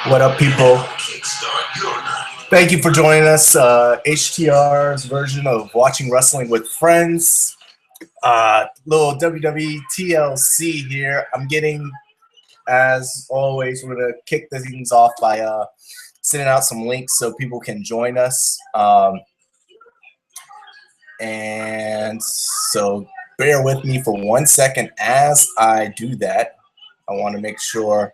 What up, people? Thank you for joining us. HTR's version of Watching Wrestling with Friends. Little WWE TLC here. I'm getting, as always, we're going to kick things off by sending out some links so people can join us. And so bear with me for 1 second as I do that. I want to make sure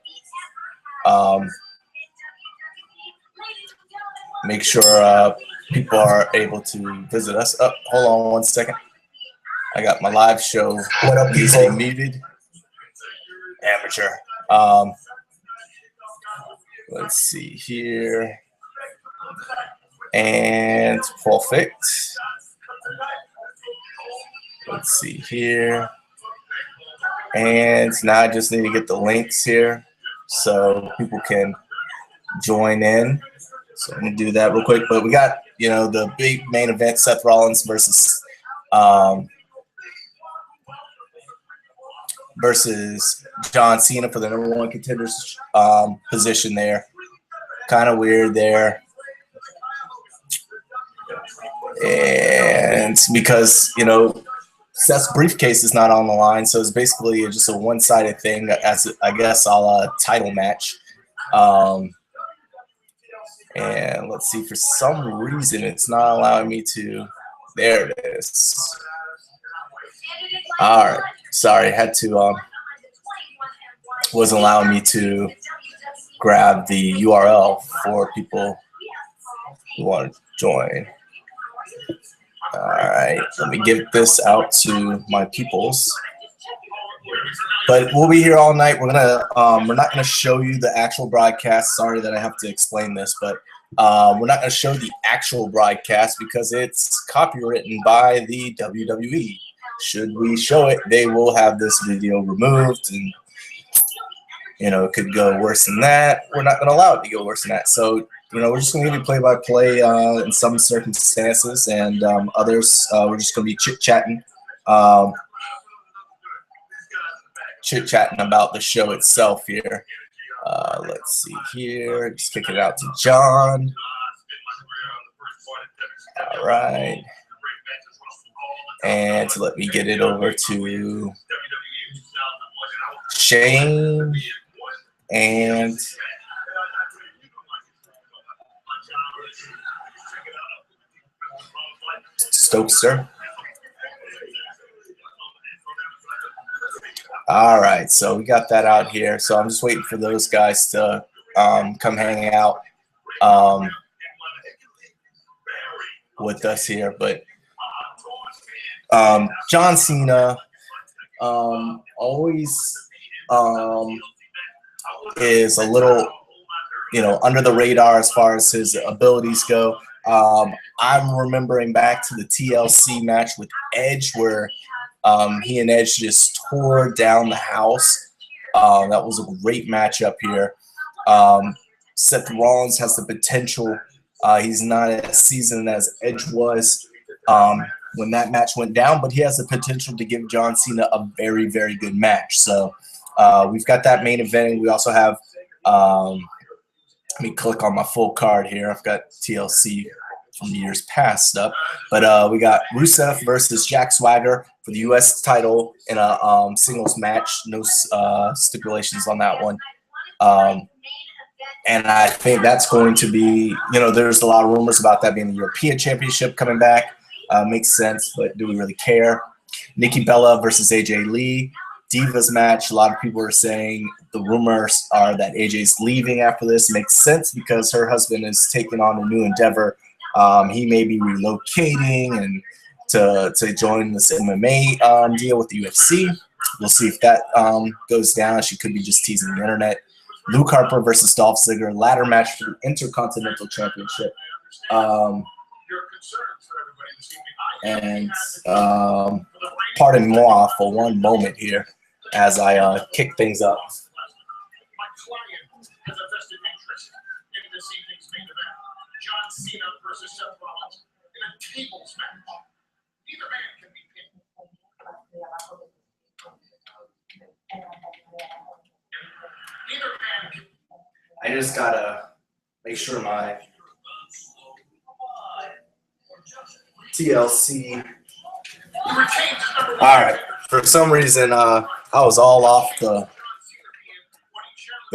people are able to visit us. Oh, hold on 1 second. I got my live show. What up, people? Muted. Amateur. Let's see here. And perfect. Let's see here. And now I just need to get the links here so people can join in. So I'm gonna do that real quick. But we got, the big main event: Seth Rollins versus John Cena for the #1 contenders position there. Kind of weird there. And because, Seth's briefcase is not on the line, so it's basically just a one-sided thing, as I guess a title match. And let's see, for some reason it's not allowing me to. There it is. All right, sorry, had to wasn't allowing me to grab the URL for people who want to join. All right, let me give this out to my peoples. But we'll be here all night. We're not gonna show you the actual broadcast. Sorry that I have to explain this, but we're not gonna show the actual broadcast because it's copywritten by the WWE. Should we show it, they will have this video removed, and it could go worse than that. We're not gonna allow it to go worse than that. So we're just gonna give you play-by-play in some circumstances, and others we're just gonna be chit-chatting. Chit-chatting about the show itself here. Let's see here. Just kick it out to John. All right. And let me get it over to Shane and Stokester. All right, so we got that out here. So I'm just waiting for those guys to come hang out with us here. But John Cena always is a little, under the radar as far as his abilities go. I'm remembering back to the TLC match with Edge where he and Edge just tore down the house. That was a great matchup here. Seth Rollins has the potential. He's not as seasoned as Edge was when that match went down, but he has the potential to give John Cena a very, very good match. So we've got that main event. We also have, let me click on my full card here. I've got TLC from years past up, but we got Rusev versus Jack Swagger for the U.S. title in a singles match. No stipulations on that one. And I think that's going to be, there's a lot of rumors about that being the European Championship coming back. Makes sense, but do we really care? Nikki Bella versus AJ Lee. Divas match. A lot of people are saying the rumors are that AJ's leaving after this. Makes sense because her husband is taking on a new endeavor. He may be relocating and to join this MMA deal with the UFC. We'll see if that goes down. She could be just teasing the internet. Luke Harper versus Dolph Ziggler, ladder match for the Intercontinental Championship. Pardon moi for one moment here as I kick things up. John Cena versus Seth Rollins in a tables match. Neither man can be pinned. I just gotta make sure my TLC. All right. For some reason, I was all off the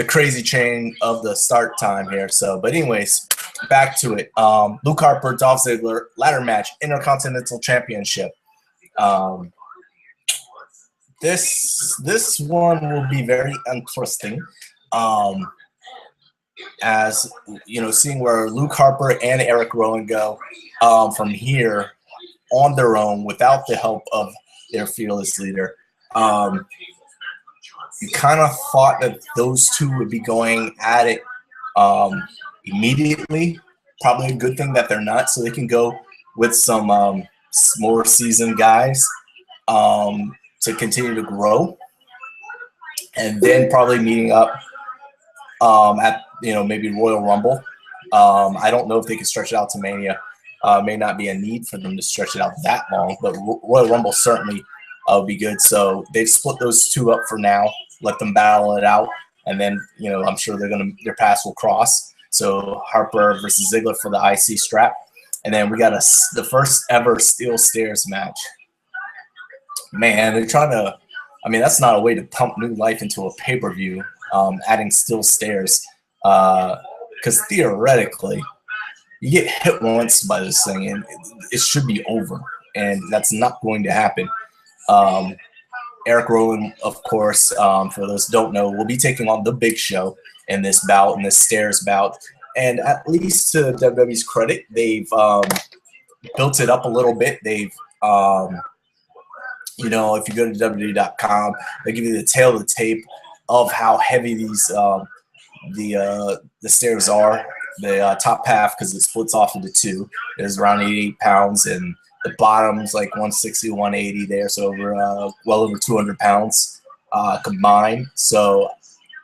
crazy chain of the start time here. So, but anyways, back to it. Luke Harper, Dolph Ziggler, ladder match, Intercontinental Championship. This one will be very interesting. As you know, seeing where Luke Harper and Eric Rowan go from here on their own without the help of their fearless leader. You kind of thought that those two would be going at it immediately. Probably a good thing that they're not, so they can go with some more seasoned guys to continue to grow, and then probably meeting up at maybe Royal Rumble. I don't know if they can stretch it out to Mania. May not be a need for them to stretch it out that long, but Royal Rumble certainly would be good. So they've split those two up for now. Let them battle it out, and then I'm sure their paths will cross. So Harper versus Ziggler for the IC strap, and then we got the first ever steel stairs match. Man, they're trying to. I mean, that's not a way to pump new life into a pay-per-view. Adding steel stairs, because theoretically, you get hit once by this thing, and it should be over, and that's not going to happen. Eric Rowan, of course, for those who don't know, will be taking on the Big Show in this bout, in this stairs bout. And at least to WWE's credit, they've built it up a little bit. They've, if you go to WWE.com, they give you the tail of the tape of how heavy these the stairs are. The top half, because it splits off into two, is around 88 pounds, and the bottom's like 160, 180 there, so over well over 200 pounds combined. So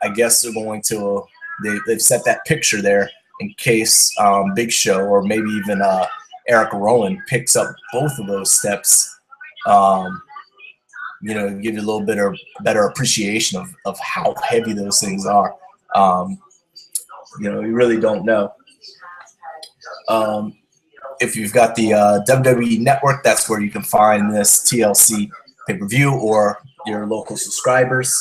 I guess they're going to they've set that picture there in case Big Show or maybe even Eric Rowan picks up both of those steps. Give you a little bit of better appreciation of how heavy those things are. You really don't know. If you've got the WWE Network, that's where you can find this TLC pay-per-view or your local subscribers.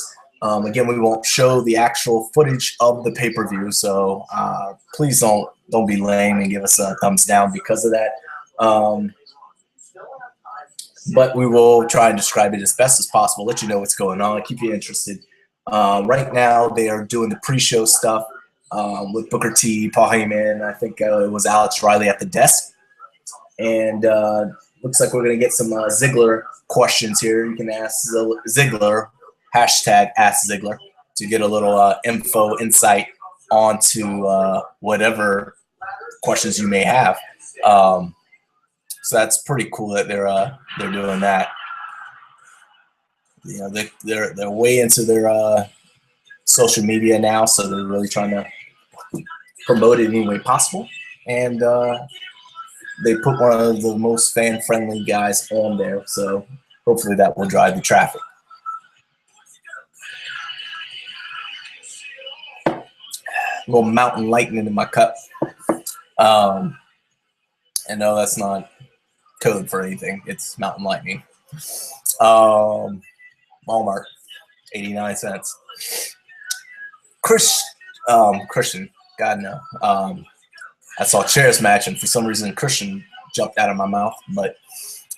Again, we won't show the actual footage of the pay-per-view, so please don't be lame and give us a thumbs down because of that. But we will try and describe it as best as possible, let you know what's going on, keep you interested. Right now, they are doing the pre-show stuff with Booker T, Paul Heyman, I think it was Alex Riley at the desk. And looks like we're going to get some Ziggler questions here. You can ask Ziggler, hashtag Ask Ziggler, to get a little insight onto whatever questions you may have. So that's pretty cool that they're doing that. They're way into their social media now, so they're really trying to promote it any way possible. And they put one of the most fan-friendly guys on there, so hopefully that will drive the traffic. A little Mountain Lightning in my cup. And no, that's not code for anything. It's Mountain Lightning. Walmart, 89 cents. Christian, God no. I saw Chair's match, and for some reason Christian jumped out of my mouth. But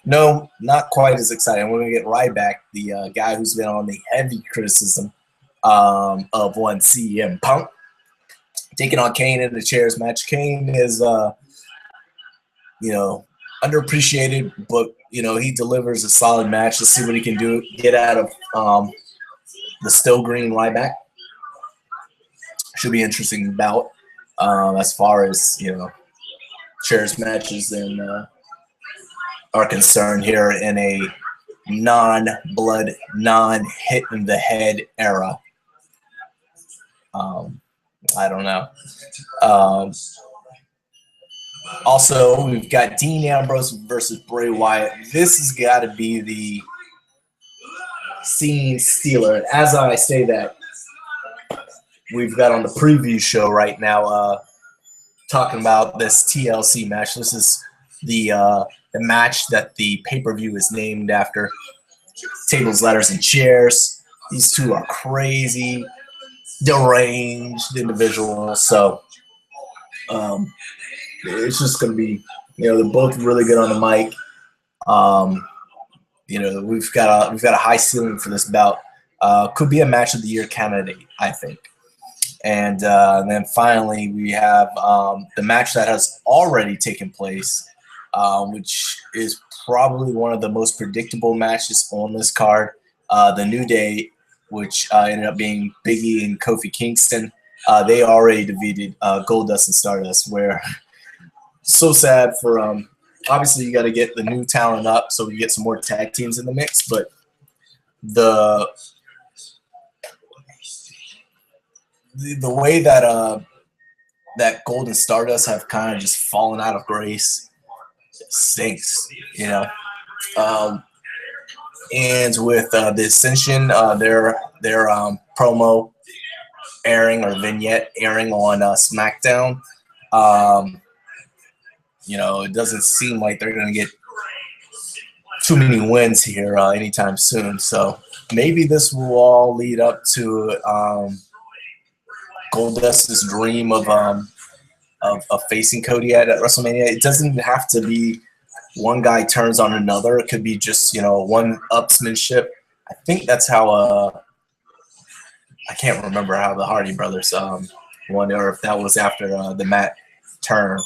no, not quite as exciting. We're going to get Ryback, the guy who's been on the heavy criticism of one CM Punk, taking on Kane in the Chairs match. Kane is, underappreciated, but, he delivers a solid match. Let's see what he can do, get out of the still green Ryback. Should be interesting bout as far as, Chairs matches and are concerned here in a non-blood, non-hit in the head era. I don't know. Also, we've got Dean Ambrose versus Bray Wyatt. This has got to be the scene stealer. As I say that, we've got on the preview show right now, talking about this TLC match. This is the match that the pay-per-view is named after. Tables, ladders, and chairs. These two are crazy, deranged individuals. So it's just going to be, they're both really good on the mic. We've got a high ceiling for this bout. Could be a match of the year candidate, I think. And then finally we have the match that has already taken place, which is probably one of the most predictable matches on this card. The New Day, which ended up being Big E and Kofi Kingston. They already defeated Goldust and Stardust, where so sad for obviously you got to get the new talent up so we get some more tag teams in the mix, but the way that that Gold and Stardust have kind of just fallen out of grace stinks, and with the Ascension, their promo airing or vignette airing on SmackDown, it doesn't seem like they're going to get too many wins here anytime soon. So maybe this will all lead up to Goldust's dream of facing Cody at WrestleMania. It doesn't have to be one guy turns on another. It could be just, one upsmanship. I think that's how I can't remember how the Hardy Brothers won, or if that was after the Matt turn.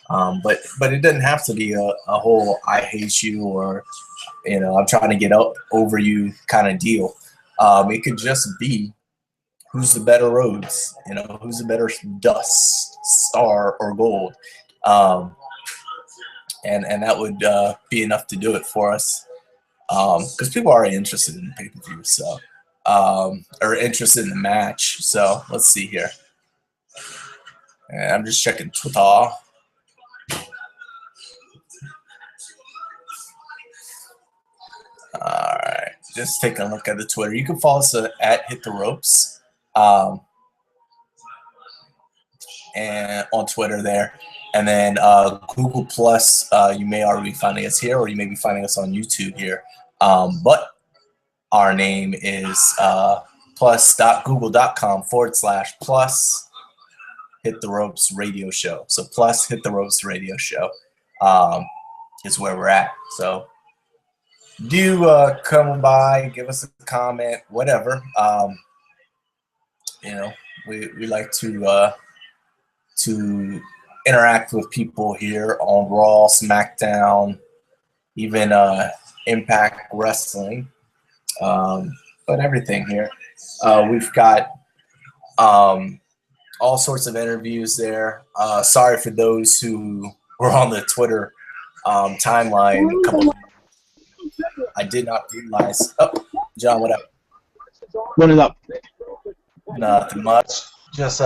But it doesn't have to be a whole I hate you or, I'm trying to get over you kind of deal. It could just be who's the better Rhodes, who's the better Dust, Star, or Gold. And that would be enough to do it for us, because people are already interested in the pay-per-view, so or interested in the match. So let's see here. And I'm just checking Twitter. All right, just taking a look at the Twitter. You can follow us at Hit the Ropes, and on Twitter there. And then Google Plus, you may already be finding us here, or you may be finding us on YouTube here. But our name is plus.google.com/plus Hit the Ropes Radio Show. So plus Hit the Ropes Radio Show is where we're at. So do come by, give us a comment, whatever. We like to interact with people here on Raw, SmackDown, even Impact Wrestling, but everything here. We've got all sorts of interviews there. Sorry for those who were on the Twitter timeline a couple of I did not realize. Oh, John, what up? What is up? Nothing much. Just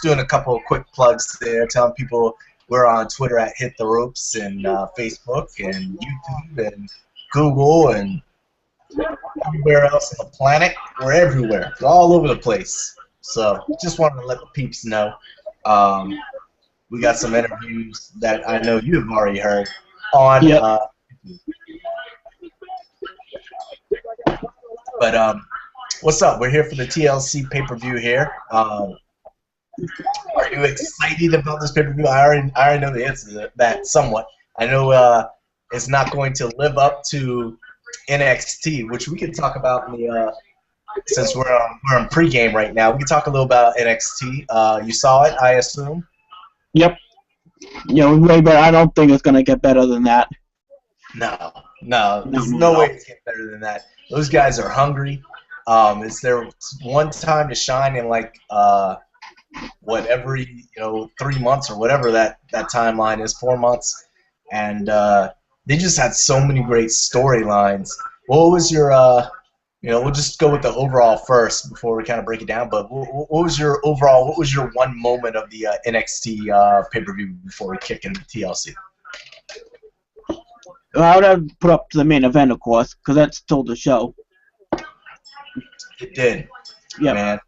doing a couple of quick plugs there, telling people we're on Twitter at Hit the Ropes, and Facebook and YouTube and Google and everywhere else on the planet. We're everywhere. We're all over the place. So just wanted to let the peeps know. We got some interviews that I know you've already heard on. Yep. But what's up? We're here for the TLC pay-per-view here. Are you excited about this pay-per-view? I already know the answer to that somewhat. I know it's not going to live up to NXT, which we can talk about in the since we're in pregame right now. We can talk a little about NXT. You saw it, I assume. Yep. Way better. I don't think it's gonna get better than that. No. There's no way it's get better than that. Those guys are hungry. It's their one time to shine in every 3 months or whatever that timeline is, 4 months, and they just had so many great storylines. What was your we'll just go with the overall first before we kind of break it down. But what was your overall? What was your one moment of the NXT pay-per-view before we kick into TLC? I would have put up the main event, of course, because that stole the show. It did. Yeah, man.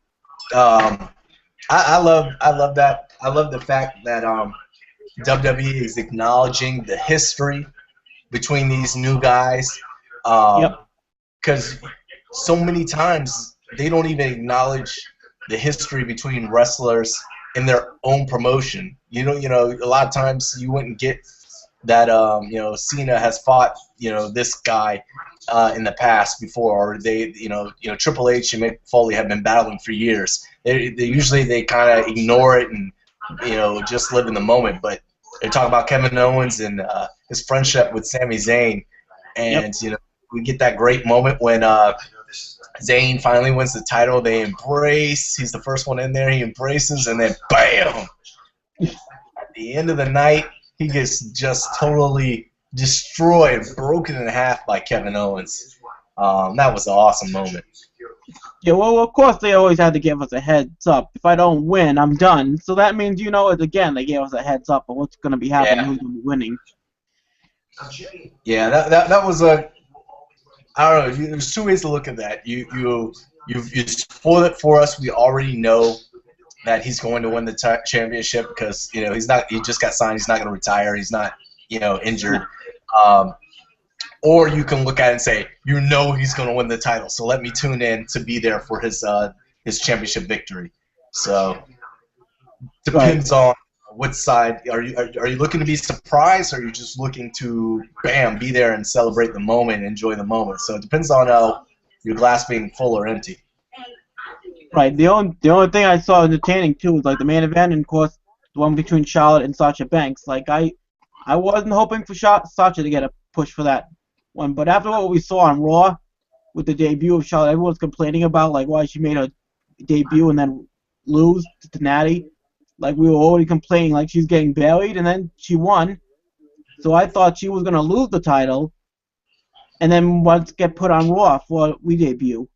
I love that. I love the fact that WWE is acknowledging the history between these new guys. Yep. Because so many times they don't even acknowledge the history between wrestlers in their own promotion. A lot of times you wouldn't get that. Cena has fought this guy in the past before, or Triple H and Mick Foley have been battling for years. They usually they kind of ignore it and just live in the moment. But they're talking about Kevin Owens and his friendship with Sami Zayn, and Yep. we get that great moment when Zayn finally wins the title. They embrace. He's the first one in there. He embraces, and then bam! At the end of the night, he gets just totally destroyed, broken in half by Kevin Owens. That was an awesome moment. Yeah, well, of course they always had to give us a heads up. If I don't win, I'm done. So that means, again, they gave us a heads up of what's going to be happening, who's going to be winning. Yeah, that was a. I don't know. There's two ways to look at that. You spoiled it for us. We already know that he's going to win the championship because he's not. He just got signed. He's not going to retire. He's not injured. Or you can look at it and say he's going to win the title. So let me tune in to be there for his championship victory. So depends on what side are you looking to be surprised, or are you just looking to be there and celebrate the moment, enjoy the moment? So it depends on your glass being full or empty. Right. The only thing I saw entertaining too was like the main event, and of course the one between Charlotte and Sasha Banks. Like I wasn't hoping for Sasha to get a push for that one, but after what we saw on Raw with the debut of Charlotte, everyone's complaining about like why she made her debut and then lose to Natty. Like we were already complaining like she's getting buried, and then she won. So I thought she was gonna lose the title, and then once get put on Raw for we debut.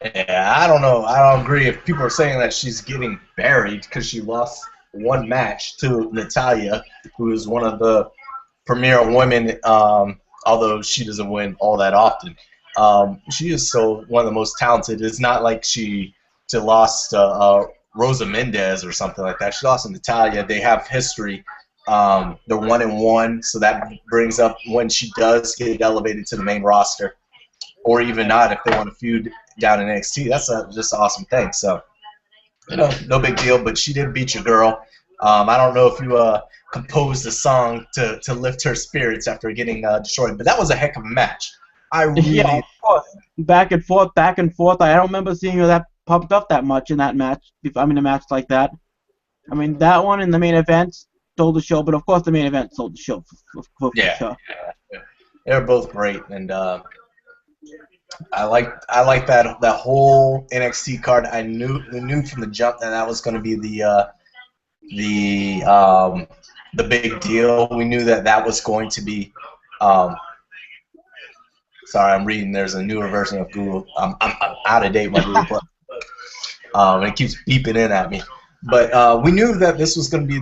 Yeah, I don't know. I don't agree if people are saying that she's getting buried because she lost one match to Natalya, who is one of the premier women, although she doesn't win all that often. She is still one of the most talented. It's not like she lost Rosa Mendez or something like that. She lost to Natalya. They have history. They're 1-1, so that brings up when she does get elevated to the main roster, or even not if they want to feud down in NXT. That's just an awesome thing. So, no big deal. But she did beat your girl. I don't know if you composed a song to lift her spirits after getting destroyed, but that was a heck of a match. I really. Yeah, of course. Back and forth, back and forth. I don't remember seeing her that pumped up that much in that match. I mean, a match like that. I mean, that one in the main event stole the show, but of course the main event sold the show for sure. Yeah, they were both great, and I like that whole NXT card. I knew from the jump that was going to be the big deal. We knew that was going to be. Sorry, I'm reading. There's a newer version of Google. I'm out of date with my Google Plus. And it keeps beeping in at me. But we knew that this was going to be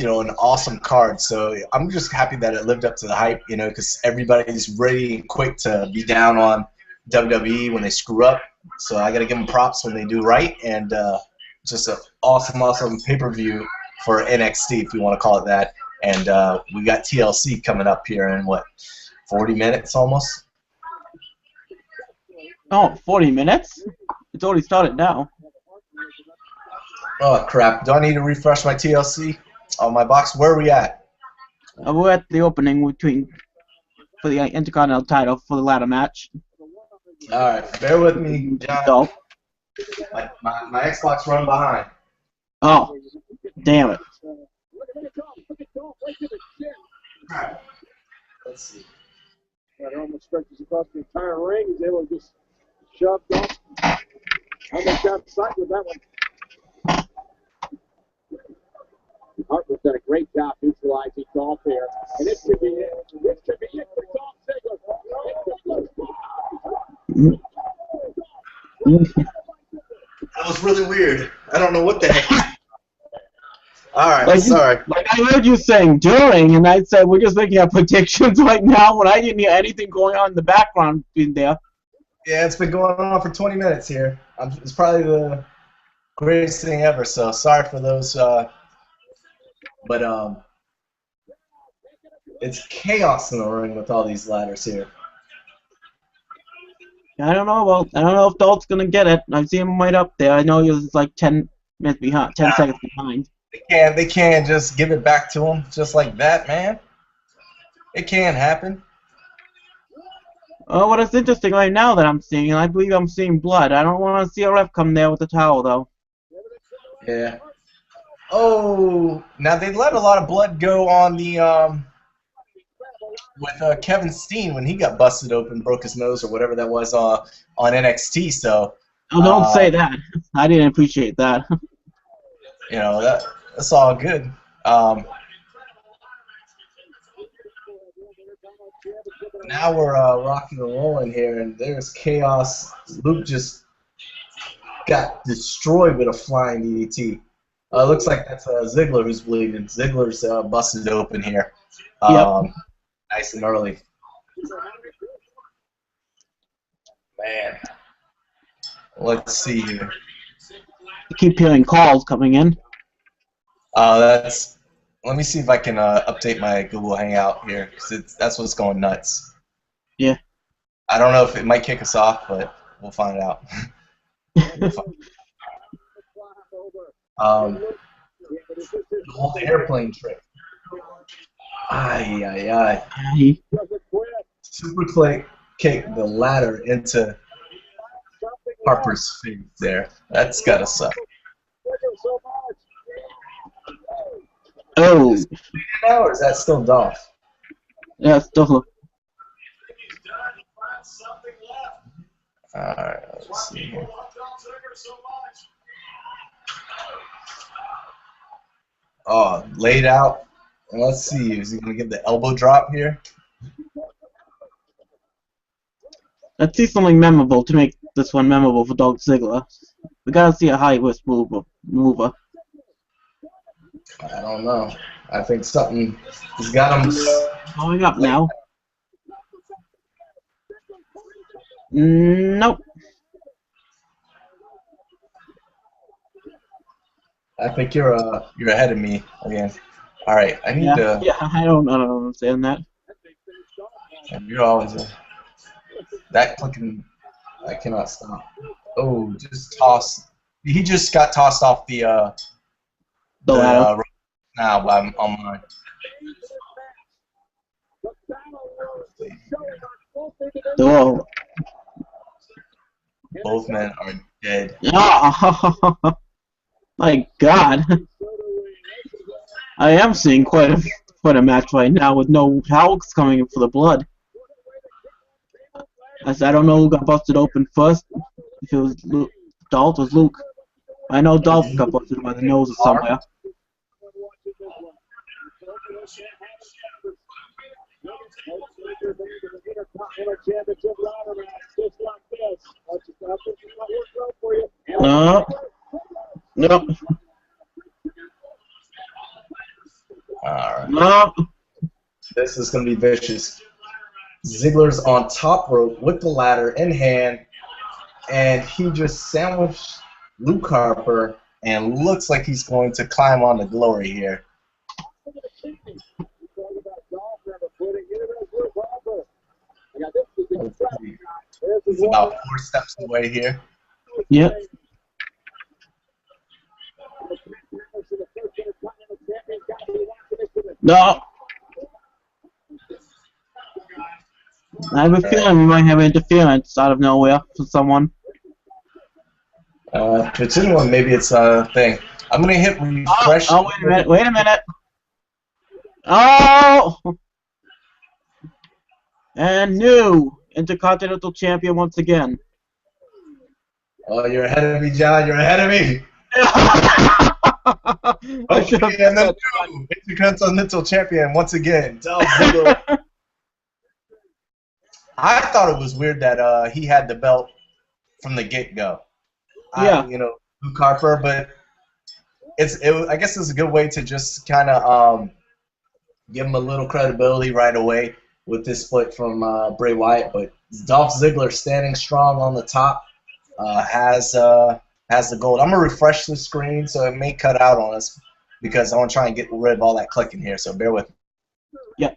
an awesome card. So I'm just happy that it lived up to the hype, because everybody's ready and quick to be down on WWE when they screw up. So I got to give them props when they do right. And just an awesome pay-per-view for NXT, if you want to call it that. And we got TLC coming up here in, 40 minutes almost? Oh, 40 minutes? It's already started now. Oh, crap. Do I need to refresh my TLC on my box? Where are we at? We're at the opening for the Intercontinental title for the ladder match. All right. Bear with me, John. My Xbox run behind. Oh, damn it. Let's see. That almost stretches across the entire ring. He's able to just shove off. Almost got sight with that one. Hartman's done a great job neutralizing Dolph there. And this could be it. This could be it for Dolph Ziggler. That was really weird. I don't know what the heck. All right, sorry. I heard you saying during, and I said we're just making our predictions right now when I didn't hear anything going on in the background in there. Yeah, it's been going on for 20 minutes here. It's probably Greatest thing ever. So sorry for those, but it's chaos in the ring with all these ladders here. I don't know. Well, I don't know if Dalt's gonna get it. I've seen him right up there. I know he was like 10 minutes behind, 10 seconds behind. They can't just give it back to him just like that, man. It can't happen. Oh, what is interesting right now that I'm seeing, and I believe I'm seeing blood. I don't want to see a ref come there with a towel, though. Yeah. Oh, now they let a lot of blood go on the with Kevin Steen when he got busted open, broke his nose or whatever that was on NXT. So. Oh, don't say that. I didn't appreciate that. You know that's all good. Now we're rocking and rolling here, and there's chaos. Luke just got destroyed with a flying DDT. Looks like that's Ziggler who's bleeding. Ziggler's busted open here. Yep. Nice and early. Man. Let's see here. I keep hearing calls coming in. Let me see if I can update my Google Hangout here, because that's what's going nuts. Yeah. I don't know if it might kick us off, but we'll find out. The whole airplane trick. Ay. Super kick the ladder into Harper's face there. That's gotta suck. Oh. Is it now, or is that still Dolph? Yeah, still. Alright, let's see here. Oh, laid out. And let's see, is he going to give the elbow drop here? Let's see something memorable to make this one memorable for Dolph Ziggler. We gotta see a high-risk mover. I don't know. I think something has got him. Going up now. Nope. I think you're ahead of me again. All right, I need to. Yeah, I don't understand that. And you're always that clicking. I cannot stop. Oh, just toss. He just got tossed off the ladder. Now I'm on mine. Oh. Both men are dead. Oh, my God. I am seeing quite a match right now with no Hulks coming in for the blood. As I don't know who got busted open first. If it was Luke, Dolph was Luke. I know Dolph got busted by the nose or somewhere. No. No. Alright. No. This is going to be vicious. Ziggler's on top rope with the ladder in hand, and he just sandwiched Luke Harper and looks like he's going to climb on the glory here. He's about 4 steps away here. Yep. No. I have a feeling we might have interference out of nowhere for someone. If it's anyone, maybe it's a thing. I'm gonna hit refresh. Oh, wait a minute! Wait a minute! Oh! And new Intercontinental Champion once again. Oh, you're ahead of me, John. You're ahead of me. Okay, and then new Intercontinental Champion once again. Dolph Ziggler. I thought it was weird that he had the belt from the get-go. Yeah. Luke Harper, but I guess it's a good way to just kind of give him a little credibility right away with this split from Bray Wyatt. But Dolph Ziggler standing strong on the top has has the gold. I'm gonna refresh the screen, so it may cut out on us because I want to try and get rid of all that clicking here. So bear with me. Yep.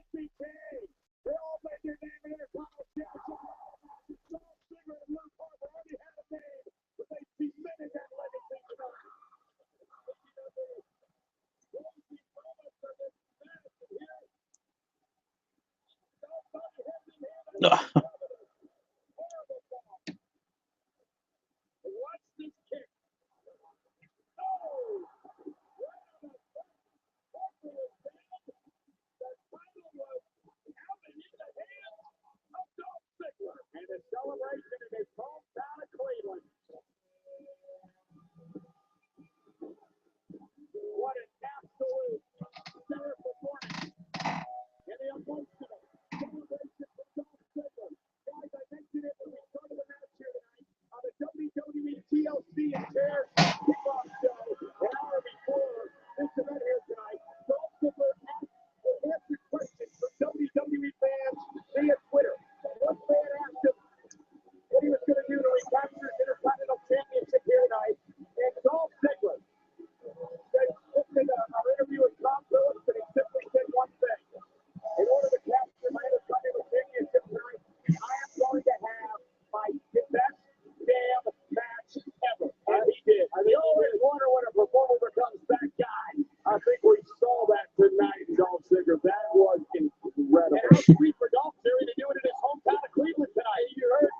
And the celebration in his hometown of Cleveland. What an absolute stellar performance. And the emotional celebration for Dolph Ziggler. Guys, I mentioned it when we started the match here tonight on the WWE TLC and Chairs kickoff show an hour before this event here tonight. Dolph Ziggler answered questions from WWE fans via Twitter. One fan asked him what he was going to do to recapture his Intercontinental Championship here tonight. And Dolph Ziggler said, in our interview with Tom Phillips, and he simply said one thing. In order to capture my Intercontinental Championship tonight, I am going to have my best damn match ever. And he did. You always wonder when a performer becomes that guy. I think we saw that tonight, Dolph Ziggler. That was incredible. And how sweet for Dolph Ziggler to do it in his hometown of Cleveland tonight. You heard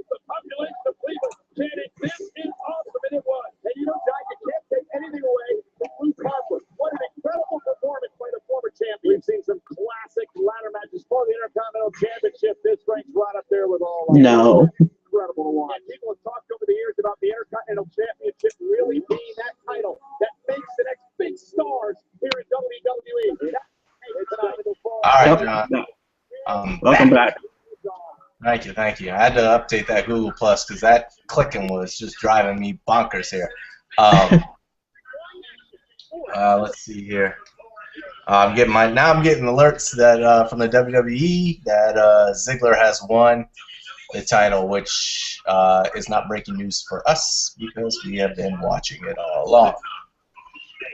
the population of Cleveland chanting, "This is awesome," and it was. And you know, John, you can't take anything away from Luke Harper. What an incredible performance by the former champion. We've seen some classic ladder matches for the Intercontinental Championship. This ranks right up there with all of them. No. Incredible to watch. And people have talked over the years about the Intercontinental Championship really being that title that makes the next big stars here in WWE. All right, John. Welcome back. Thank you. I had to update that Google Plus because that clicking was just driving me bonkers here. Let's see here. I'm getting alerts that from the WWE that Ziggler has won the title, which is not breaking news for us because we have been watching it all along.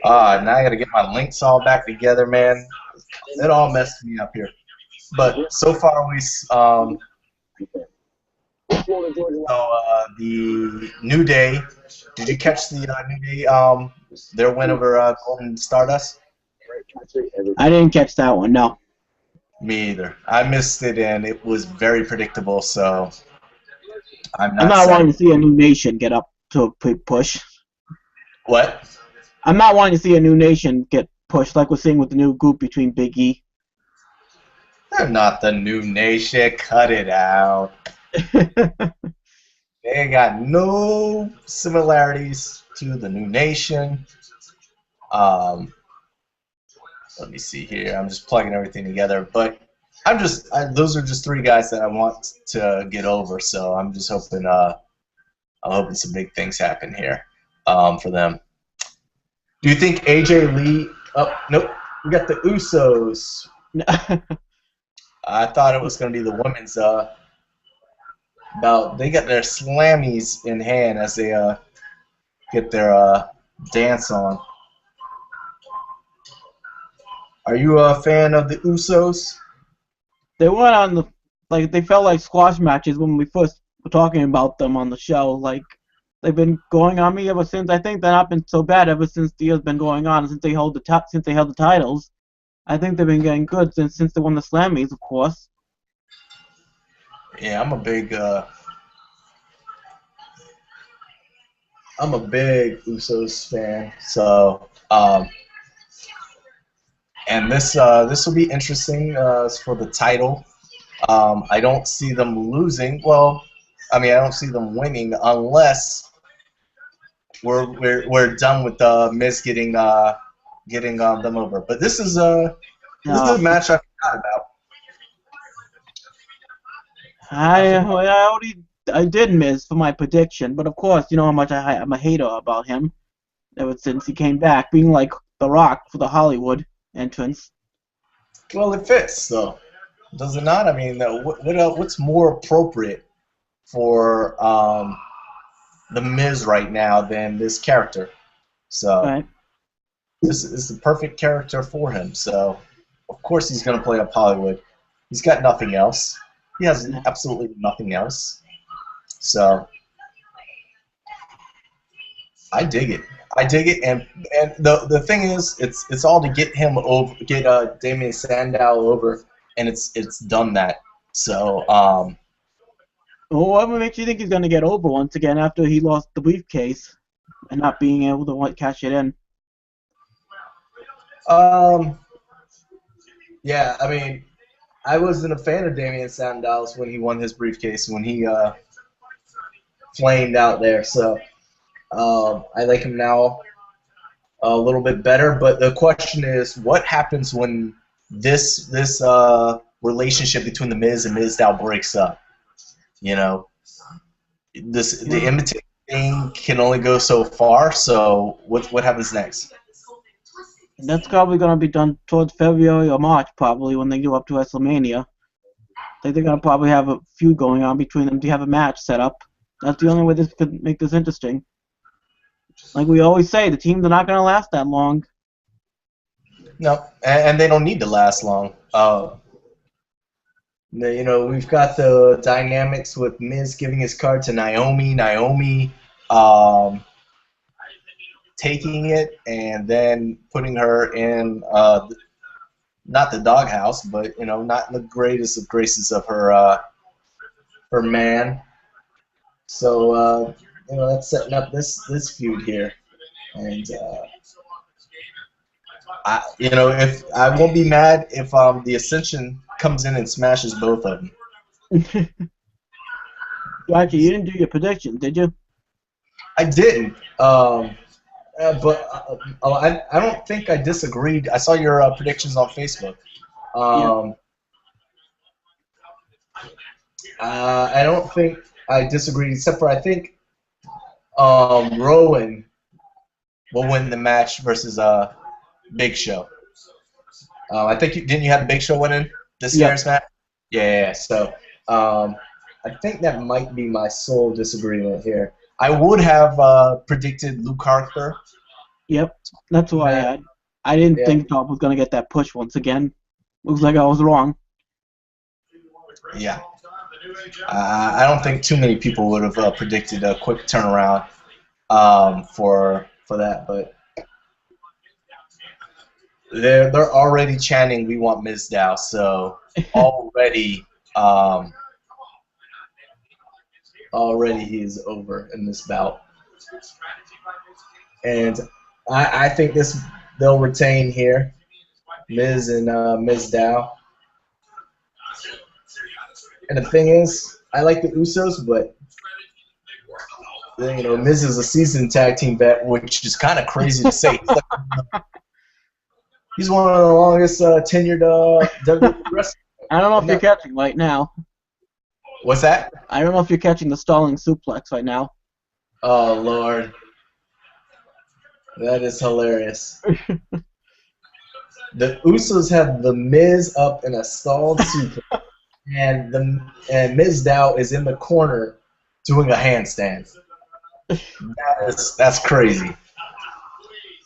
Now I got to get my links all back together, man. It all messed me up here. But so far the New Day. Did you catch the New Day? Their win over Golden Stardust. I didn't catch that one. No. Me either. I missed it, and it was very predictable. So I'm not wanting to see a new nation get up to a push. What? I'm not wanting to see a new nation get pushed like we're seeing with the new group between Big E. They're not the new nation. Cut it out. They ain't got no similarities to the new nation. Let me see here. I'm just plugging everything together, but those are just three guys that I want to get over. So I'm just hoping, I'm hoping some big things happen here for them. Do you think AJ Lee? Oh nope, we got the Usos. I thought it was going to be the women's bout. They got their slammies in hand as they get their dance on. Are you a fan of the Usos? They went on they felt like squash matches when we first were talking about them on the show. Like, they've been going on me ever since. I think they've not been so bad ever since the year's been going on, since they held the titles. I think they've been getting good since they won the Slammies, of course. Yeah, I'm a big fan. So, and this will be interesting for the title. I don't see them losing. Well, I mean, I don't see them winning unless we're done with Miz getting them over. But this is a match I forgot about. I did Miz for my prediction, but of course, you know how much I'm a hater about him ever since he came back, being like The Rock for the Hollywood entrance. Well, it fits, though. Does it not? I mean, what's more appropriate for the Miz right now than this character. So Right. this is the perfect character for him. So of course he's going to play up Hollywood. He's got nothing else. He has Yeah. absolutely nothing else. So I dig it. I dig it, and the thing is, it's all to get him over, get Damien Sandow over, and it's done that. So Well, what makes you think he's gonna get over once again after he lost the briefcase and not being able to cash it in? Yeah, I mean, I wasn't a fan of Damien Sandow when he won his briefcase, when he flamed out there. So I like him now a little bit better. But the question is, what happens when this relationship between the Miz and Mizdow breaks up? You know, the imitation thing can only go so far. So what happens next? And that's probably gonna be done towards February or March, probably when they go up to WrestleMania. I think they're gonna probably have a feud going on between them to have a match set up. That's the only way this could make this interesting. Like we always say, the teams are not gonna last that long. No, and they don't need to last long. You know, we've got the dynamics with Miz giving his card to Naomi, taking it and then putting her in not the doghouse, but you know, not in the greatest of graces of her man. So you know, that's setting up this feud here, and you know, if I won't be mad if the Ascension comes in and smashes both of them. Actually, you didn't do your prediction, did you? I didn't. But I don't think I disagreed. I saw your predictions on Facebook. I don't think I disagreed, except for I think Rowan will win the match versus Big Show. I think didn't you have Big Show winning this year's match? Yeah. So I think that might be my sole disagreement here. I would have predicted Luke Harper. Yep, that's what I had. I didn't think Top was gonna get that push once again. Looks like I was wrong. Yeah. I don't think too many people would have predicted a quick turnaround for that, but they're already chanting "We want Mizdow," so already already he is over in this bout, and I think they'll retain here, Miz and Mizdow. And the thing is, I like the Usos, but you know, Miz is a seasoned tag team vet, which is kind of crazy to say. He's one of the longest tenured WWE wrestlers. I don't know if you're catching right now. What's that? I don't know if you're catching the stalling suplex right now. Oh, Lord. That is hilarious. The Usos have the Miz up in a stalled suplex, and Mizdow is in the corner doing a handstand. That's crazy.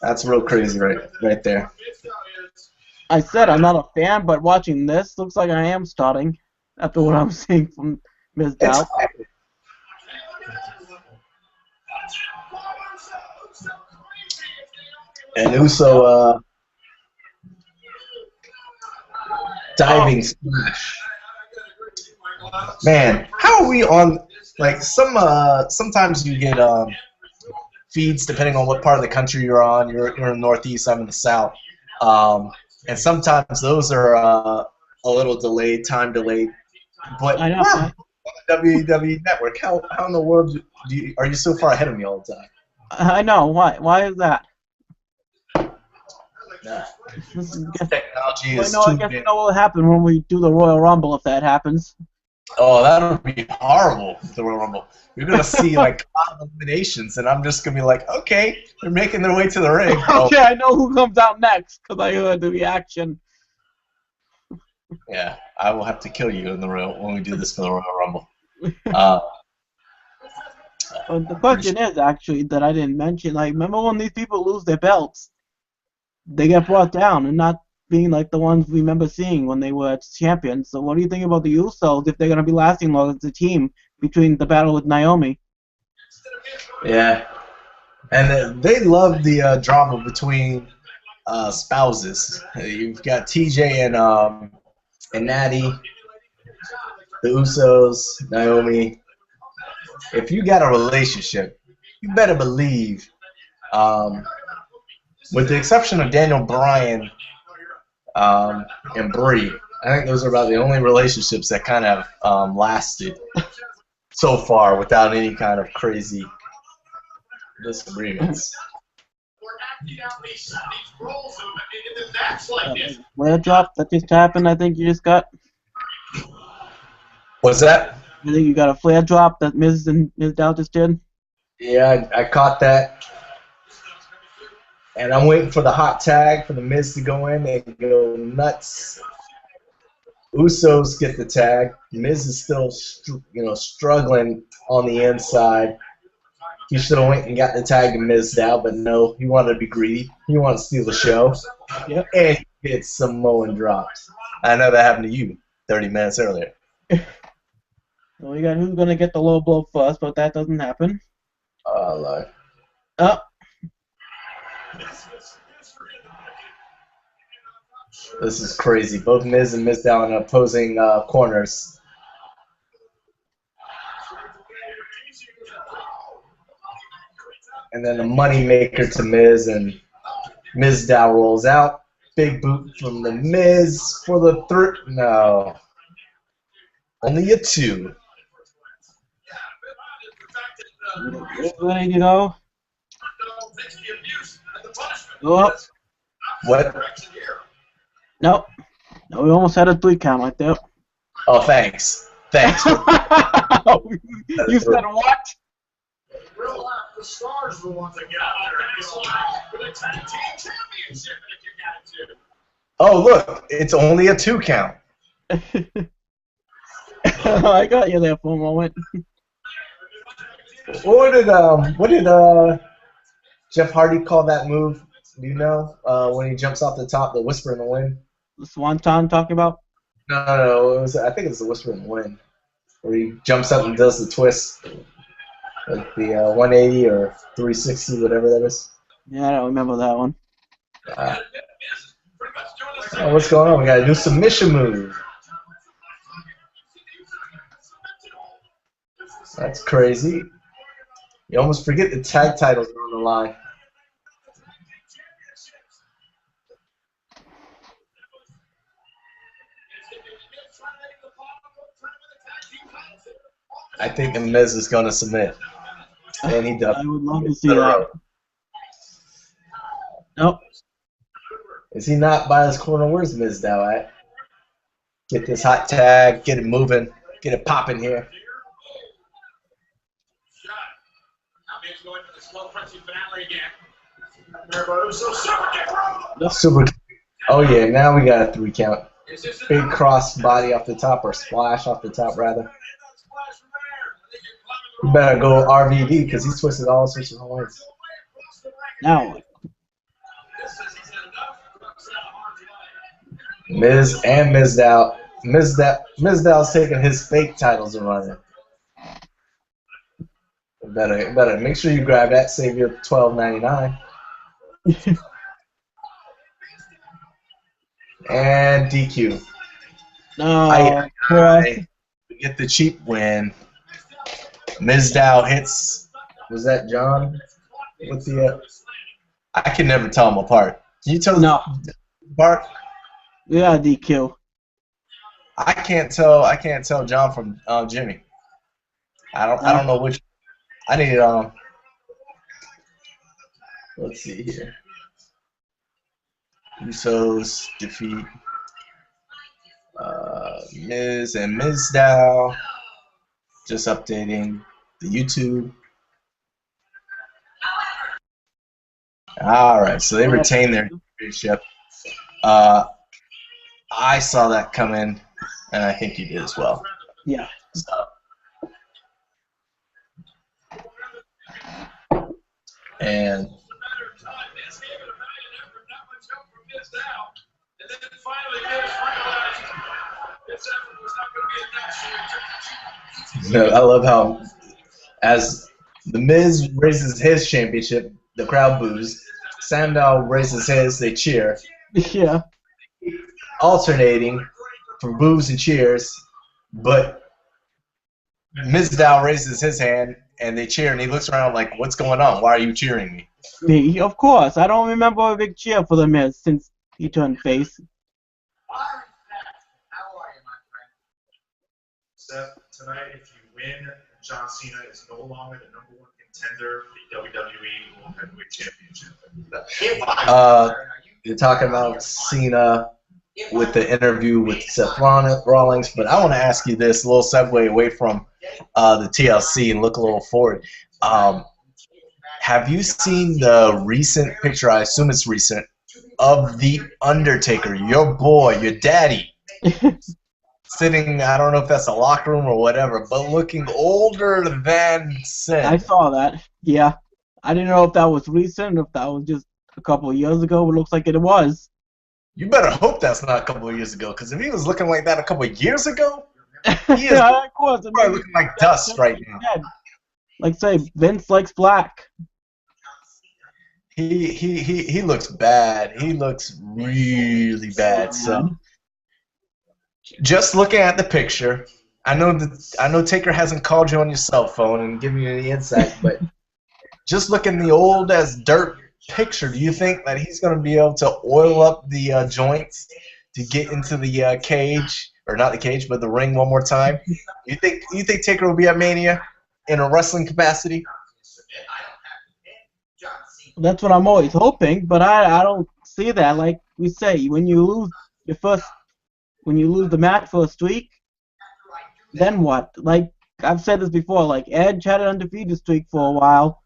That's real crazy right there. I said I'm not a fan, but watching this looks like I am starting after what I'm seeing from Mizdow. And Uso diving splash. Man, how are we on? Like sometimes you get feeds depending on what part of the country you're on. You're in the Northeast. I'm in the South. And sometimes those are a little delayed, time delayed. But I know. WWE Network. How in the world are you so far ahead of me all the time? I know. Why is that? Nah. Technology is I guess you know what will happen when we do the Royal Rumble if that happens. Oh, that would be horrible, the Royal Rumble. You're going to see, like, eliminations, and I'm just going to be like, okay, they're making their way to the ring. Okay, I know who comes out next, because I heard the reaction. Yeah, I will have to kill you in the when we do this for the Royal Rumble. The question is actually that I didn't mention. Like, remember when these people lose their belts, they get brought down and not being like the ones we remember seeing when they were champions. So what do you think about the Usos if they're gonna be lasting long as a team between the battle with Naomi? Yeah, and they love the drama between spouses. You've got TJ and Natty, the Usos, Naomi. If you got a relationship, you better believe, with the exception of Daniel Bryan and Brie, I think those are about the only relationships that kind of lasted so far without any kind of crazy disagreements. Flare drop that just happened. I think you just got. What's that? I think you got a flare drop that Miz and Miz Dow just did. Yeah, I caught that. And I'm waiting for the hot tag for the Miz to go in and go nuts. Usos get the tag. Miz is still, struggling on the inside. He should have went and got the tag to Miz Dow, but no, he wanted to be greedy. He wanted to steal the show. Yep. And he hit Samoan drops. I know that happened to you 30 minutes earlier. Well, we got who's gonna get the low blow first, but that doesn't happen. Oh, Lord. Oh. This is crazy. Both Miz and Miz Dow in opposing corners. And then the money maker to Miz, and Miz Dow rolls out. Big boot from the Miz for the third. No. Only a 2. Ready to go? Go up. What? Nope. No, we almost had a 3 count right there. Oh, thanks. Thanks. You said what? Real life, the stars are the ones that get out there and this life for the tag team championship if you got it too. Oh, look, it's only a 2 count. I got you there for a moment. What did Jeff Hardy call that move? Do you know when he jumps off the top, the Whisper in the Wind? The Swanton talking about? No. I think it was the Whisper in the Wind, where he jumps up and does the twist, like the 180 or 360, whatever that is. Yeah, I don't remember that one. What's going on? We got a new submission move. That's crazy. You almost forget the tag titles are on the line. I think the Miz is going to submit. And he does. I would love to see that. Nope. Is he not by his corner? Where's Miz Dow at? Get this hot tag, get it moving, get it popping here. Super. Oh yeah, now we got a 3 count. Big cross body off the top, or splash off the top rather. You better go RVD because he's twisted all sorts of ways. Now. Miz and Miz Dow. Miz Dow's taking his fake titles and running. Better make sure you grab that. Save your $12.99. And DQ. No. I get the cheap win. Miz Dow hits. Was that John? With the? I can never tell them apart. Can you tell no. them apart? Yeah, DQ. I can't tell John from Jimmy. I don't know which. I need let's see here. Usos defeat Miz and Miz Dow. Just updating the YouTube. All right, so they retain their championship. I saw that come in, and I think you did as well. Yeah. So. And I love how as the Miz raises his championship, the crowd boos. Sandow raises his, they cheer. Yeah. Alternating for boos and cheers, but Mizdow raises his hand and they cheer, and he looks around like, "What's going on? Why are you cheering me?" Me, of course. I don't remember a big cheer for the Miz since he turned face. Seth, tonight, if you win, John Cena is no longer the #1 contender for the WWE World Heavyweight Championship. You're talking about Cena with the interview with Seth Rollins, but I want to ask you this, a little segue away from the TLC and look a little forward. Have you seen the recent picture, I assume it's recent, of The Undertaker, your boy, your daddy, sitting, I don't know if that's a locker room or whatever, but looking older than sin? I saw that. Yeah. I didn't know if that was recent or if that was just a couple of years ago, but it looks like it was. You better hope that's not a couple of years ago, because if he was looking like that a couple of years ago, he is Yeah, of course. probably looking like dust right now. Like say, Vince likes black. He looks bad. He looks really bad. So just looking at the picture, I know Taker hasn't called you on your cell phone and given you any insight, but just looking the old as dirt picture, do you think that he's going to be able to oil up the joints to get into the cage, or not the cage, but the ring one more time? You think Taker will be at Mania in a wrestling capacity? That's what I'm always hoping, but I don't see that. Like we say, when you lose the match first week, then what? Like I've said this before, like Edge had an undefeated streak for a while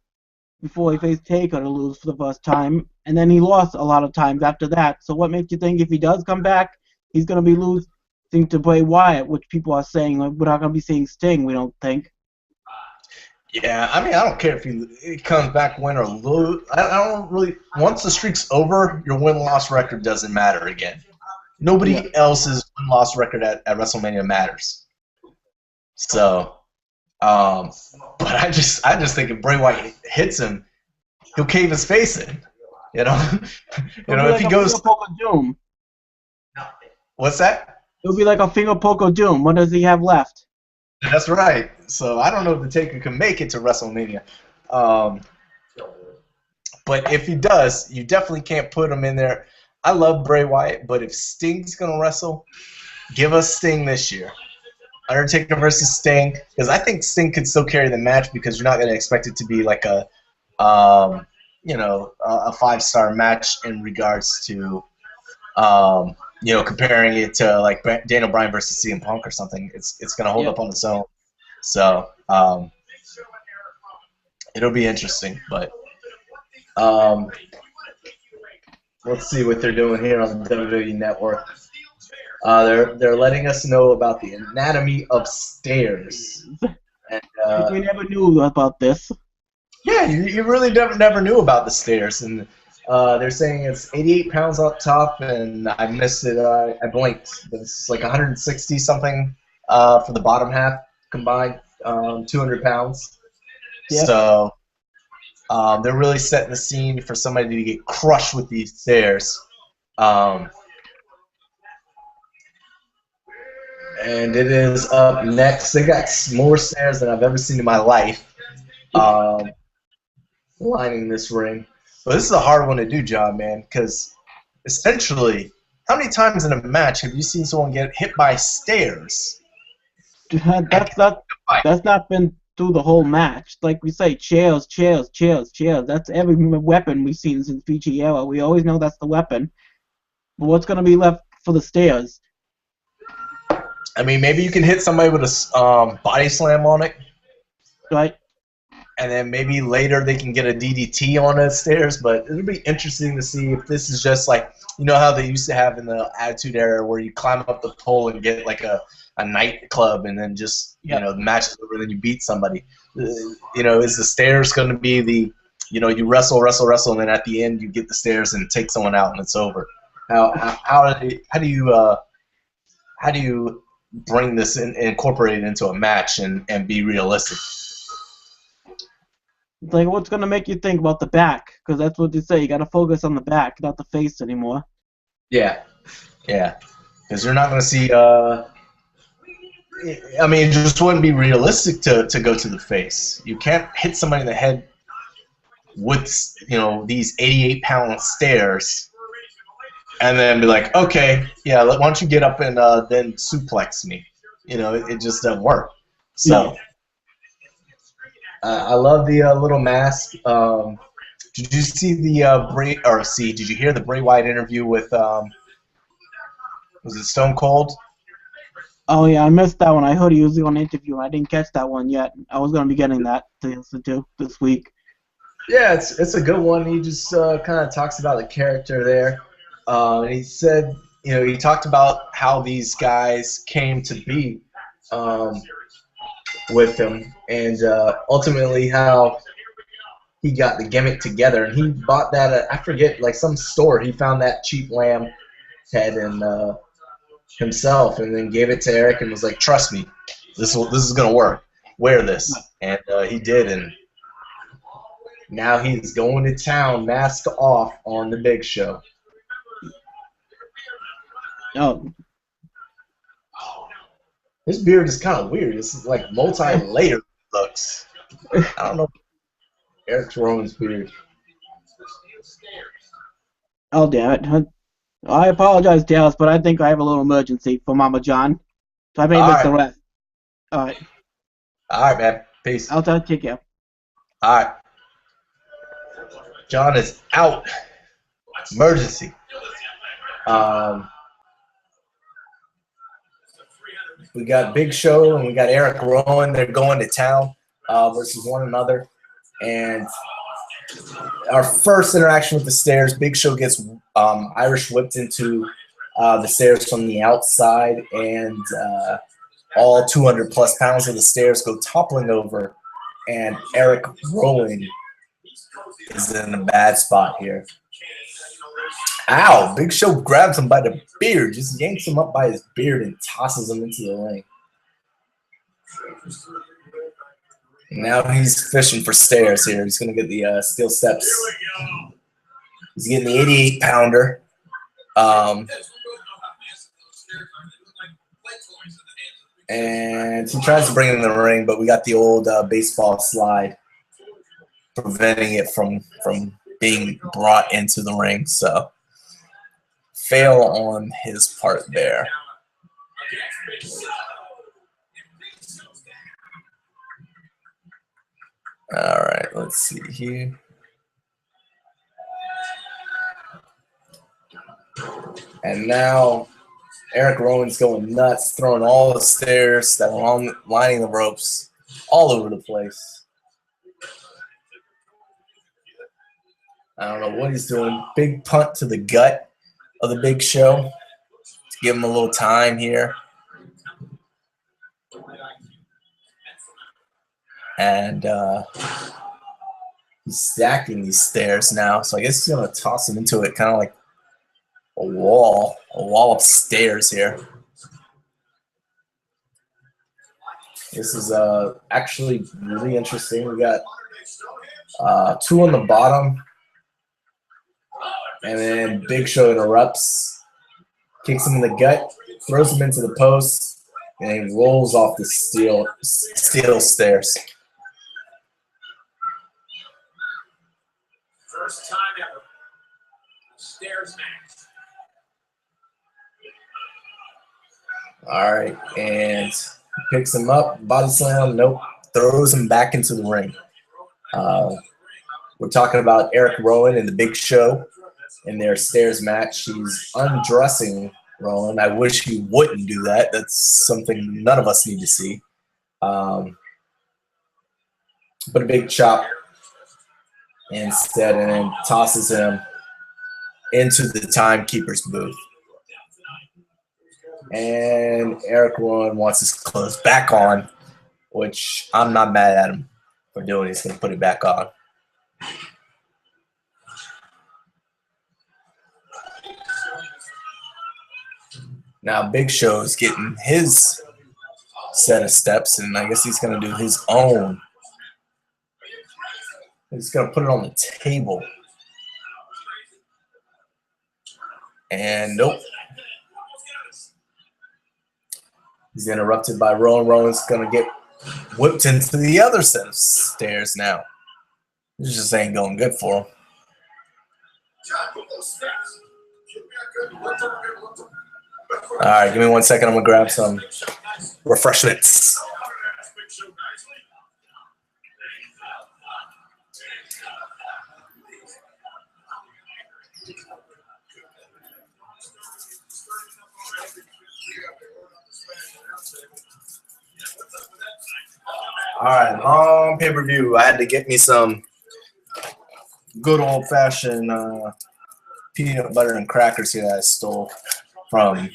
before he faced Taker to lose for the first time, and then he lost a lot of times after that. So what makes you think if he does come back, he's going to be losing to Bray Wyatt, which people are saying like, we're not going to be seeing Sting, we don't think. Yeah, I mean, I don't care if he comes back, win or lose. I don't really. Once the streak's over, your win-loss record doesn't matter again. Nobody else's win-loss record at WrestleMania matters. So, but I just think if Bray Wyatt hits him, he'll cave his face in. You know, if he goes. Doom. What's that? It'll be like a finger poke of doom. What does he have left? That's right. So I don't know if the Taker can make it to WrestleMania. But if he does, you definitely can't put him in there. I love Bray Wyatt, but if Sting's going to wrestle, give us Sting this year. Undertaker versus Sting, because I think Sting could still carry the match because you're not going to expect it to be like a 5-star match in regards to comparing it to like Daniel Bryan versus CM Punk or something. It's going to hold up on its own. So it'll be interesting, but let's see what they're doing here on the WWE Network. They're letting us know about the anatomy of stairs. And, we never knew about this. Yeah, you really never knew about the stairs, and they're saying it's 88 pounds up top, and I missed it. I blinked. It's like 160 something for the bottom half combined, 200 pounds. Yeah. So they're really setting the scene for somebody to get crushed with these stairs. And it is up next. They got more stairs than I've ever seen in my life lining this ring. But this is a hard one to do, John, man, because essentially, how many times in a match have you seen someone get hit by stairs? That's not been through the whole match. Like we say, chairs. That's every weapon we've seen since PG era. We always know that's the weapon. But what's going to be left for the stairs? I mean, maybe you can hit somebody with a body slam on it. Right. And then maybe later they can get a DDT on the stairs, but it'll be interesting to see if this is just like, you know how they used to have in the Attitude Era where you climb up the pole and get like a nightclub and then just, the match is over and then you beat somebody. Is the stairs going to be you wrestle, and then at the end you get the stairs and take someone out and it's over. How do you bring this in, incorporate it into a match and be realistic? It's like, what's gonna make you think about the back? Because that's what they say. You gotta focus on the back, not the face anymore. Yeah, because you're not gonna see. I mean, it just wouldn't be realistic to go to the face. You can't hit somebody in the head with these 88-pound stairs and then be like, okay, yeah, why don't you get up and then suplex me? It just doesn't work. So I love the little mask. Did you see the did you hear the Bray Wyatt interview with was it Stone Cold? Oh yeah, I missed that one. I heard he was doing an interview. I didn't catch that one yet. I was gonna be getting that to listen to this week. Yeah, it's a good one. He just kind of talks about the character there. And he said, he talked about how these guys came to be with him, and ultimately how he got the gimmick together. And he bought that at, I forget, like some store. He found that cheap lamb head and himself, and then gave it to Eric and was like, "Trust me, this is gonna work. Wear this," and he did, and now he's going to town, mask off, on the Big Show. Oh, his beard is kind of weird. It's like multi-layered looks. I don't know. Eric Rowan's beard. oh damn it! I apologize, Dallas, but I think I have a little emergency for Mama John, so I may miss the rest. All right. All right, man. Peace. I'll take care. All right. John is out. Emergency. We got Big Show and we got Eric Rowan. They're going to town versus one another. And our first interaction with the stairs, Big Show gets Irish whipped into the stairs from the outside, and all 200-plus pounds of the stairs go toppling over, and Eric Rowan is in a bad spot here. Ow! Big Show grabs him by the beard, just yanks him up by his beard and tosses him into the ring. Now he's fishing for stairs here. He's going to get the steel steps. He's getting the 88-pounder. And he tries to bring it in the ring, but we got the old baseball slide preventing it from being brought into the ring. So fail on his part there. All right, let's see here. And now Eric Rowan's going nuts, throwing all the stairs that are lining the ropes all over the place. I don't know what he's doing. Big punt to the gut of the Big Show to give him a little time here. And he's stacking these stairs now. So I guess he's going to toss him into it, kind of like a wall of stairs here. This is actually really interesting. We got two on the bottom. And then Big Show interrupts, kicks him in the gut, throws him into the post, and he rolls off the steel stairs. First time ever. Stairs match. All right, and picks him up, body slam, nope, throws him back into the ring. We're talking about Eric Rowan and the Big Show in their stairs match. He's undressing Rowan. I wish he wouldn't do that. That's something none of us need to see. But a big chop instead, and then tosses him into the timekeeper's booth. And Eric Rowan wants his clothes back on, which I'm not mad at him for doing. He's going to put it back on. Now Big Show's getting his set of steps, and I guess he's going to do his own. He's going to put it on the table. And nope. He's interrupted by Rowan. Rowan's going to get whipped into the other set of stairs now. This just ain't going good for him. All right, give me 1 second. I'm going to grab some refreshments. All right, long pay-per-view. I had to get me some good old-fashioned peanut butter and crackers here that I stole from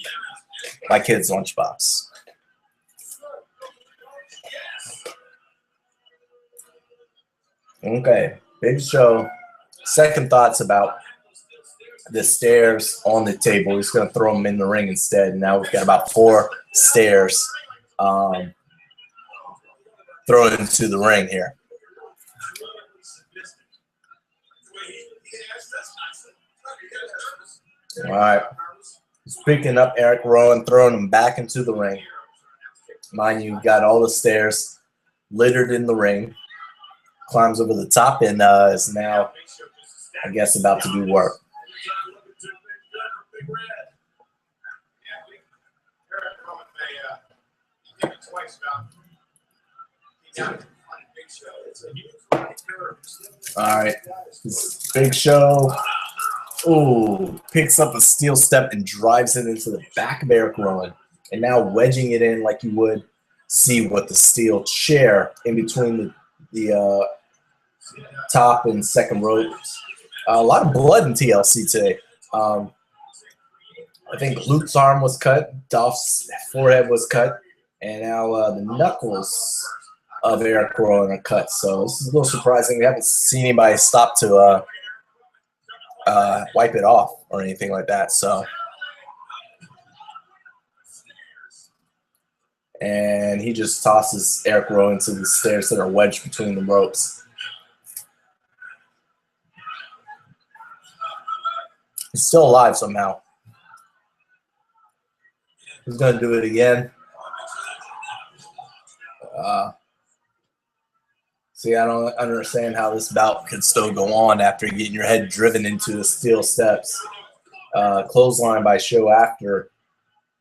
my kid's lunchbox. Okay, Big Show. Second thoughts about the stairs on the table. He's going to throw them in the ring instead. Now we've got about 4 stairs thrown into the ring here. All right. He's picking up Eric Rowan, throwing him back into the ring. Mind you, got all the stairs littered in the ring. Climbs over the top and is now, I guess, about to do work. All right. Big Show. Ooh, picks up a steel step and drives it into the back of Eric Rowan. And now wedging it in like you would see with the steel chair in between the top and second ropes. A lot of blood in TLC today. I think Luke's arm was cut, Dolph's forehead was cut, and now the knuckles of Eric Rowan are cut. So this is a little surprising. We haven't seen anybody stop to wipe it off or anything like that. So, and he just tosses Eric Rowan to the stairs that are wedged between the ropes. He's still alive somehow. He's going to do it again. See, I don't understand how this bout could still go on after getting your head driven into the steel steps. Clothesline by Show after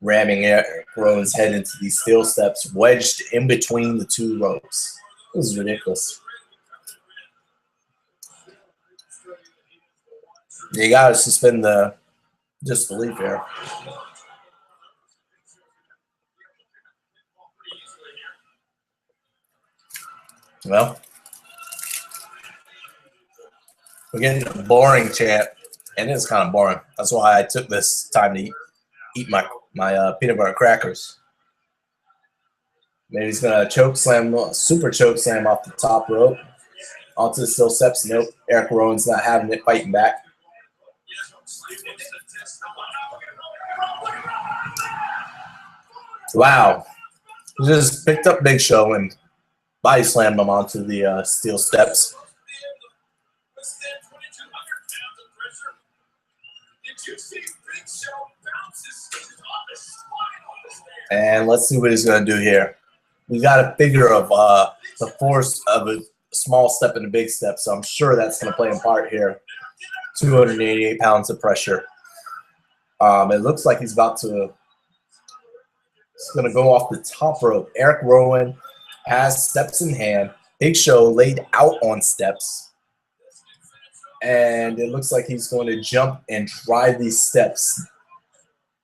ramming Eric Rowan's head into these steel steps, wedged in between the 2 ropes. This is ridiculous. You got to suspend the disbelief here. Well, we're getting a boring chant, and it's kind of boring. That's why I took this time to eat my peanut butter crackers. Maybe he's gonna choke slam, super choke slam off the top rope onto the steel steps. Nope, Eric Rowan's not having it, fighting back. Wow, he just picked up Big Show and body slammed him onto the steel steps. And let's see what he's going to do here. We got a figure of the force of a small step and a big step, so I'm sure that's going to play a part here. 288 pounds of pressure. It looks like he's about to. He's going to go off the top rope. Eric Rowan has steps in hand. Big Show laid out on steps. And it looks like he's going to jump and drive these steps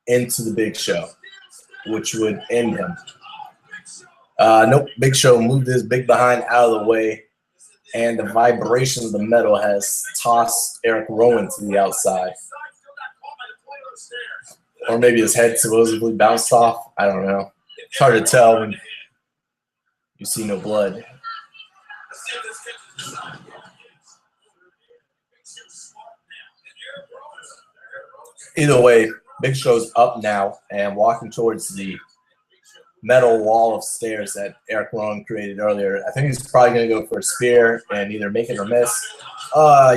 into the Big Show, which would end him. Nope, Big Show moved his big behind out of the way, and the vibration of the metal has tossed Eric Rowan to the outside. Or maybe his head supposedly bounced off. I don't know. It's hard to tell when you see no blood. Either way, Big Show's up now and walking towards the metal wall of stairs that Eric Rowan created earlier. I think he's probably going to go for a spear and either make it or miss.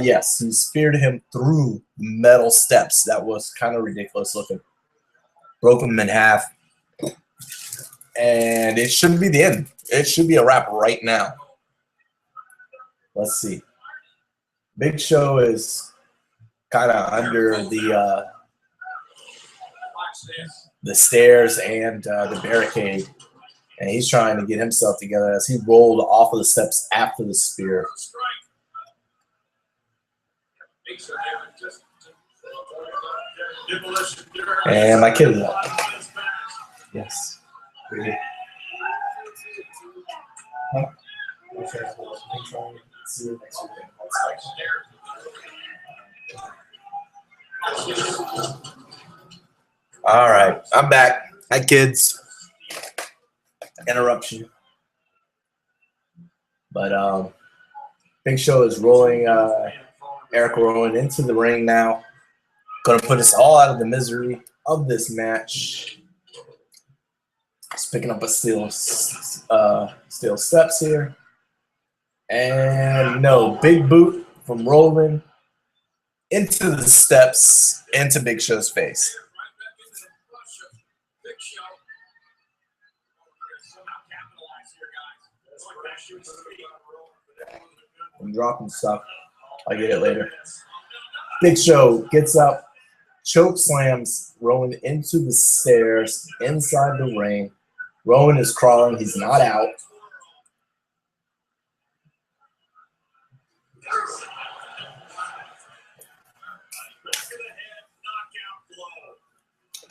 Yes, he speared him through the metal steps. That was kind of ridiculous looking. Broke him in half. And it shouldn't be the end. It should be a wrap right now. Let's see. Big Show is kind of under the stairs and the barricade, and he's trying to get himself together as he rolled off of the steps after the spear. And my kid is up. Yes. Huh? All right, I'm back. Hi, kids. Interruption. But Big Show is rolling Eric Rowan into the ring now. Going to put us all out of the misery of this match. Just picking up a steel steps here. And no, big boot from Rowan into the steps, into Big Show's face. I'm dropping stuff. I'll get it later. Big Show gets up, choke slams Rowan into the stairs inside the ring. Rowan is crawling. He's not out.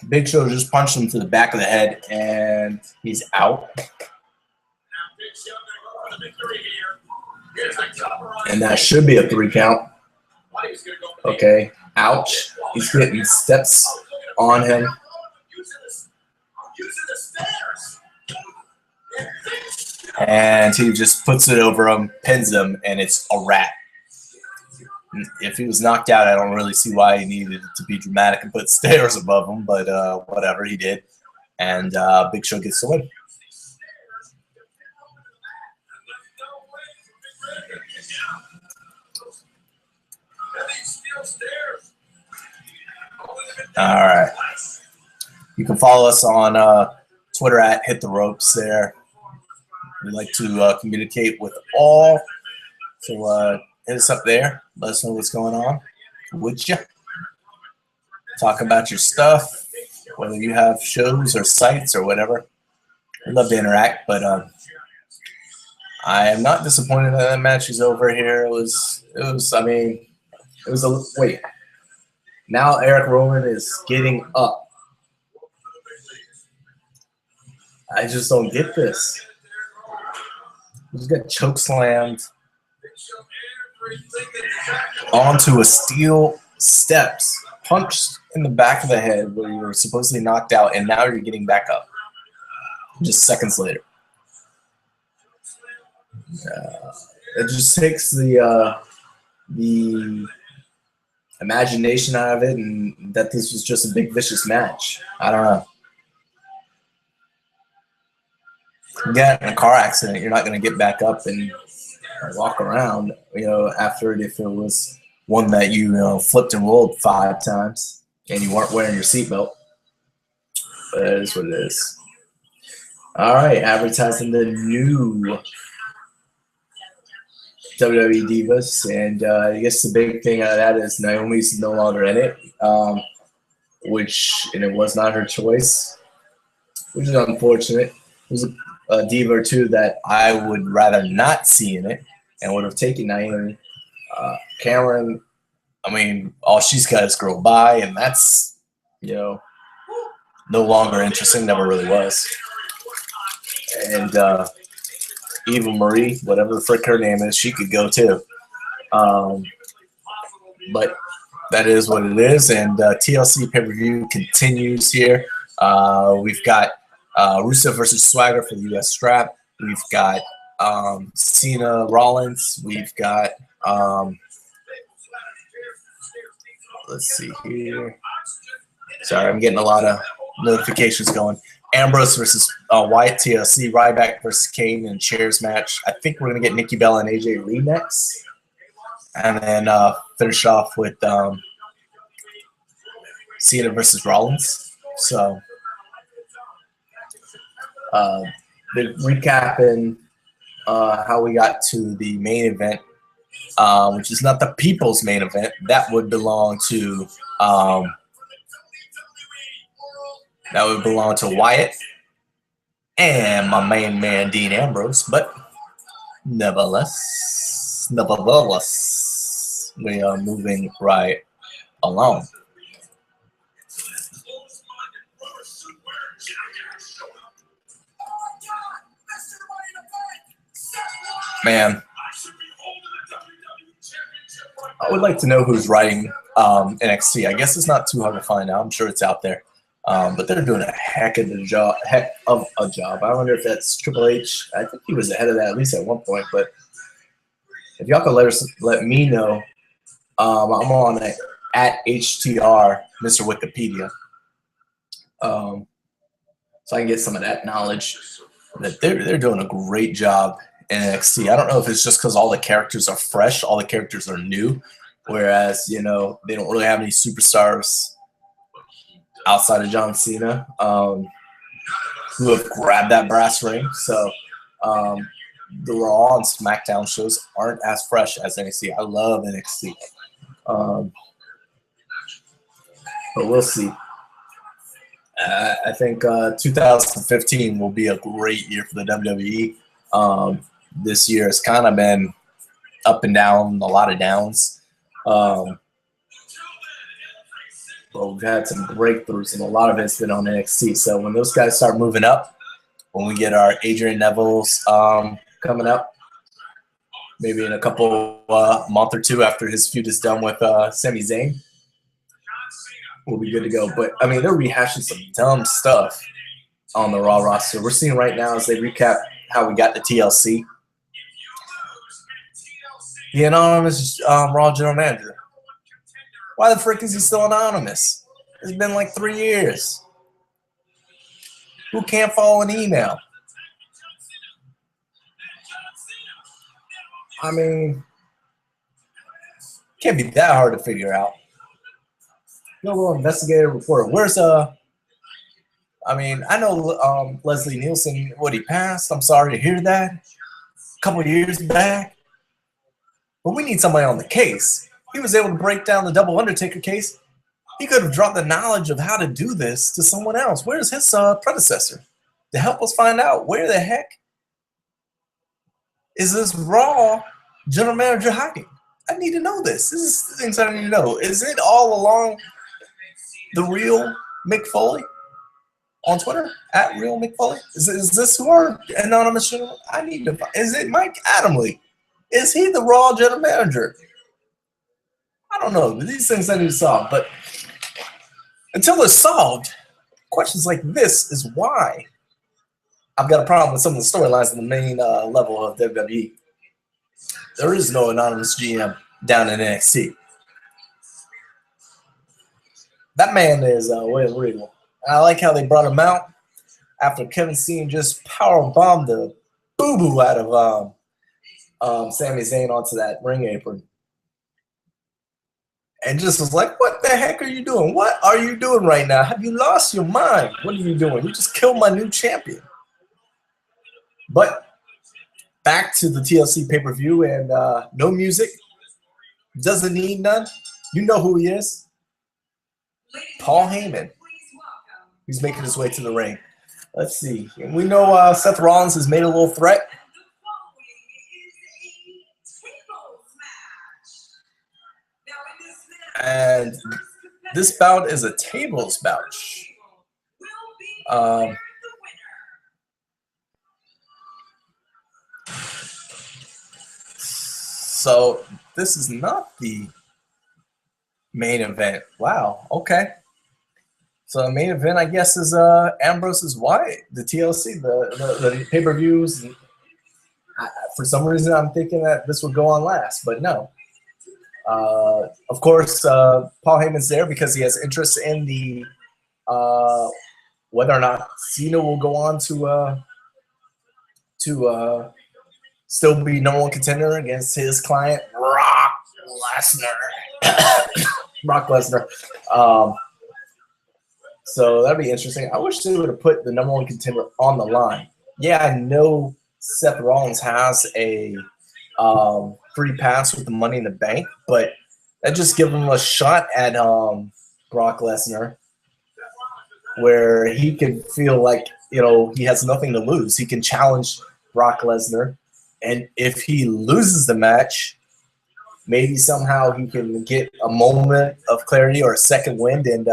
Big Show just punched him to the back of the head, and he's out. And that should be a 3 count. Okay, ouch. He's getting steps on him. And he just puts it over him, pins him, and it's a wrap. If he was knocked out, I don't really see why he needed to be dramatic and put stairs above him, but whatever, he did. And Big Show gets the win. All right. You can follow us on Twitter at Hit the Ropes there. We'd like to communicate with all. So hit us up there. Let us know what's going on. Would you? Talk about your stuff, whether you have shows or sites or whatever. We'd love to interact, but I am not disappointed that that match is over here. It was a wait. Now Eric Rowan is getting up. I just don't get this. He's got choke slammed onto a steel steps, punched in the back of the head where you were supposedly knocked out, and now you're getting back up just seconds later. It just takes the imagination out of it, and that this was just a big vicious match. I don't know. You get in a car accident, you're not going to get back up and walk around, after it if it was one that you flipped and rolled 5 times and you weren't wearing your seatbelt. But that is what it is. All right, advertising the new WWE Divas, and I guess the big thing out of that is Naomi's no longer in it, and it was not her choice, which is unfortunate. There's a diva or two that I would rather not see in it and would have taken Naomi. Cameron, all she's got is girl by, and that's, no longer interesting, never really was. And Eva Marie, whatever the frick her name is, she could go too. But that is what it is, and TLC PPV continues here. We've got Rusev versus Swagger for the U.S. strap. We've got Cena Rollins. We've got let's see here. Sorry, I'm getting a lot of notifications going. Ambrose versus Wyatt, TLC, Ryback versus Kane in chairs match. I think we're going to get Nikki Bella and AJ Lee next. And then finish off with Cena versus Rollins. So, recapping how we got to the main event, which is not the people's main event. That would belong to Wyatt and my main man Dean Ambrose. But nevertheless, we are moving right along. Man, I would like to know who's writing NXT. I guess it's not too hard to find out. I'm sure it's out there. But they're doing a heck of a job. I wonder if that's Triple H. I think he was ahead of that at least at one point. But if y'all could let me know, I'm on it at HTR, Mr. Wikipedia, so I can get some of that knowledge. That they're doing a great job in NXT. I don't know if it's just because all the characters are fresh, all the characters are new, whereas they don't really have any superstars outside of John Cena who have grabbed that brass ring. So the Raw and SmackDown shows aren't as fresh as NXT. I love NXT. But we'll see. I think 2015 will be a great year for the WWE. This year has kind of been up and down, a lot of downs. But we've had some breakthroughs, and a lot of it's been on NXT. So when those guys start moving up, when we get our Adrian Neville's coming up, maybe in a couple month or two after his feud is done with Sami Zayn, we'll be good to go. But, I mean, they're rehashing some dumb stuff on the Raw roster. We're seeing right now as they recap how we got the TLC. The anonymous Raw general manager. Why the frick is he still anonymous? It's been like 3 years. Who can't follow an email? I mean, can't be that hard to figure out. No little investigative reporter. Where's I mean, I know Leslie Nielsen. He passed. I'm sorry to hear that. A couple of years back. But we need somebody on the case. He was able to break down the double Undertaker case. He could have dropped the knowledge of how to do this to someone else. Where's his predecessor to help us find out where the heck is this Raw general manager hiding? I need to know this. This is the things I need to know. Is it all along the real Mick Foley on Twitter at real Mick Foley? Is this who our anonymous general? I need to find. Is it Mike Adamle? Is he the Raw general manager? I don't know. These things I need to solve. But until they're solved, questions like this is why I've got a problem with some of the storylines in the main level of WWE. There is no anonymous GM down in NXT. That man is William Regal. I like how they brought him out after Kevin Steen just powerbombed the boo-boo out of Sami Zayn onto that ring apron. And just was like, what the heck are you doing? What are you doing right now? Have you lost your mind? What are you doing? You just killed my new champion. But back to the TLC pay-per-view and no music. Doesn't need none. You know who he is. Paul Heyman. He's making his way to the ring. Let's see. And we know Seth Rollins has made a little threat. And this bout is a tables bout. So this is not the main event. Wow. Okay. So the main event, I guess, is Ambrose's Wyatt, the TLC, the pay-per-views. For some reason, I'm thinking that this would go on last, but no. Of course, Paul Heyman's there because he has interest in the whether or not Cena will go on to still be #1 contender against his client Brock Lesnar. Brock Lesnar. So that'd be interesting. I wish they would have put the #1 contender on the line. Yeah, I know Seth Rollins has a free pass with the Money in the Bank, but that just gives him a shot at Brock Lesnar, where he could feel like, you know, he has nothing to lose. He can challenge Brock Lesnar, and if he loses the match, maybe somehow he can get a moment of clarity or a second wind and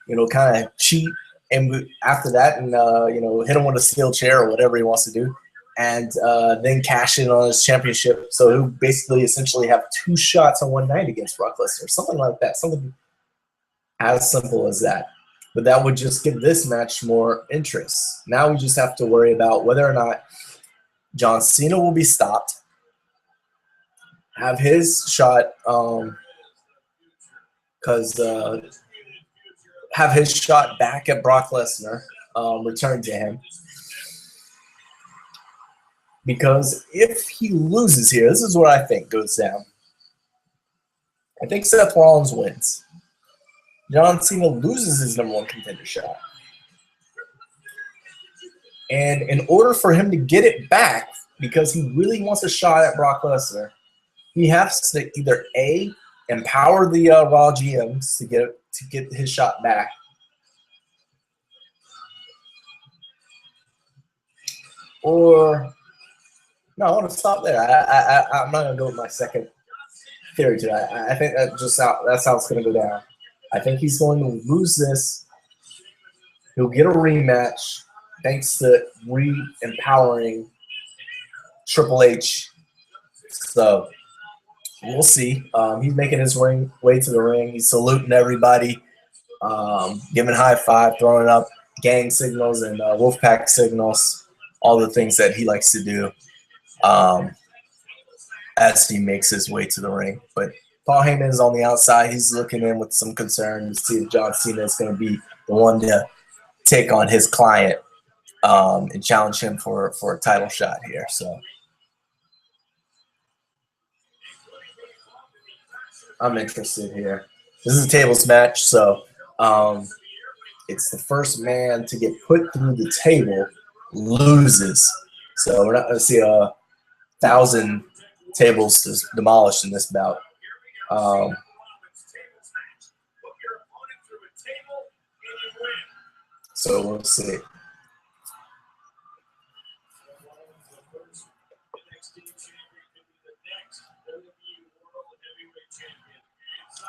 you know, kind of cheat, and after that, and you know, hit him with a steel chair or whatever he wants to do, and then cash in on his championship. So he'll basically essentially have 2 shots on one night against Brock Lesnar, something like that, something as simple as that. But that would just give this match more interest. Now we just have to worry about whether or not John Cena will be stopped, have his shot, have his shot back at Brock Lesnar, returned to him. Because if he loses here, this is what I think goes down. I think Seth Rollins wins. John Cena loses his #1 contender shot. And in order for him to get it back, because he really wants a shot at Brock Lesnar, he has to either A, empower the Raw GMs to get his shot back, or no, I want to stop there. I'm not gonna go with my second theory to that. I think that's how it's gonna go down. I think he's going to lose this. He'll get a rematch thanks to re-empowering Triple H. So we'll see. He's making his way to the ring. He's saluting everybody, giving high five, throwing up gang signals and Wolfpack signals, all the things that he likes to do as he makes his way to the ring. But Paul Heyman is on the outside. He's looking in with some concern to see if John Cena is going to be the one to take on his client and challenge him for a title shot here. So I'm interested here. This is a tables match, so it's the first man to get put through the table loses. So we're not going to see 1,000 tables demolished in this bout. So we'll see.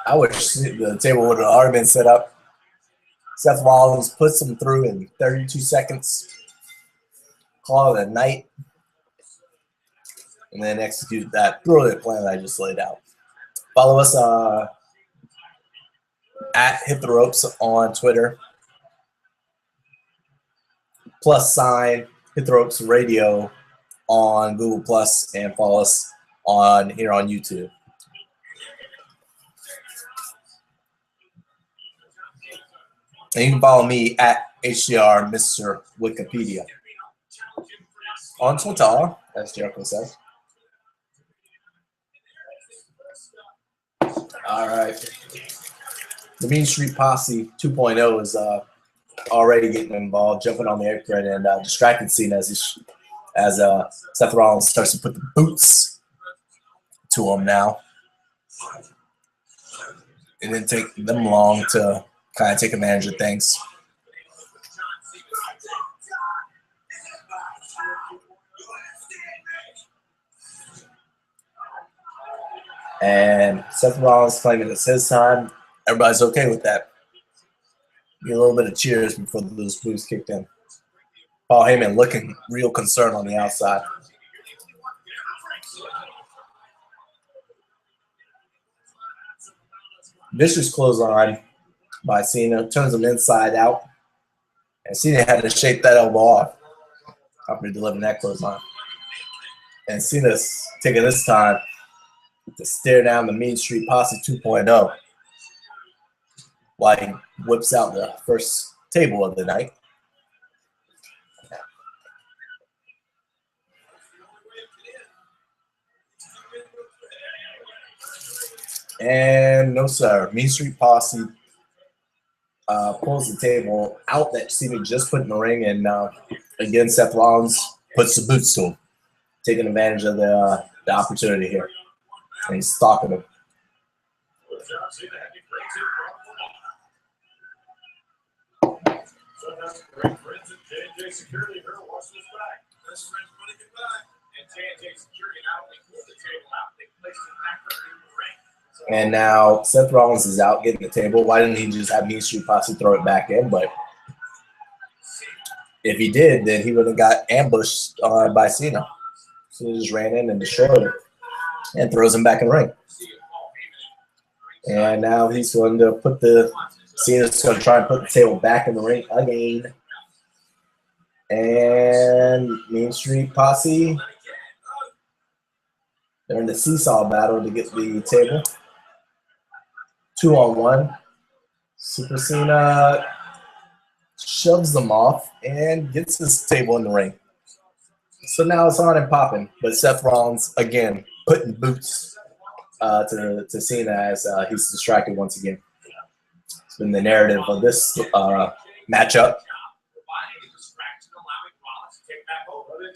I wish the table would have already been set up. Seth Rollins puts him through in 32 seconds. Call it a night. And then execute that brilliant plan that I just laid out. Follow us at Hit the Ropes on Twitter. +, Hit the Ropes Radio on Google Plus, and follow us here on YouTube. And you can follow me at HDR Mr. Wikipedia on Twitter, as Jericho says. All right. The Mean Street Posse 2.0 is already getting involved, jumping on the apron and distracting Cena as Seth Rollins starts to put the boots to him now. It didn't take them long to kind of take advantage of things. And Seth Rollins claiming it's his time. Everybody's okay with that. Get a little bit of cheers before those boots kicked in. Paul Heyman looking real concerned on the outside. Vicious clothesline by Cena, turns him inside out. And Cena had to shake that elbow off after delivering that clothesline. And Cena's taking this time to stare down the Mean Street Posse 2.0 while he whips out the first table of the night. And no, sir. Mean Street Posse pulls the table out that Cena just put in the ring, and again, Seth Rollins puts the boots to him, taking advantage of the opportunity here. And he's stalking him. And now Seth Rollins is out getting the table. Why didn't he just have Mean Street Posse throw it back in? But if he did, then he would have got ambushed by Cena. So he just ran in and destroyed it and throws him back in the ring. And now he's going to put Cena's going to try and put the table back in the ring again. And Mean Street Posse, they're in the seesaw battle to get the table. 2-on-1. Super Cena shoves them off and gets his table in the ring. So now it's on and popping. But Seth Rollins, again, putting boots to Cena as he's distracted once again. It's been the narrative of this matchup.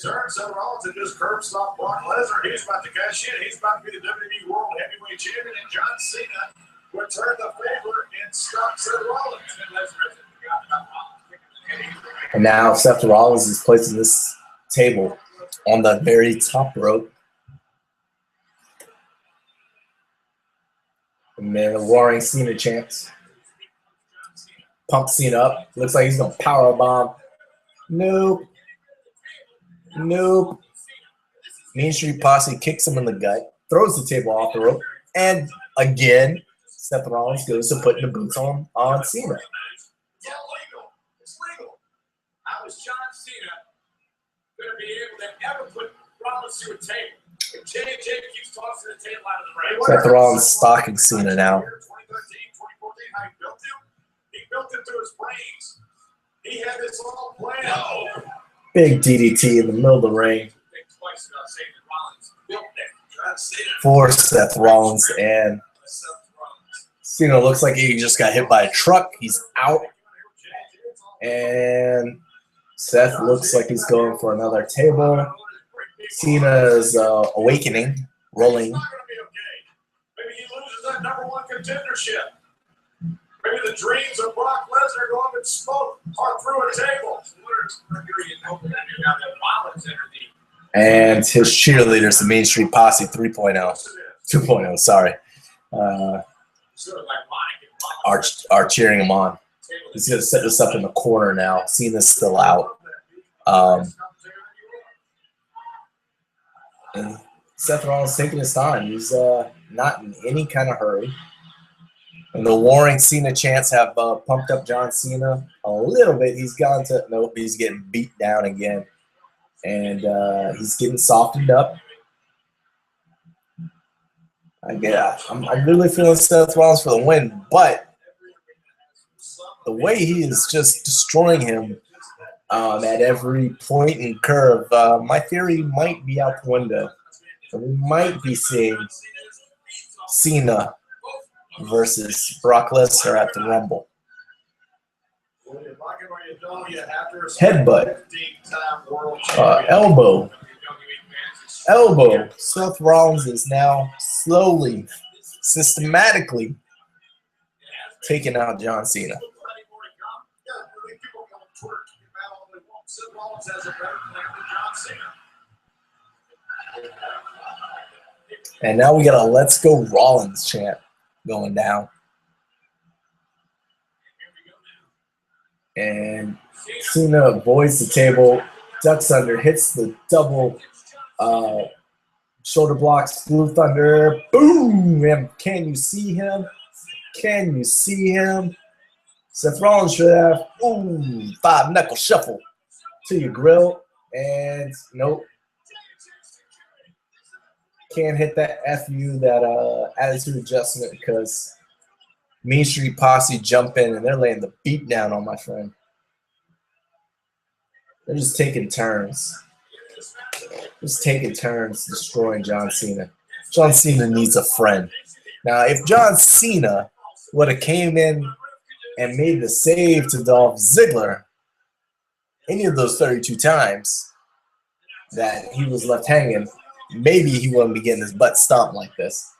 Turn Seth Rollins and just curb stop Brock Lesnar. He's about to cash in. He's about to be the WWE World Heavyweight Champion, and John Cena return the favor and stop Seth Rollins. And now Seth Rollins is placing this table on the very top rope. And then a roaring Cena chants. Pump Cena up. Looks like he's going to power bomb. Nope. Nope. Mean Street Posse kicks him in the gut, throws the table off the rope, and again, Seth Rollins goes to putting the boots on Cena. It's legal. It's legal. How is John Cena going to be able to ever put Rollins to a table? If JJ keeps tossing the table out of the ring. Seth Rollins stalking Cena now. 2013, 2014, how he built him? He built it through his brains. He had this all planned. Big DDT in the middle of the ring for Seth Rollins, and Cena looks like he just got hit by a truck. He's out, and Seth looks like he's going for another table. Cena's awakening, rolling. Maybe he loses that #1 contendership. Maybe the dreams of Brock Lesnar go up in smoke or through a table. And his cheerleaders, the Main Street Posse 3.0. 2.0, sorry. Are cheering him on. He's going to set this up in the corner now. Cena's still out. And Seth Rollins taking his time. He's not in any kind of hurry. And the warring Cena chants have pumped up John Cena a little bit. He's gone to – nope, he's getting beat down again. And he's getting softened up. I'm really feeling Seth Rollins for the win. But the way he is just destroying him at every point and curve, my theory might be out the window. We might be seeing Cena versus Brock Lesnar at the Rumble. Headbutt. Elbow. Seth Rollins is now slowly, systematically taking out John Cena. And now we got a "Let's Go Rollins" chant going down. And Cena avoids the table, ducks under, hits the double shoulder blocks, Blue Thunder. Boom! And can you see him? Can you see him? Seth Rollins should have, 5-knuckle shuffle to your grill. And nope. Can't hit that FU, that attitude adjustment, because Mean Street Posse jump in and they're laying the beat down on my friend. They're just taking turns. Just taking turns destroying John Cena. John Cena needs a friend. Now, if John Cena would have came in and made the save to Dolph Ziggler any of those 32 times that he was left hanging, maybe he wouldn't be getting his butt stomped like this.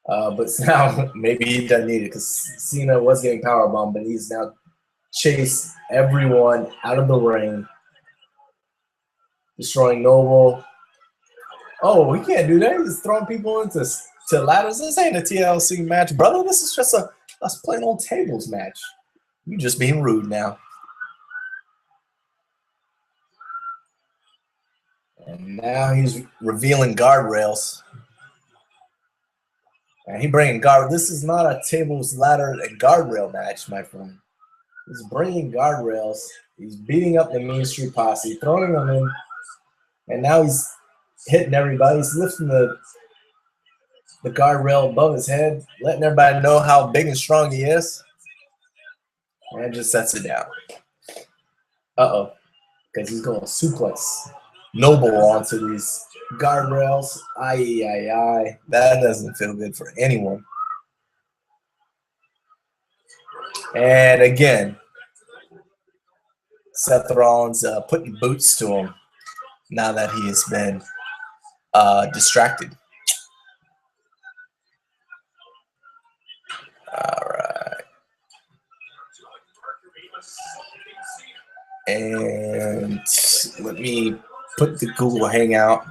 But now maybe he doesn't need it because Cena was getting powerbombed, but he's now chased everyone out of the ring, destroying Noble. Oh, we can't do that. He's throwing people into ladders. This ain't a TLC match, brother. This is just a plain old tables match. You just being rude now. And now he's revealing guardrails. And he bringing guard. This is not a tables, ladder, and guardrail match, my friend. He's bringing guardrails. He's beating up the Mean Street Posse, throwing them in, and now he's hitting everybody. He's lifting the guardrail above his head, letting everybody know how big and strong he is, and just sets it down. Uh-oh, because he's going to suplex Noble onto these guardrails. Aye. That doesn't feel good for anyone. And again, Seth Rollins putting boots to him now that he has been distracted. All right. And let me put the Google Hangout.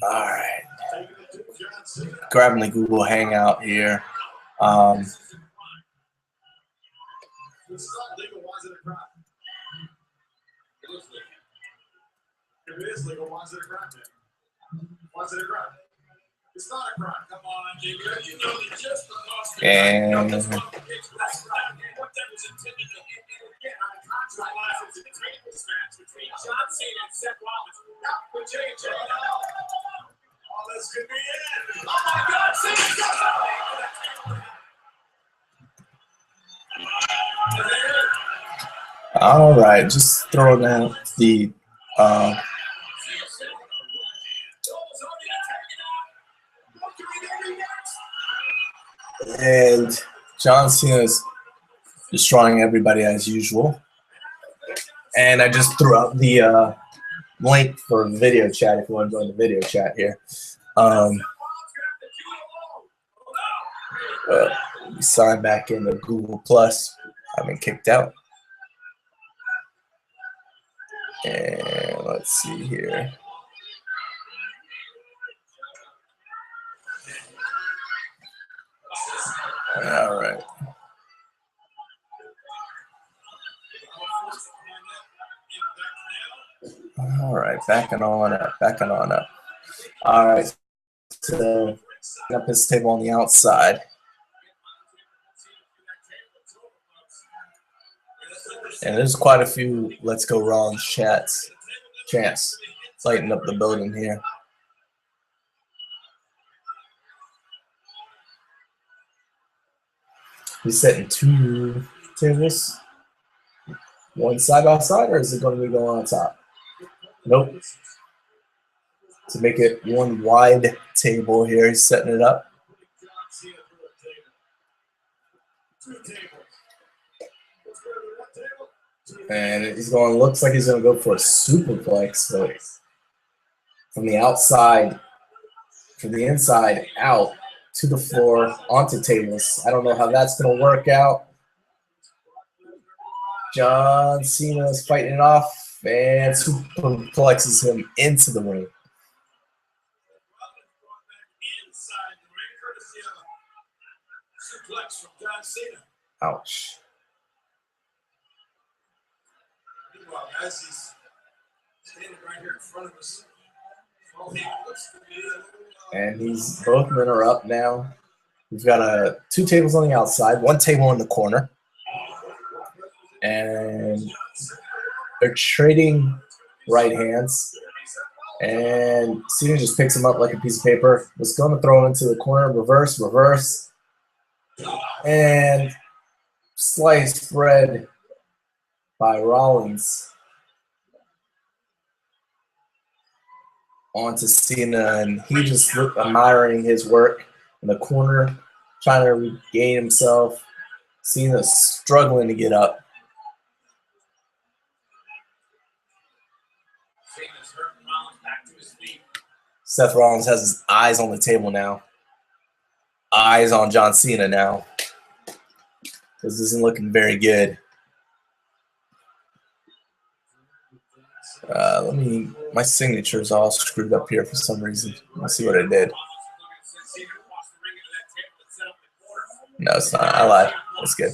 All right. Grabbing the Google Hangout here. And all right, just throwing out the and John Cena's destroying everybody as usual. And I just threw out the link for video chat if you want to join the video chat here. Sign back into Google Plus. I've been kicked out. And let's see here. All right. All right, backing on up. All right, so up his table on the outside. And there's quite a few Let's Go Rollins chants lighting up the building here. He's setting 2 tables, one side by side, or is it going to be going on top? Nope. To make it one wide table here, he's setting it up. And he's going, looks like he's going to go for a superplex, but from the outside, from the inside out to the floor, onto tables. I don't know how that's going to work out. John Cena is fighting it off and superplexes him into the ring. Ouch. As he's standing right here in front of us. And both men are up now. We've got 2 tables on the outside, 1 table in the corner. And they're trading right hands. And Cena just picks him up like a piece of paper. Was going to throw him into the corner, reverse. And sliced bread by Rollins onto Cena, and he just looked admiring his work in the corner, trying to regain himself. Cena struggling to get up. Seth Rollins has his eyes on the table now. Eyes on John Cena now. This isn't looking very good. My signature's all screwed up here for some reason. Let's see what I did. No, it's not. I lied. That's good.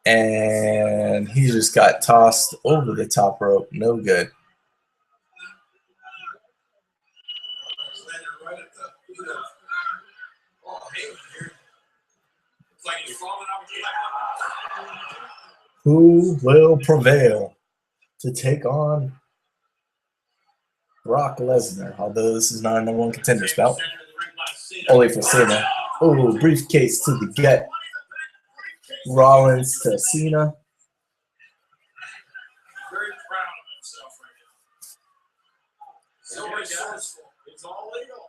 And he just got tossed over the top rope. No good. Who will prevail to take on Brock Lesnar? Although this is not a #1 contender belt. Only for Cena. Oh, briefcase to the gut. Rollins to Cena. Very proud of himself right now. It's all legal.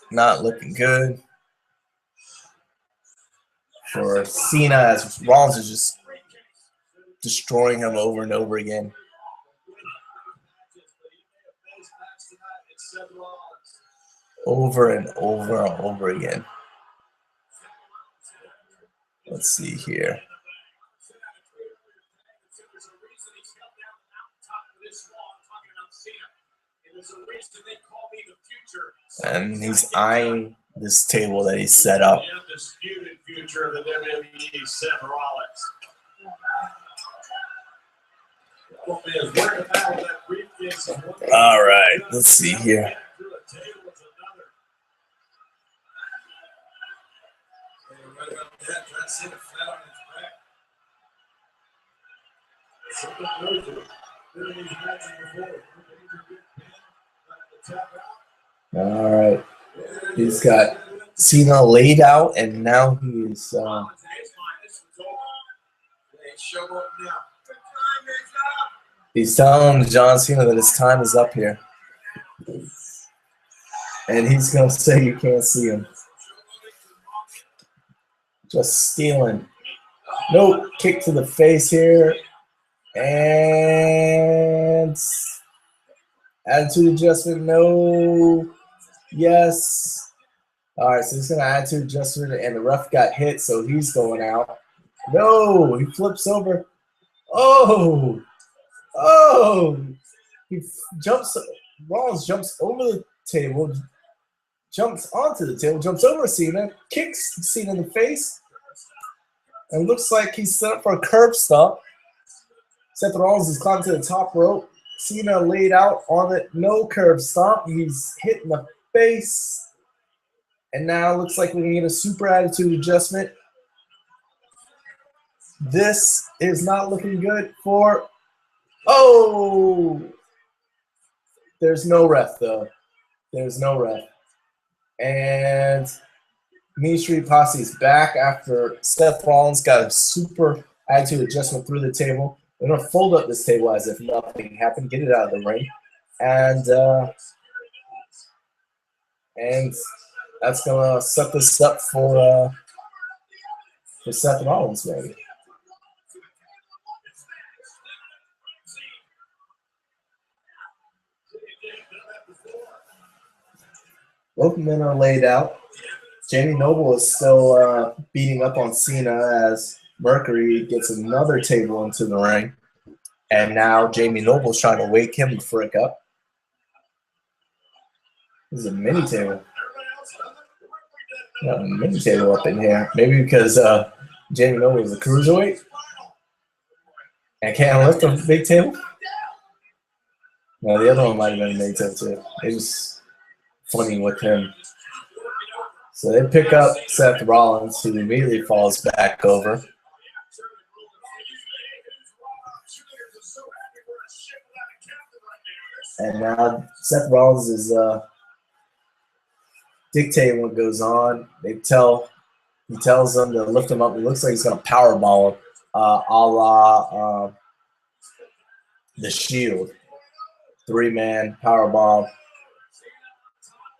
Not looking good for Cena, as Rollins is just destroying him over and over again. Over and over and over again. Let's see here. And he's eyeing this table that he set up. The undisputed future of the WWE, Seth Rollins. All right, let's see here. All right, he's got Cena laid out, and now he's telling John Cena that his time is up here, and he's gonna say you can't see him. Just stealing. Nope, kick to the face here, and attitude adjustment. No. Yes. All right, so he's going to attitude adjustment, and the ref got hit, so he's going out. No, he flips over. Oh. Oh. He jumps. Rollins jumps over the table, jumps onto the table, jumps over Cena, kicks Cena in the face, and looks like he's set up for a curb stomp. Seth Rollins is climbing to the top rope. Cena laid out on it, no curb stomp. He's hit in the face. And now it looks like we're going to get a super attitude adjustment. This is not looking good for... Oh! There's no ref, though. There's no ref. And Mean Street Posse is back after Seth Rollins got a super attitude adjustment through the table. We're going to fold up this table as if nothing happened, get it out of the ring. And that's going to set this up for Seth Rollins, maybe. Both men are laid out. Jamie Noble is still beating up on Cena as Mercury gets another table into the ring. And now Jamie Noble's trying to wake him the frick up. This is a mini table. Got a mini table up in here. Maybe because Jamie Noble is a cruiserweight and can't lift a big table. No, the other one might have been a big table too. It's just funny with him. So they pick up Seth Rollins, who immediately falls back over. And now Seth Rollins is dictate what goes on. He tells them to lift him up. It looks like he's gonna powerball him, a la the Shield. 3-man powerbomb.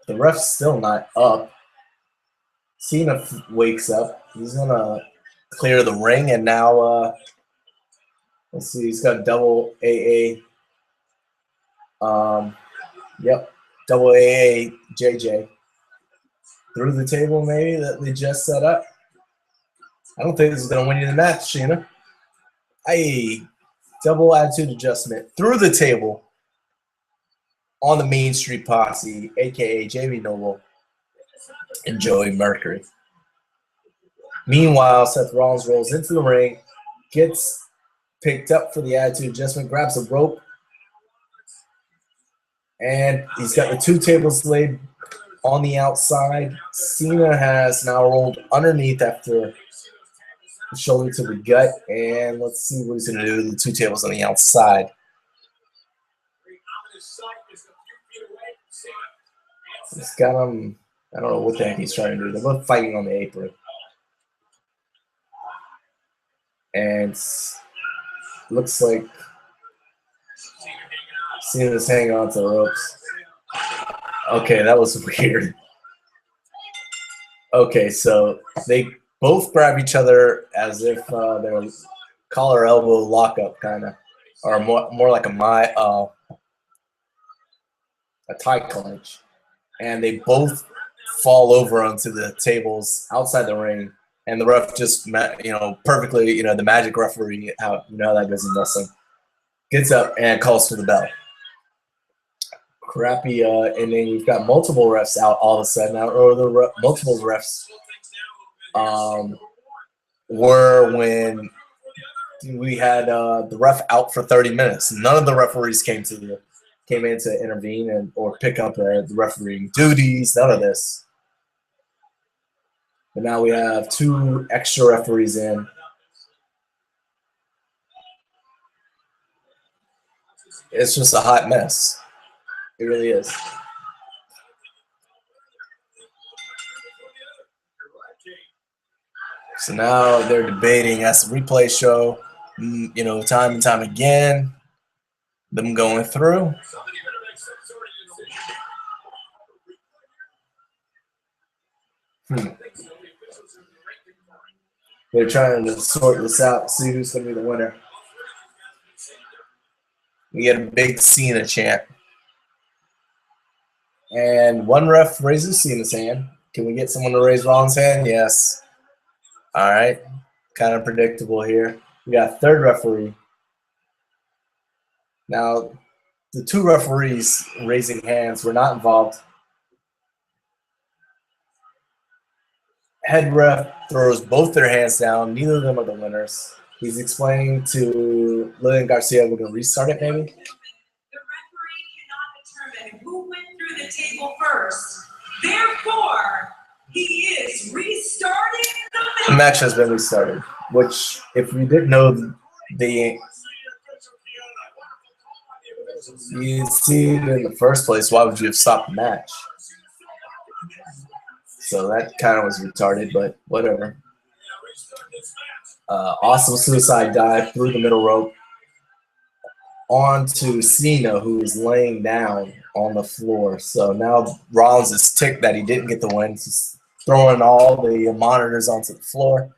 The ref's still not up. Cena wakes up. He's gonna clear the ring, and now let's see. He's got double AA. Yep, double AA JJ through the table maybe that they just set up. I don't think this is gonna win you the match, Cena. Hey, double attitude adjustment through the table on the Main Street Posse, aka JB Noble and Joey Mercury. Meanwhile, Seth Rollins rolls into the ring, gets picked up for the attitude adjustment, grabs a rope, and he's got the 2 tables laid on the outside. Cena has now rolled underneath after the shoulder to the gut, and let's see what he's going to do with the 2 tables on the outside. He's got him. I don't know what the heck he's trying to do. They're both fighting on the apron. And looks like Cena's hanging on to the ropes. Okay, that was weird. Okay, so they both grab each other as if they're collar elbow lockup kind of, or more like a tie clinch. And they both fall over onto the tables outside the ring, and the ref just, perfectly, the magic referee, how that goes in wrestling, gets up and calls for the bell. Crappy, and then you've got multiple refs out all of a sudden. Or the multiple refs were when we had the ref out for 30 minutes. None of the referees came in to intervene or pick up the refereeing duties. None of this. But now we have 2 extra referees in. It's just a hot mess. It really is. So now they're debating as the replay show, time and time again, them going through. They're trying to sort this out, see who's going to be the winner. We get a big Cena chant. And one ref raises Cena's hand. Can we get someone to raise Rollins' hand? Yes. All right. Kind of predictable here. We got a 3rd referee. Now, the 2 referees raising hands were not involved. Head ref throws both their hands down. Neither of them are the winners. He's explaining to Lillian Garcia, we're going to restart it maybe. The referee cannot determine who went through the table first. Therefore, he is restarting the match has been restarted, which, if we didn't know, you'd see it in the first place. Why would you have stopped the match? So that kind of was retarded, but whatever. Awesome suicide dive through the middle rope onto Cena, who is laying down on the floor. So now Rollins is ticked that he didn't get the win. He's throwing all the monitors onto the floor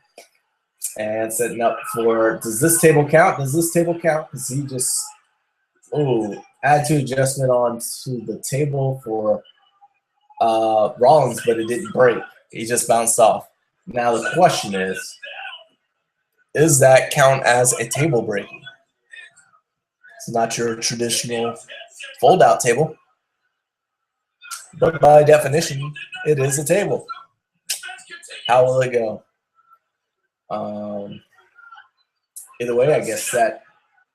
and setting up for, does this table count? Does this table count? Because he just, attitude adjustment onto the table for Rollins, but it didn't break. He just bounced off. Now the question is that count as a table break? It's not your traditional fold-out table, but by definition, it is a table. How will it go? Either way, I guess that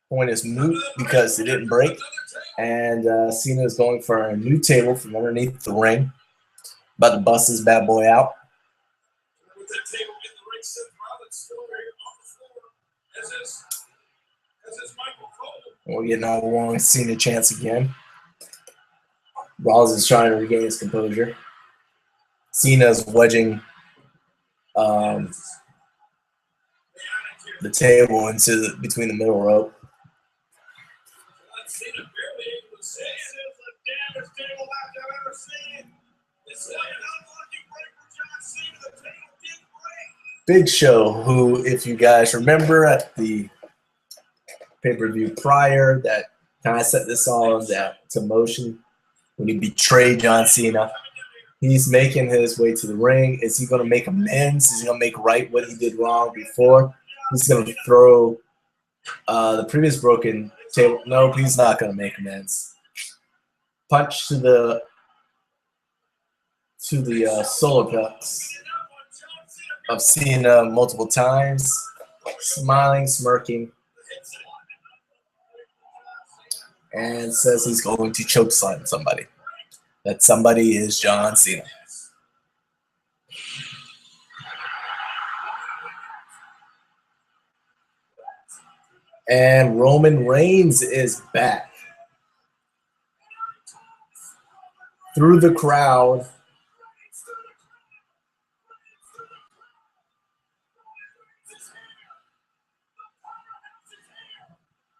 point is moot because it didn't break, and Cena is going for a new table from underneath the ring. About to bust this bad boy out. We're getting all along Cena chance again. Rollins is trying to regain his composure. Cena's wedging the table into between the middle rope. Big Show, who, if you guys remember at the pay-per-view prior, that kind of set this all to motion when he betrayed John Cena. He's making his way to the ring. Is he going to make amends? Is he going to make right what he did wrong before? He's going to throw the previous broken table. Nope, he's not going to make amends. Punch to the solar plex of Cena multiple times, smiling, smirking, and says he's going to chokeslam somebody. That somebody is John Cena. And Roman Reigns is back. Through the crowd.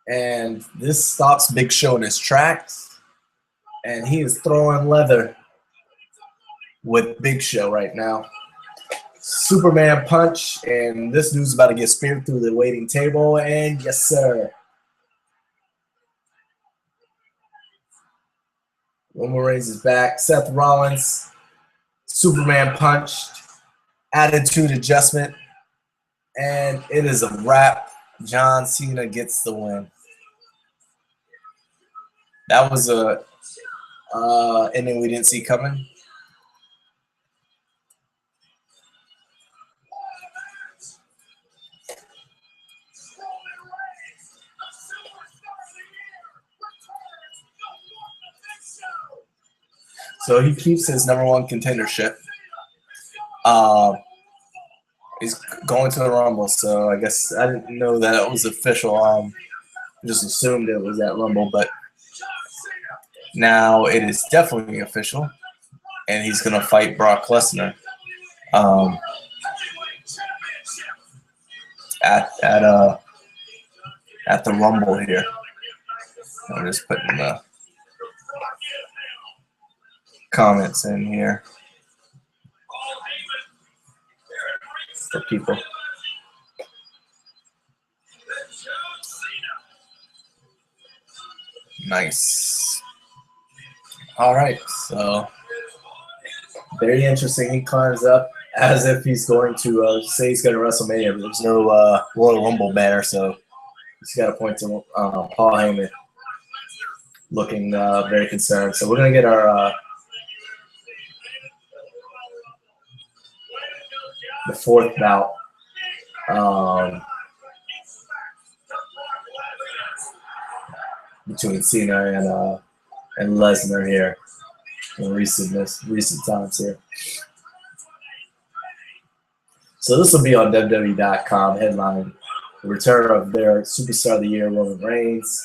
And this stops Big Show in his tracks. And he is throwing leather with Big Show right now. Superman punch, and this dude's about to get speared through the waiting table, and yes, sir. Roman Reigns is back. Seth Rollins, Superman punched, attitude adjustment, and it is a wrap. John Cena gets the win. That was a ending we didn't see coming. So he keeps his #1 contendership. He's going to the Rumble, so I guess I didn't know that it was official. I just assumed it was that Rumble, but now it is definitely official, and he's going to fight Brock Lesnar at the Rumble here. I'm just putting the comments in here for people. Nice. All right, so very interesting. He climbs up as if he's going to say he's going to WrestleMania, but there's no Royal Rumble banner, so he's got to point to Paul Heyman looking very concerned. So we're going to get our the fourth bout. Between Cena and Lesnar here in recent times here. So this will be on WWE.com headline: the return of their superstar of the year, Roman Reigns.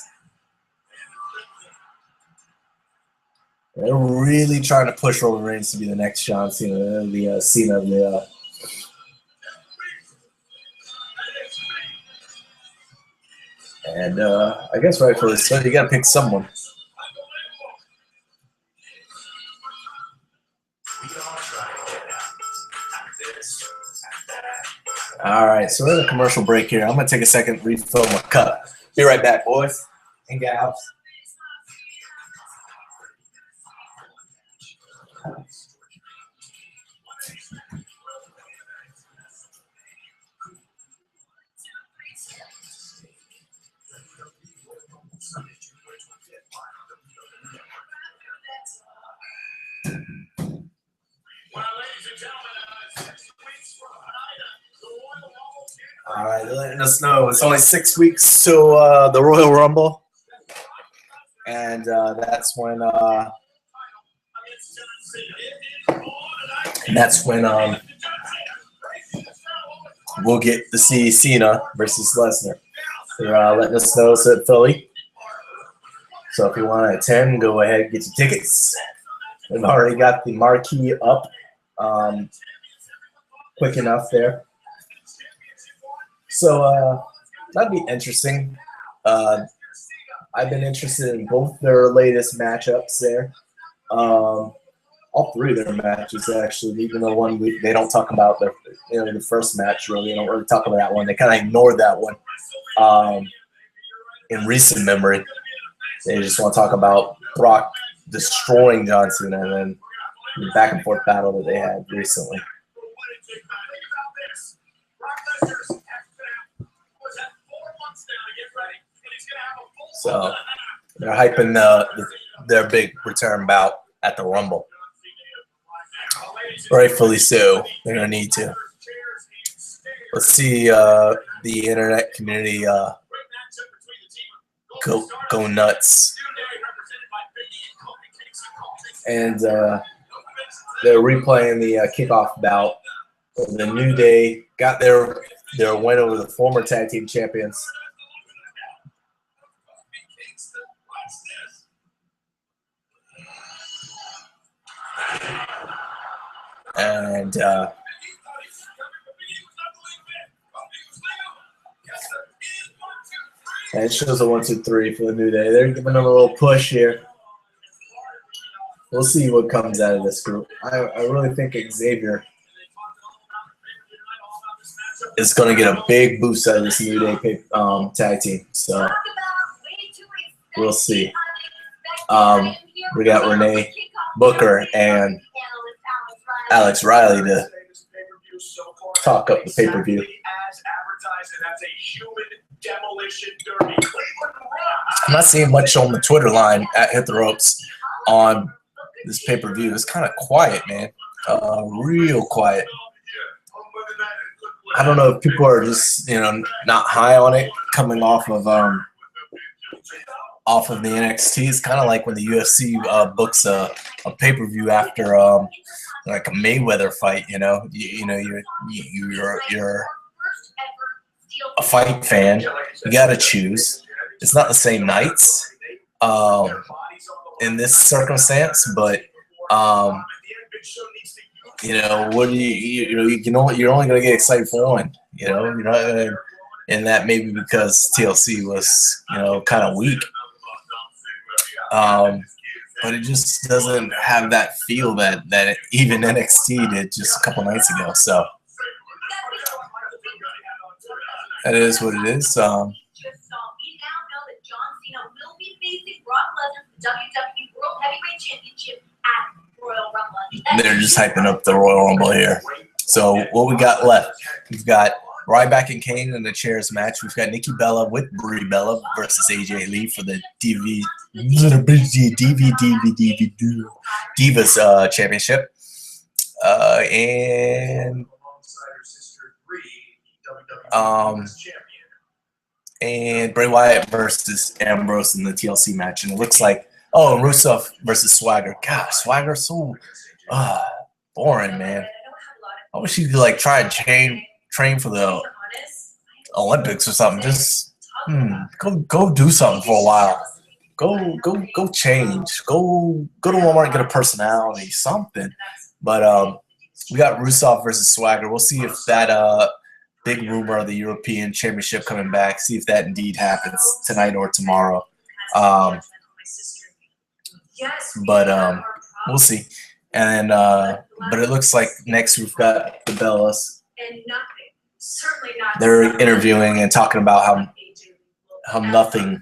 They're really trying to push Roman Reigns to be the next John Cena, the Cena of the. And I guess rightfully so. You got to pick someone. All right, so we're in a commercial break here. I'm going to take a second, refill my cup. Be right back, boys and gals. All right, they're letting us know it's only 6 weeks to the Royal Rumble, and that's when we'll get to see Cena versus Lesnar. They're letting us know it's at Philly, so if you want to attend, go ahead and get your tickets. We've already got the marquee up quick enough there. So that'd be interesting. I've been interested in both their latest matchups there. All three of their matches, actually, even the one they don't talk about the first match really. They don't really talk about that one. They kind of ignored that one in recent memory. They just want to talk about Brock destroying John Cena and then the back and forth battle that they had recently. So they're hyping their big return bout at the Rumble. Rightfully so. They're gonna need to. Let's see the internet community go nuts. And they're replaying the kickoff bout. The New Day got their win over the former tag team champions. And it shows a 1, 2, 3 for the New Day. They're giving them a little push here. We'll see what comes out of this group. I really think Xavier is going to get a big boost out of this New Day tag team. So we'll see. We got Renee Booker and Alex Riley to talk up the pay-per-view. I'm not seeing much on the Twitter line at Hit the Ropes on this pay-per-view. It's kind of quiet, man. Real quiet. I don't know if people are just, not high on it coming off of the NXT. It's kind of like when the UFC books a pay-per-view after like a Mayweather fight. You're a fight fan. You got to choose. It's not the same nights in this circumstance, but what do you're only gonna get excited for one. You're not gonna, and that maybe because TLC was kind of weak. But it just doesn't have that feel that even NXT did just a couple nights ago. So that is what it is. They're just hyping up the Royal Rumble here. So what we got left? We've got Ryback and Kane in the chairs match. We've got Nikki Bella with Brie Bella versus AJ Lee for the Divas Championship. And Bray Wyatt versus Ambrose in the TLC match. And it looks like, Rusev versus Swagger. God, Swagger's so boring, man. I wish you could try and train for the Olympics or something. Just go do something for a while. Go change. Go to Walmart and get a personality, something. But we got Rusev versus Swagger. We'll see if that big rumor of the European Championship coming back, see if that indeed happens tonight or tomorrow. But we'll see. And but it looks like next we've got the Bellas. They're interviewing and talking about how nothing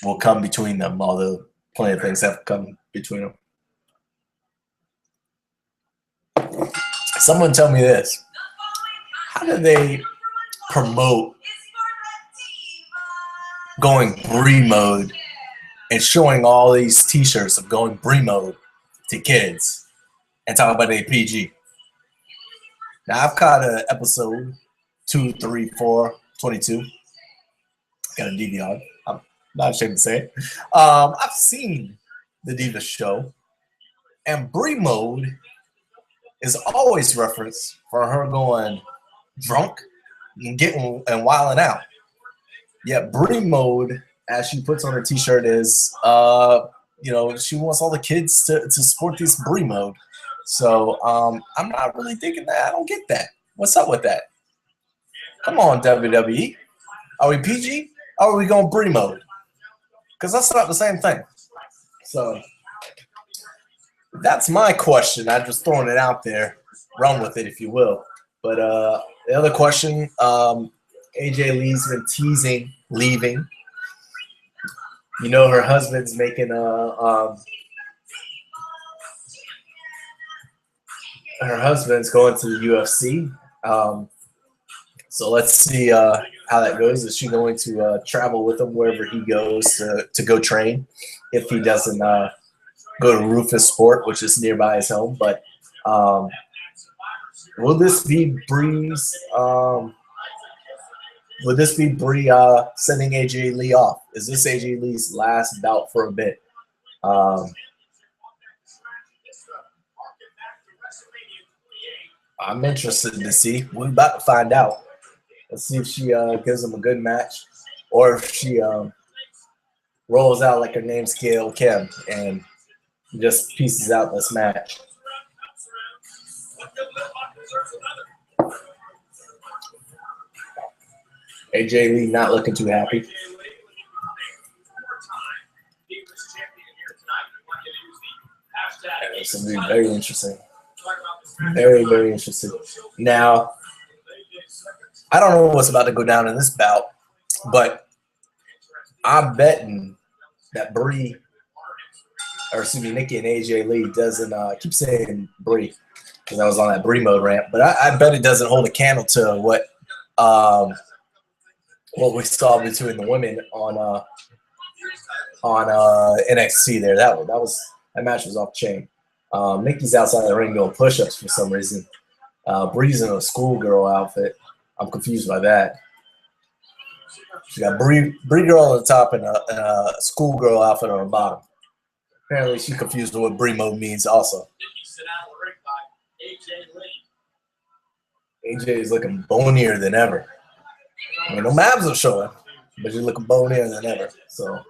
will come between them, although plenty of things have come between them. Someone tell me this. How do they promote going Brie mode and showing all these t-shirts of going Brie mode to kids and talking about APG? Now, I've caught episode 2, 3, 4, 22. Got a DVR. I'm not ashamed to say it. I've seen the Divas show, and Brie mode is always referenced for her going drunk and getting and wilding out. Yet Brie mode, as she puts on her t-shirt, is she wants all the kids to support this Brie mode. So I'm not really thinking that. I don't get that. What's up with that? Come on, WWE. Are we PG? Or are we going Brie mode? Because that's not the same thing. So that's my question. I'm just throwing it out there. Run with it, if you will. But the other question, AJ Lee's been teasing leaving. You know, her husband's making her husband's going to the UFC. So let's see how that goes. Is she going to travel with him wherever he goes to go train? If he doesn't go to Rufus Sport, which is nearby his home. But will this be Brie's? Would this be Brie sending AJ Lee off? Is this AJ Lee's last bout for a bit? I'm interested to see. We're about to find out. Let's see if she gives him a good match, or if she rolls out like her name's Gail Kim and just pieces out this match. AJ Lee not looking too happy. It's going to be very interesting. Very, very interesting. Now, I don't know what's about to go down in this bout, but I'm betting that Brie, or excuse me, Nikki and AJ Lee doesn't keep saying Brie because I was on that Brie mode rant, but I bet it doesn't hold a candle to what we saw between the women on NXT there. That match was off chain. Nikki's outside the ring doing push-ups for some reason. Brie's in a schoolgirl outfit. I'm confused by that. She got Brie girl on the top and a schoolgirl outfit on the bottom. Apparently, she's confused with what Brie mode means also. AJ is looking bonier than ever. I mean, no abs are showing, but she's looking bonier than ever. So, I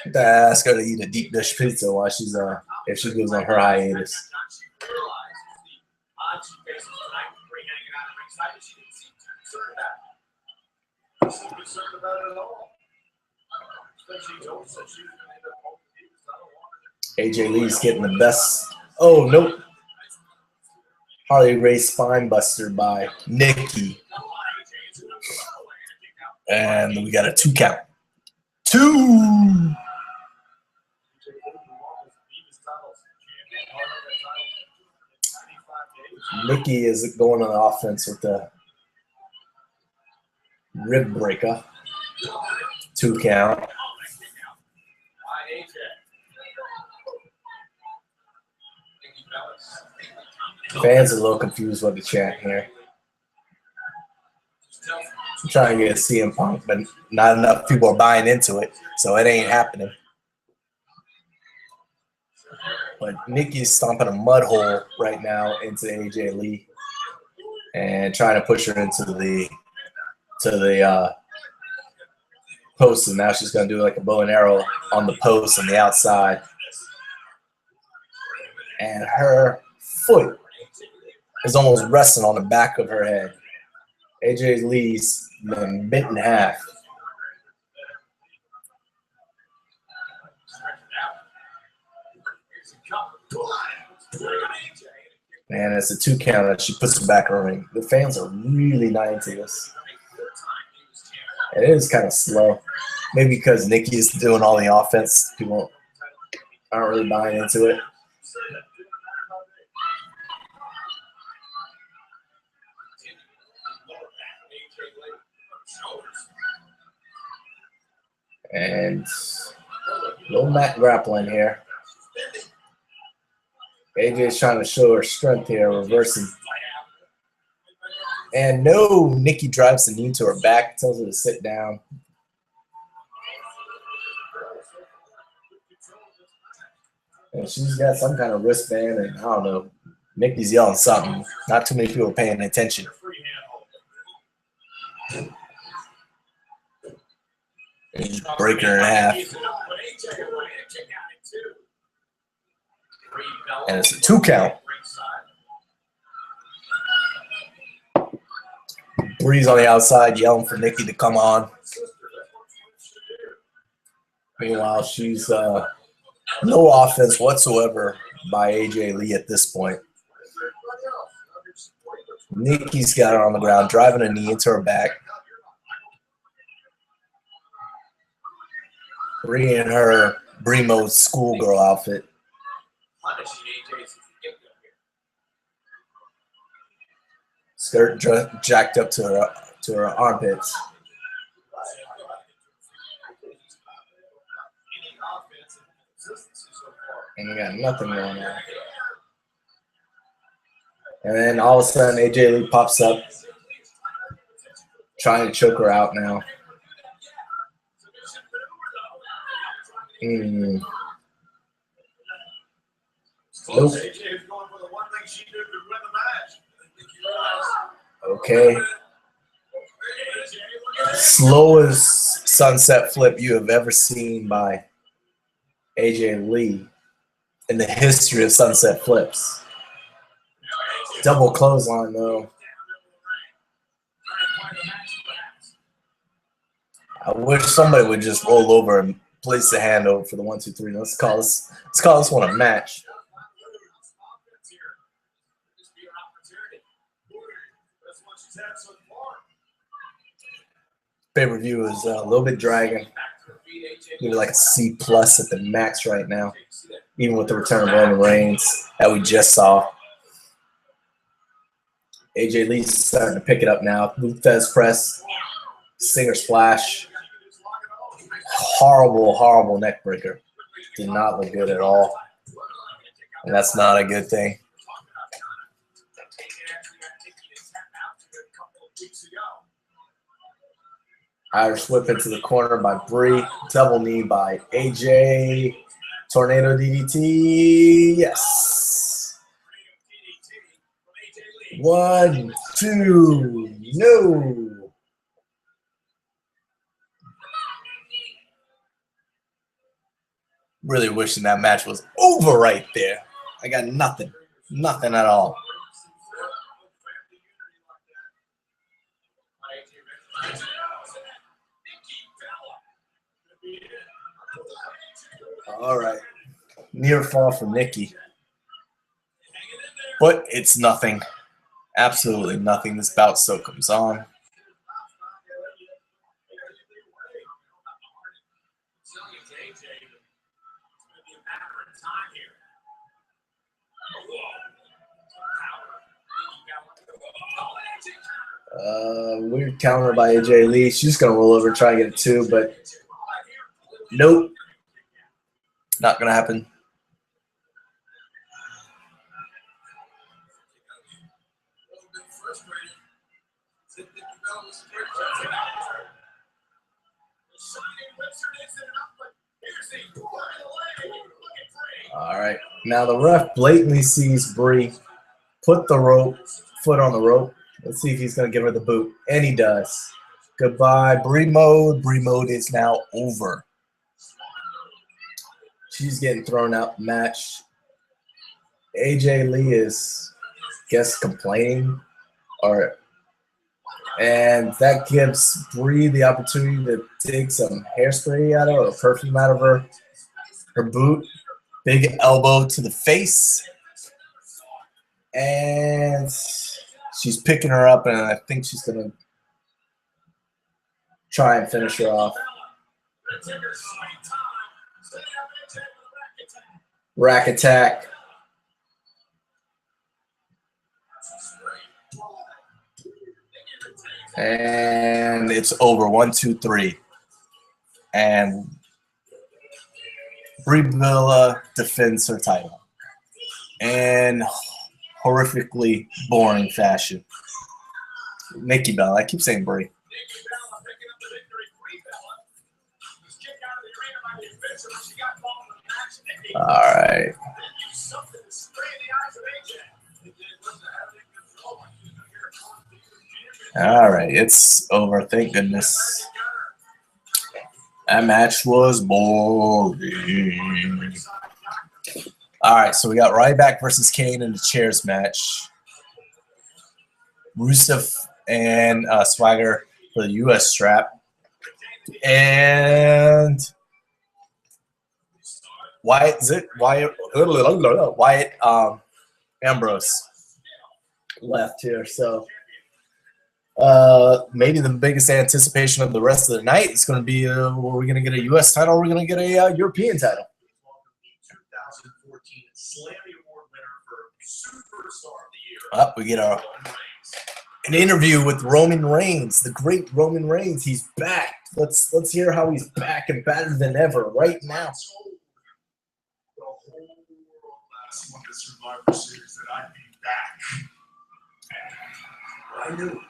have to ask her to eat a deep dish pizza while she's if she goes on her hiatus. AJ Lee's getting the best. Oh, nope. Harley Race spine buster by Nikki. And we got a 2 count. 2. Nikki is going on the offense with the rib breaker. 2 count. Fans are a little confused with the chant here. I'm trying to get a CM Punk, but not enough people are buying into it, so it ain't happening. But Nikki's stomping a mud hole right now into AJ Lee and trying to push her into the post, and now she's going to do like a bow and arrow on the post on the outside. And her foot is almost resting on the back of her head. AJ Lee's been bit in half. And it's a 2 count and she puts it back in the ring. The fans are really not into this. It is kind of slow. Maybe because Nikki is doing all the offense. People aren't really buying into it. And no mat grappling here. AJ's trying to show her strength here, reversing. And no, Nikki drives the knee to her back, tells her to sit down. And she's got some kind of wristband, and I don't know. Nikki's yelling something. Not too many people are paying attention. And breaking her in half. And it's a 2 count. Bree's on the outside yelling for Nikki to come on. Meanwhile, she's no offense whatsoever by AJ Lee at this point. Nikki's got her on the ground, driving a knee into her back. Bree in her Bremo schoolgirl outfit. Skirt jacked up to her armpits. And we got nothing going on. And then all of a sudden, AJ Lee pops up, trying to choke her out now. Nope. Okay. Slowest sunset flip you have ever seen by AJ Lee in the history of sunset flips. Double clothesline though. I wish somebody would just roll over and place the hand over for the 1, 2, 3. Let's call this one a match. Pay-per-view is a little bit dragging. Give it like a C+ at the max right now, even with the return of Roman Reigns that we just saw. AJ Lee's starting to pick it up now. Luthez press, Stinger splash. Horrible, horrible neck breaker. Did not look good at all. And that's not a good thing. Irish whip into the corner by Bree. Double knee by AJ. Tornado DDT. Yes. 1, 2. No. Really wishing that match was over right there. I got nothing. Nothing at all. All right. Near fall for Nikki. But it's nothing. Absolutely nothing. This bout still comes on. Weird counter by AJ Lee. She's going to roll over and try to get it too, but nope. Not going to happen. All right. Now the ref blatantly sees Bree put the foot on the rope. Let's see if he's going to give her the boot. And he does. Goodbye, Bree mode. Bree mode is now over. She's getting thrown out the match. AJ Lee is, I guess, complaining. And that gives Bree the opportunity to take some hairspray out of her or perfume out of her boot. Big elbow to the face. And she's picking her up, and I think she's going to try and finish her off. Rack attack. And it's over. 1, 2, 3. And Brie Bella defends her title in horrifically boring fashion. Nikki Bella. I keep saying Brie. All right. All right, it's over. Thank goodness. That match was boring. All right, so we got Ryback versus Kane in the chairs match. Rusev and Swagger for the U.S. strap. And Wyatt Ambrose left here. So maybe the biggest anticipation of the rest of the night is going to be are we going to get a U.S. title or are we going to get a European title? 2014 Slammy Award winner for Superstar of the Year. We get an interview with Roman Reigns, the great Roman Reigns. He's back. Let's hear how he's back and better than ever right now. The whole world last month of Survivor Series that I'd be back. I knew.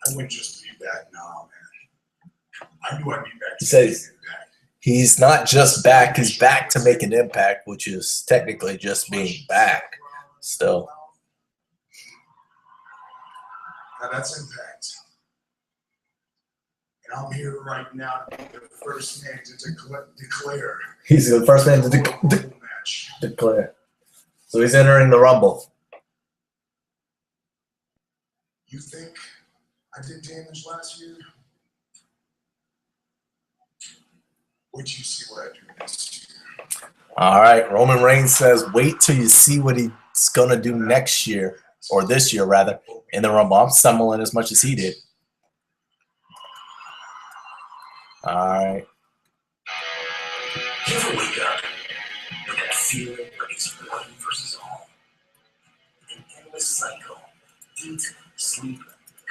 I wouldn't just be back now, man. I knew I'd be back. He says he's not just back, he's back to make an impact, which is technically just being back still. Now that's impact. And I'm here right now to be the first man to declare. He's the first man to declare. So he's entering the Rumble. You think I did damage last year? Wait till you see what I do this year. All right, Roman Reigns says, wait till you see what he's going to do next year, or this year, rather, in the Rumble. I'm stumbling as much as he did. All right. You ever wake up with that feeling like it's one versus all? An endless cycle. Eat, sleep,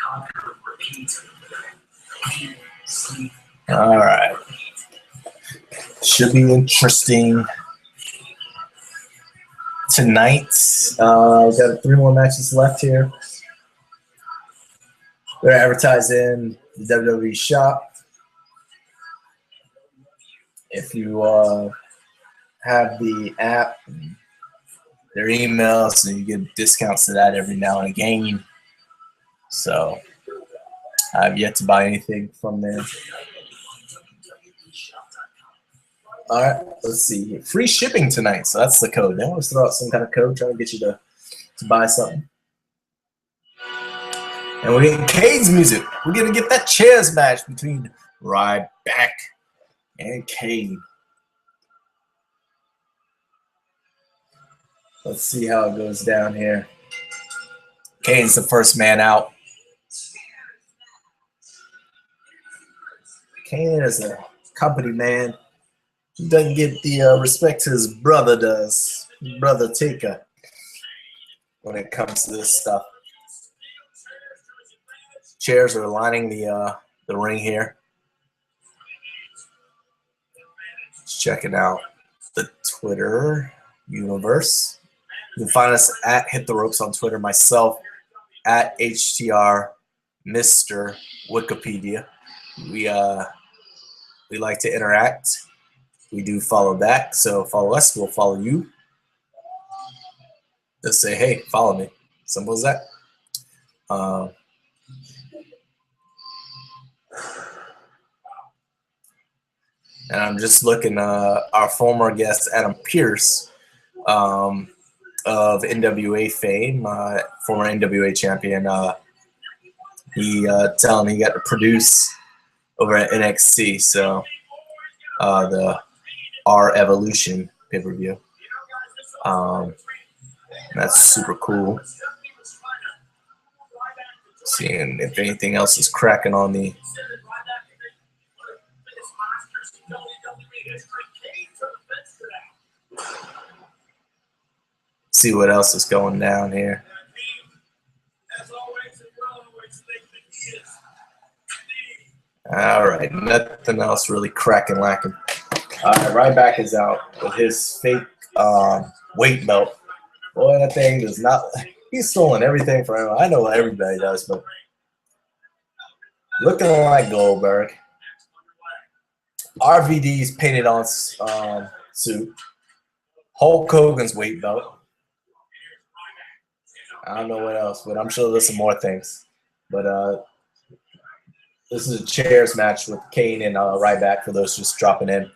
conquer, repeat. Eat, sleep, All right. Should be interesting tonight. We've got 3 more matches left here. They're advertising the WWE shop. If you have the app, their email, so you get discounts to that every now and again. So I've yet to buy anything from there. All right, let's see. Free shipping tonight, so that's the code. They always throw out some kind of code trying to get you to buy something. And we're getting Kane's music. We're going to get that chairs match between Ryback and Kane. Let's see how it goes down here. Kane's the first man out. Kane is a company man. He doesn't get the respect his brother does, brother Taker, when it comes to this stuff. Chairs are lining the ring here. Just checking out the Twitter universe. You can find us at Hit the Ropes on Twitter. Myself at HTR Mr. Wikipedia. We like to interact. We do follow back, so follow us. We'll follow you. Just say, hey, follow me. Simple as that. And I'm just looking, our former guest, Adam Pearce, of NWA fame, former NWA champion, he telling me he got to produce over at NXT, so the R Evolution pay-per-view. That's super cool. Seeing if anything else is cracking on the see what else is going down here. All right, nothing else really cracking, lacking. All right, Ryback is out with his fake weight belt. Boy, that thing does not. He's stolen everything from him. I know everybody does, but looking like Goldberg. RVD's painted on suit. Hulk Hogan's weight belt. I don't know what else, but I'm sure there's some more things. But this is a chairs match with Kane and Ryback for those just dropping in.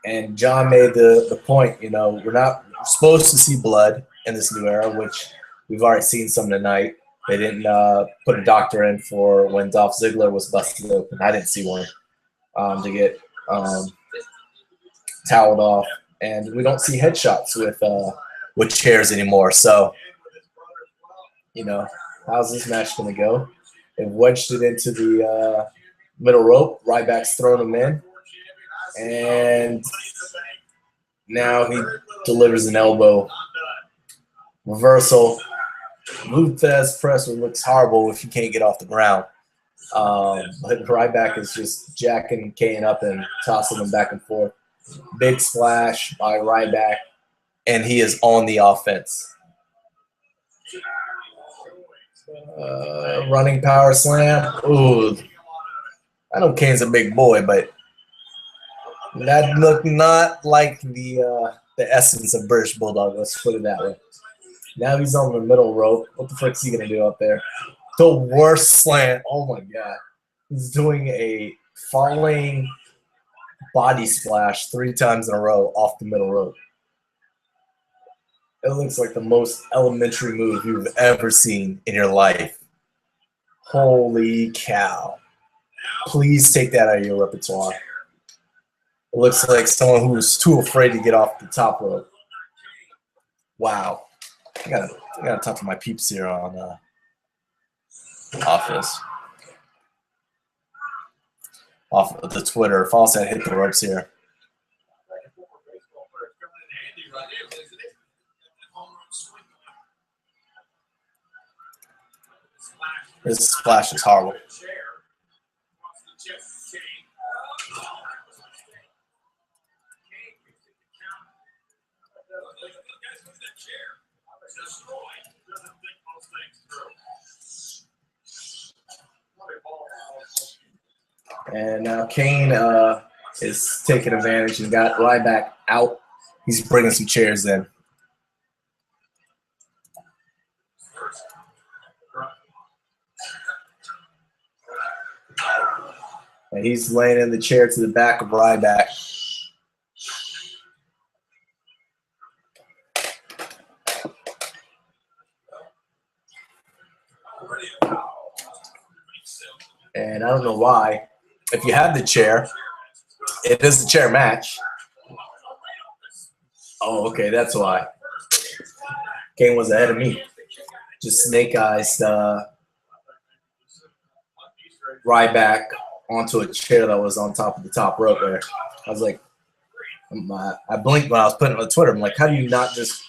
And John made the point, you know, we're not supposed to see blood in this new era, which we've already seen some tonight. They didn't put a doctor in for when Dolph Ziggler was busted open. I didn't see one to get toweled off. And we don't see headshots with chairs anymore. So, you know, how's this match going to go? They've wedged it into the middle rope. Ryback's thrown him in. And now he delivers an elbow. Reversal. Luthez presser looks horrible if you can't get off the ground. But Ryback is just jacking Kane up and tossing him back and forth. Big splash by Ryback, and he is on the offense. Running power slam. Ooh. I know Kane's a big boy, but that looked not like the essence of British Bulldog. Let's put it that way. Now he's on the middle rope. What the frick is he going to do up there? The worst slant. Oh, my God. He's doing a falling body splash 3 times in a row off the middle rope. It looks like the most elementary move you've ever seen in your life. Holy cow. Please take that out of your repertoire. It looks like someone who's too afraid to get off the top rope. Wow. I gotta talk to my peeps here on Office. Off of the Twitter. If Falls had hit the ropes here. This splash is horrible. And now Kane is taking advantage and got Ryback out. He's bringing some chairs in. And he's laying in the chair to the back of Ryback. And I don't know why. If you have the chair, it is the chair match. Oh, okay, that's why. Kane was ahead of me. Just snake eyes Ryback onto a chair that was on top of the top rope there. I was like, I blinked when I was putting it on Twitter. I'm like, how do you not just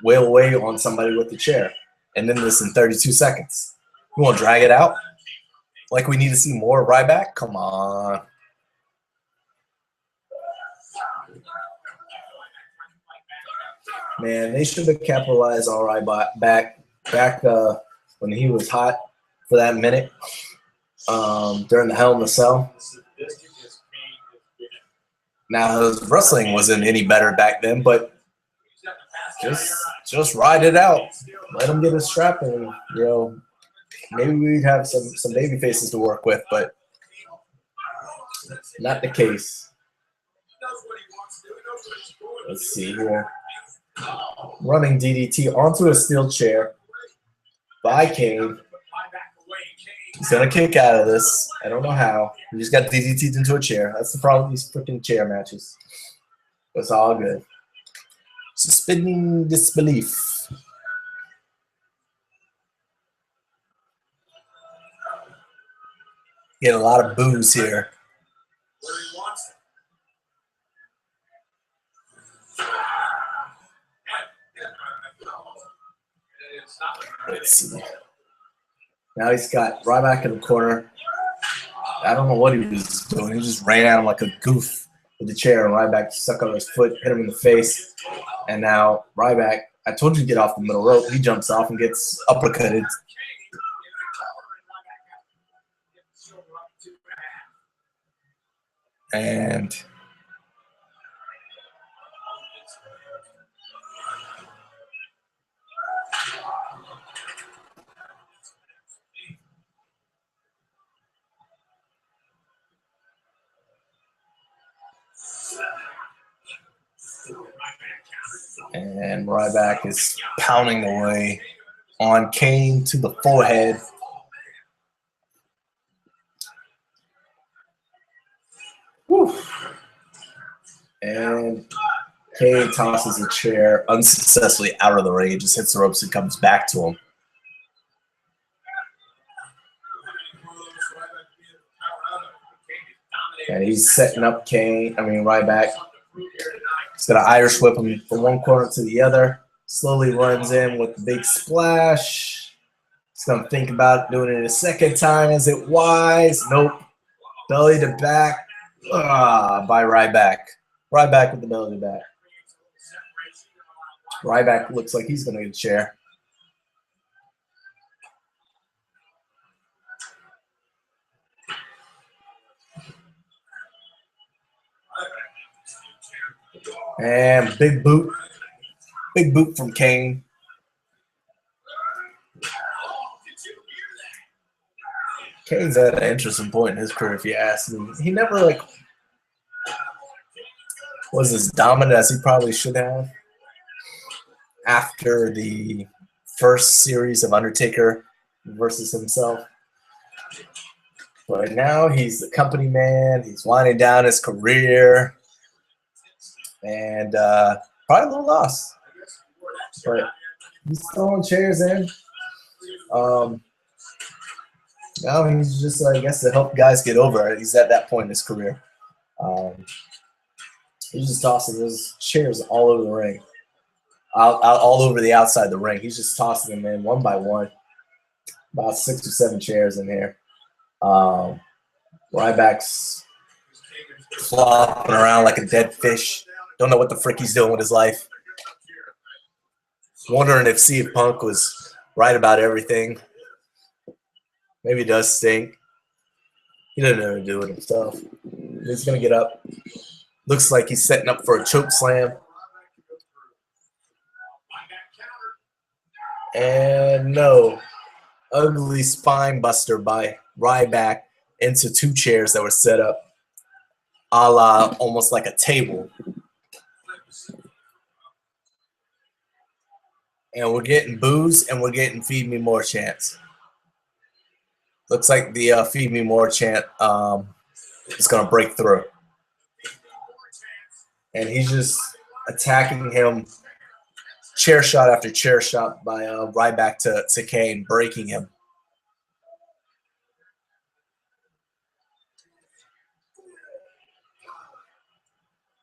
wail away on somebody with the chair and then this in 32 seconds? You want to drag it out? Like we need to see more Ryback? Come on. Man, they should have capitalized on Ryback back when he was hot for that minute during the Hell in the Cell. Now his wrestling wasn't any better back then, but just ride it out. Let him get his strap and you know. Maybe we'd have some baby faces to work with, but not the case. Let's see here. Running DDT onto a steel chair by Kane. He's going to kick out of this. I don't know how. He just got DDT'd into a chair. That's the problem with these freaking chair matches. It's all good. Suspending disbelief. Get a lot of boos here. Let's see. Now he's got Ryback in the corner. I don't know what he was doing. He just ran at him like a goof with the chair, and Ryback stuck on his foot, hit him in the face. And now Ryback, I told you to get off the middle rope. He jumps off and gets uppercutted. And And Ryback is pounding away on Kane to the forehead. Whew. And Kane tosses a chair unsuccessfully out of the ring. It just hits the ropes and comes back to him. And he's setting up Ryback. He's going to Irish whip him from one corner to the other. Slowly runs in with the big splash. He's going to think about doing it a second time. Is it wise? Nope. Belly to back by Ryback. Ryback with the belly to back. Ryback looks like he's going to get a chair. And big boot from Kane. Kane's at an interesting point in his career, if you ask me. He never was as dominant as he probably should have after the first series of Undertaker versus himself. But now he's the company man. He's winding down his career. And probably a little lost. But he's throwing chairs in. Now he's just, I guess, to help guys get over it. He's at that point in his career. He's just tossing those chairs all over the ring. All over the outside of the ring. He's just tossing them in one by one. About 6 or 7 chairs in here. Ryback's flopping around like a dead fish. Don't know what the frick he's doing with his life. Wondering if CM Punk was right about everything. Maybe he does stink. He doesn't know what to do with himself. He's going to get up. Looks like he's setting up for a choke slam. And no. Ugly spine buster by Ryback into 2 chairs that were set up a la almost like a table. And we're getting boos and we're getting feed me more chants. Looks like the feed me more chant is going to break through. And he's just attacking him chair shot after chair shot by Ryback to Kane, breaking him.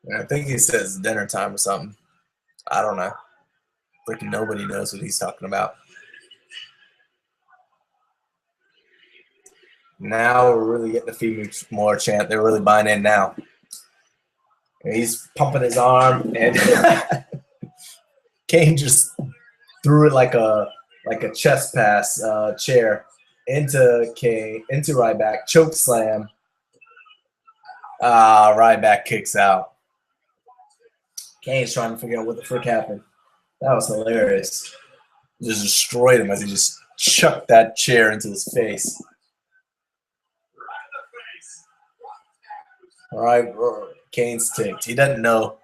And I think he says dinner time or something. I don't know. Freaking nobody knows what he's talking about. Now we're really getting the feed me more chant. They're really buying in now. And he's pumping his arm, and Kane just threw it like a chest pass chair into Ryback. Choke slam. Ryback kicks out. Kane's trying to figure out what the frick happened. That was hilarious. Just destroyed him as he just chucked that chair into his face. All right, Kane's ticked. He doesn't know.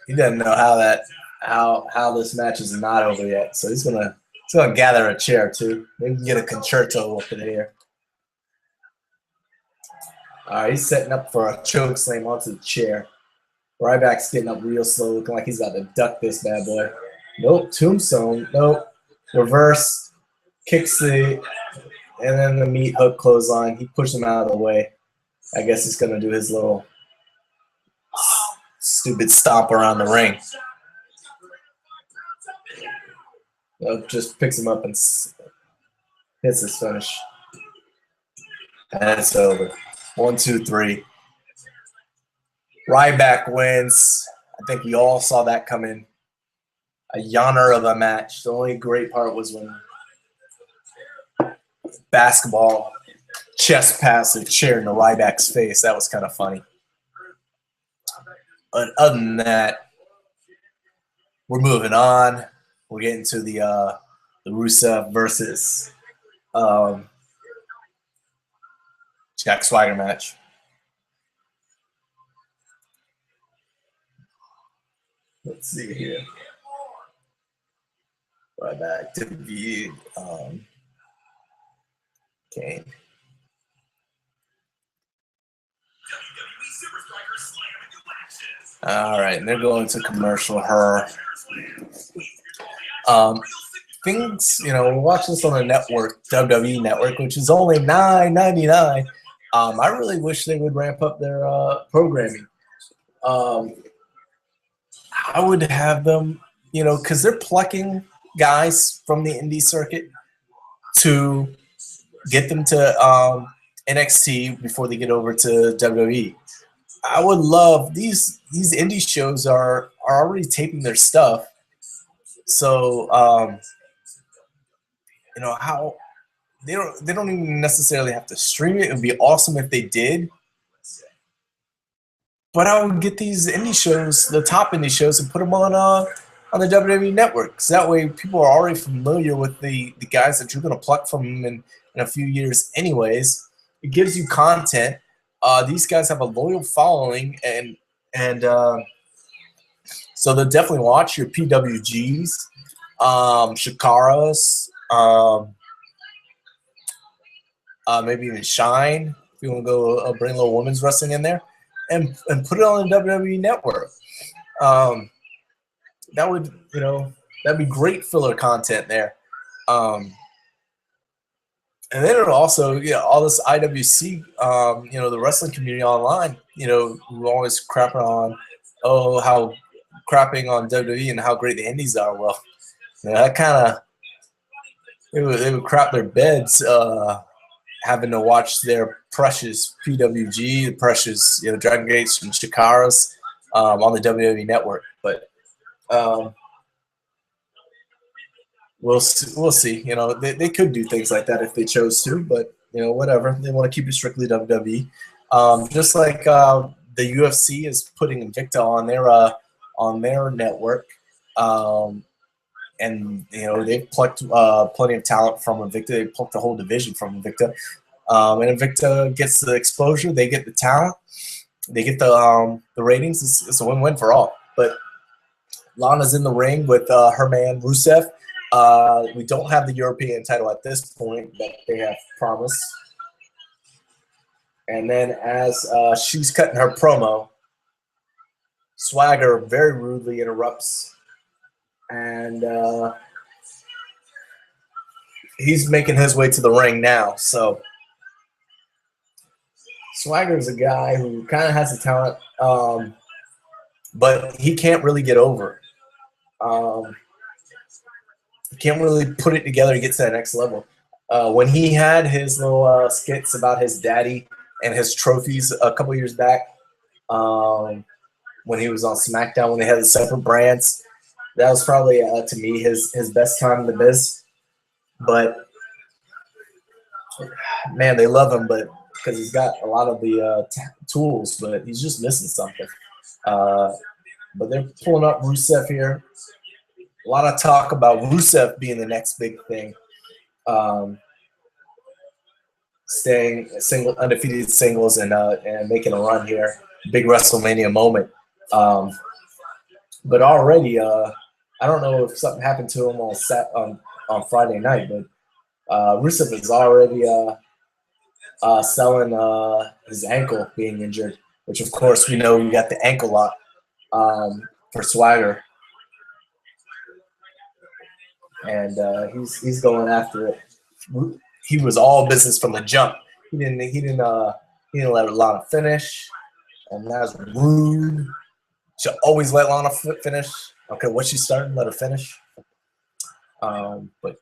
He doesn't know how this match is not over yet. So he's gonna gather a chair too. Maybe get a concerto up in here. All right, he's setting up for a choke slam onto the chair. Ryback's getting up real slow, looking like he's about to duck this bad boy. Nope, tombstone. Nope, reverse. Kicks and then the meat hook clothesline. He pushed him out of the way. I guess he's going to do his little stupid stomp around the ring. Just picks him up and hits his finish. And it's over. 1, 2, 3. Ryback wins. I think we all saw that coming. A yawner of a match. The only great part was when basketball chest pass a chair into Ryback's face. That was kind of funny. But other than that, we're moving on. We're getting to the Rusev versus Jack Swagger match. Let's see here. Right back to view. Kane. All right, and they're going to commercial her. Things, you know, watch this on the network, WWE Network, which is only $9.99. I really wish they would ramp up their programming. I would have them, you know, because they're plucking guys from the indie circuit to get them to NXT before they get over to WWE. I would love these indie shows are already taping their stuff, so you know how they don't even necessarily have to stream it. It would be awesome if they did, but I would get these indie shows, the top indie shows, and put them on the WWE Network. So that way, people are already familiar with the guys that you're going to pluck from in a few years, anyways. It gives you content. These guys have a loyal following, and so they'll definitely watch your PWGs, Shakara's, maybe even Shine, if you want to go bring a little women's wrestling in there, and put it on the WWE Network. That would, you know, that'd be great filler content there. And then it'll also, you know, all this IWC, you know, the wrestling community online, you know, who always crapping on, crapping on WWE and how great the indies are. Well, you know, that kind of, they would crap their beds having to watch their precious PWG, the precious, you know, Dragon Gates and Shikara's on the WWE Network. But we'll see. You know, they could do things like that if they chose to, but you know, whatever. They want to keep it strictly WWE. Just like the UFC is putting Invicta on their network, and you know they've plucked plenty of talent from Invicta. They plucked the whole division from Invicta, and Invicta gets the exposure. They get the talent. They get the ratings. It's a win-win for all. But Lana's in the ring with her man Rusev. We don't have the European title at this point, but they have promised. And then as she's cutting her promo, Swagger very rudely interrupts, and he's making his way to the ring now. So Swagger's a guy who kind of has the talent, but he can't really get over. He can't really put it together to get to that next level. When he had his little skits about his daddy and his trophies a couple years back, when he was on SmackDown, when they had the separate brands, that was probably, to me, his best time in the biz. But, man, they love him, but because he's got a lot of the tools, but he's just missing something. But they're pulling up Rusev here. A lot of talk about Rusev being the next big thing. Staying undefeated singles and making a run here. Big WrestleMania moment. But already, I don't know if something happened to him on Friday night, but Rusev is already selling his ankle being injured, which of course we know we got the ankle lock for Swagger. And he's going after it. He was all business from the jump. He didn't let Lana finish, and that was rude. She'll always let Lana finish. Okay, what she started, let her finish. But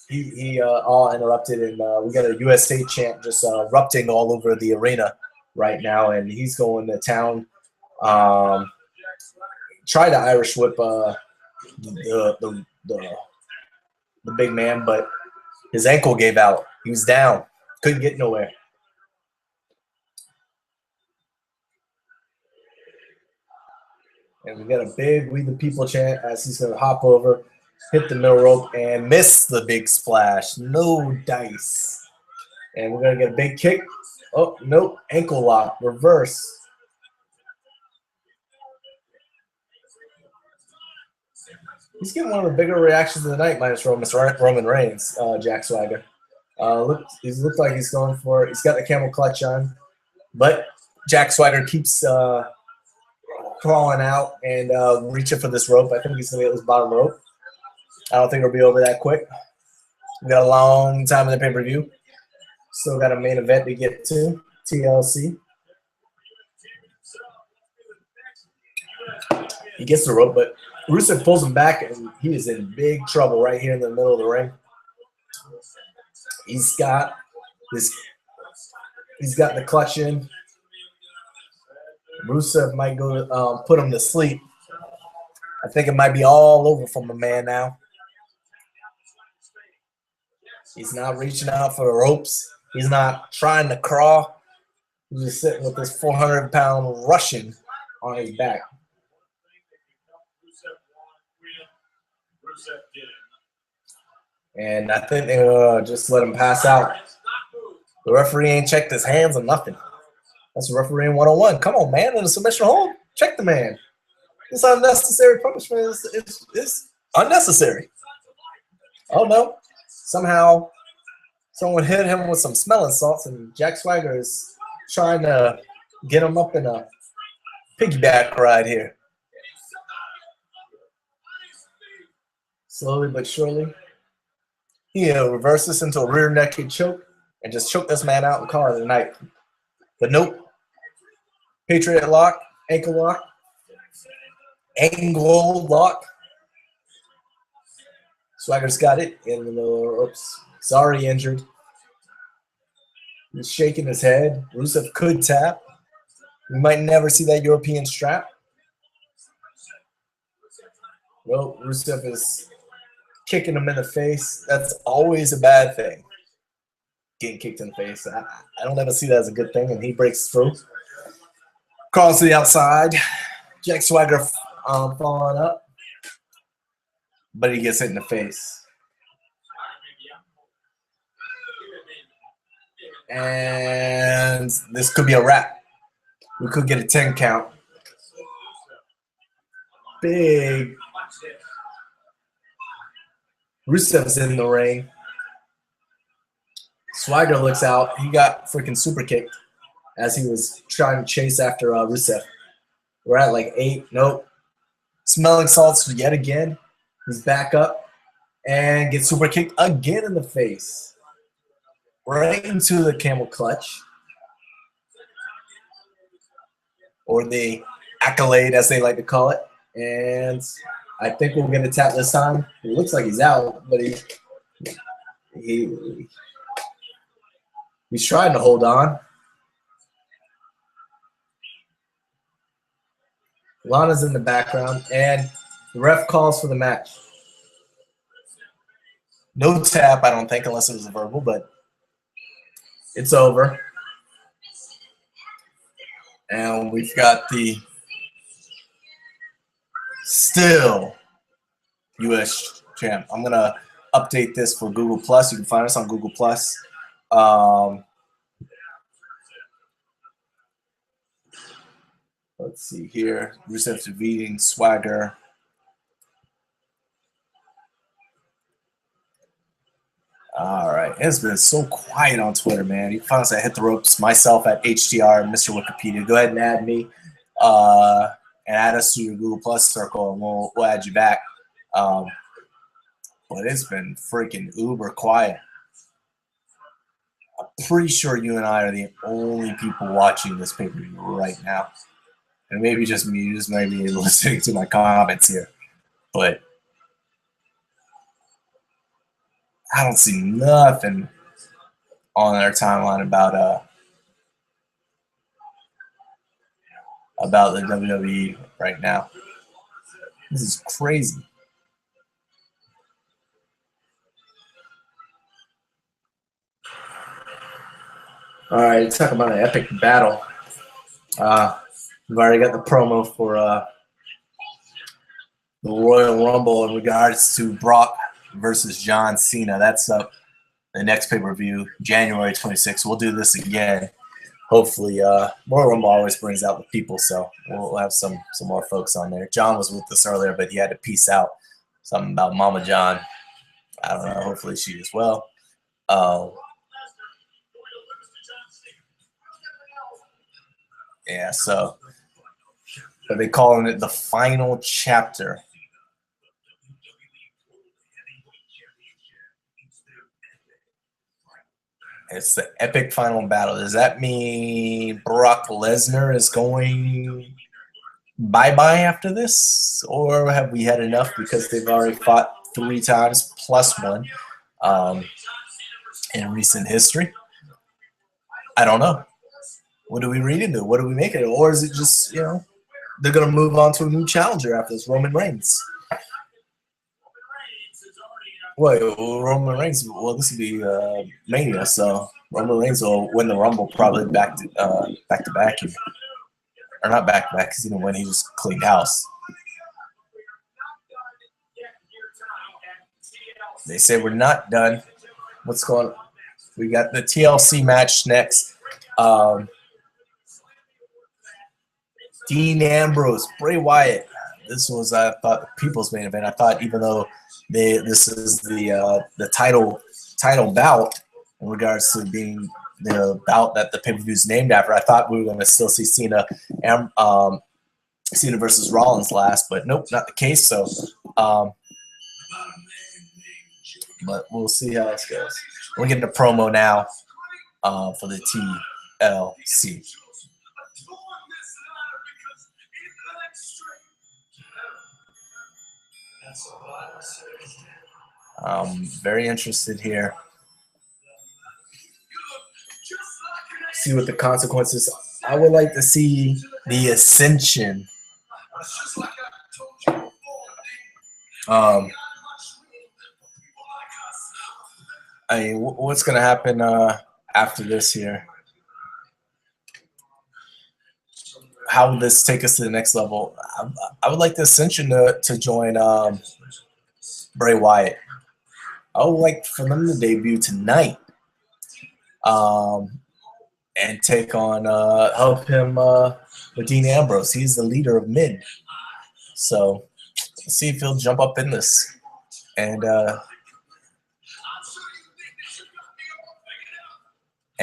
he all interrupted, and we got a USA chant just erupting all over the arena right now, and he's going to town. Tried to Irish whip the big man, but his ankle gave out. He was down. Couldn't get nowhere. And we got a big We the People chant as he's going to hop over, hit the middle rope, and miss the big splash. No dice. And we're going to get a big kick. Oh, nope. Ankle lock. Reverse. He's getting one of the bigger reactions of the night, minus Roman Reigns, Jack Swagger. He's looked like he's going for it. He's got the camel clutch on, but Jack Swagger keeps crawling out and reaching for this rope. I think he's going to get this bottom rope. I don't think it'll be over that quick. We got a long time in the pay-per-view. Still got a main event to get to, TLC. He gets the rope, but Rusev pulls him back, and he is in big trouble right here in the middle of the ring. He's got the clutch in. Rusev might go put him to sleep. I think it might be all over from the man now. He's not reaching out for the ropes. He's not trying to crawl. He's just sitting with this 400-pound Russian on his back. And I think they just let him pass out. The referee ain't checked his hands or nothing. That's refereeing 101. Come on, man. In a submission hold, check the man. This unnecessary punishment is unnecessary. Oh, no. Somehow someone hit him with some smelling salts, and Jack Swagger is trying to get him up in a piggyback ride here. Slowly but surely. He reverse this into a rear naked choke and just choke this man out and call it a night. But nope. Patriot lock, ankle lock, angle lock. Swagger's got it in the middle. Oops. He's already injured. He's shaking his head. Rusev could tap. We might never see that European strap. Well, Rusev is kicking him in the face. That's always a bad thing. Getting kicked in the face. I don't ever see that as a good thing, and he breaks through. Crawls to the outside. Jack Swagger falling up. But he gets hit in the face. And this could be a wrap. We could get a 10 count. Big. Rusev's in the ring. Swagger looks out. He got freaking super kicked as he was trying to chase after Rusev. We're at like 8. Nope. Smelling salts yet again. He's back up and gets super kicked again in the face. Right into the camel clutch. Or the accolade, as they like to call it. And I think we're going to tap this time. It looks like he's out, but he's trying to hold on. Lana's in the background, and the ref calls for the match. No tap, I don't think, unless it was a verbal, but it's over. And we've got the still U.S. champ. I'm going to update this for Google+. You can find us on Google+. Let's see here. Rusev defeating Swagger. All right. It's been so quiet on Twitter, man. You can find us at Hit the Ropes, myself at HTR, Mr. Wikipedia. Go ahead and add me and add us to your Google+ circle, and we'll add you back. But it's been freaking uber quiet. I'm pretty sure you and I are the only people watching this pay-per-view right now. And maybe just me, you just might be listening to my comments here. But I don't see nothing on our timeline about the WWE right now. This is crazy. All right, let's talk about an epic battle. We've already got the promo for the Royal Rumble in regards to Brock versus John Cena. That's up the next pay-per-view, January 26th. We'll do this again. Hopefully, Royal Rumble always brings out the people, so we'll have some more folks on there. John was with us earlier, but he had to peace out. Something about Mama John. I don't know. Hopefully she is well. Yeah, so but they calling it the final chapter. It's the epic final battle. Does that mean Brock Lesnar is going bye-bye after this? Or have we had enough because they've already fought 3 times plus 1 in recent history? I don't know. What do we read into? What do we make of it? Or is it just, you know, they're going to move on to a new challenger after this, Roman Reigns? Wait, Roman Reigns, well, this would be Mania, so Roman Reigns will win the Rumble probably back to back here. Or not back to back, because he didn't win, he just cleaned house. They say we're not done. What's going on? We got the TLC match next. Dean Ambrose, Bray Wyatt. This was, I thought, the people's main event. I thought even though this is the title bout in regards to being the bout that the pay-per-view is named after, I thought we were going to still see Cena versus Rollins last, but nope, not the case. So, but we'll see how this goes. We're getting a promo now for the TLC. I'm very interested here. See what the consequences. I would like to see the Ascension. I mean, what's going to happen after this here? How will this take us to the next level? I would like the Ascension to join Bray Wyatt. I would like for them to debut tonight and take on, help him with Dean Ambrose. He's the leader of Mid. So let's see if he'll jump up in this and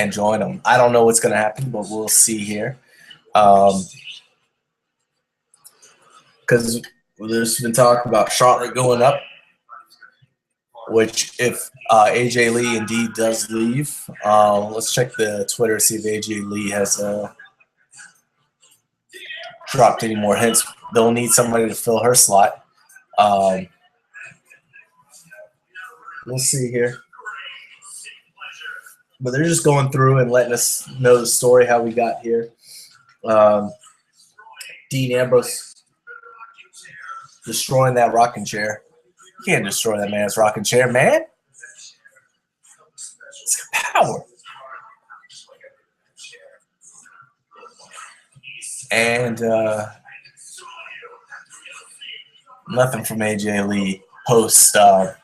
join him. I don't know what's going to happen, but we'll see here. Because there's been talk about Charlotte going up, which if AJ Lee indeed does leave, let's check the Twitter, see if AJ Lee has dropped any more hints. They'll need somebody to fill her slot. We'll see here. But they're just going through and letting us know the story, how we got here. Dean Ambrose destroying that rocking chair. You can't destroy that man's rocking chair, man. It's got power. And nothing from AJ Lee post her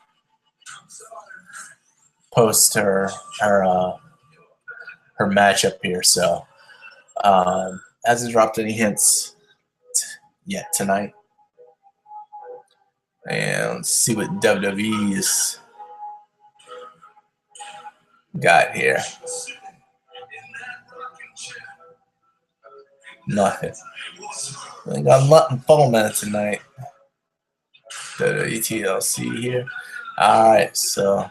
matchup here. So hasn't dropped any hints yet tonight. And let's see what WWE's got here. Nothing. We got nothing foaming tonight. WWE TLC here. All right, so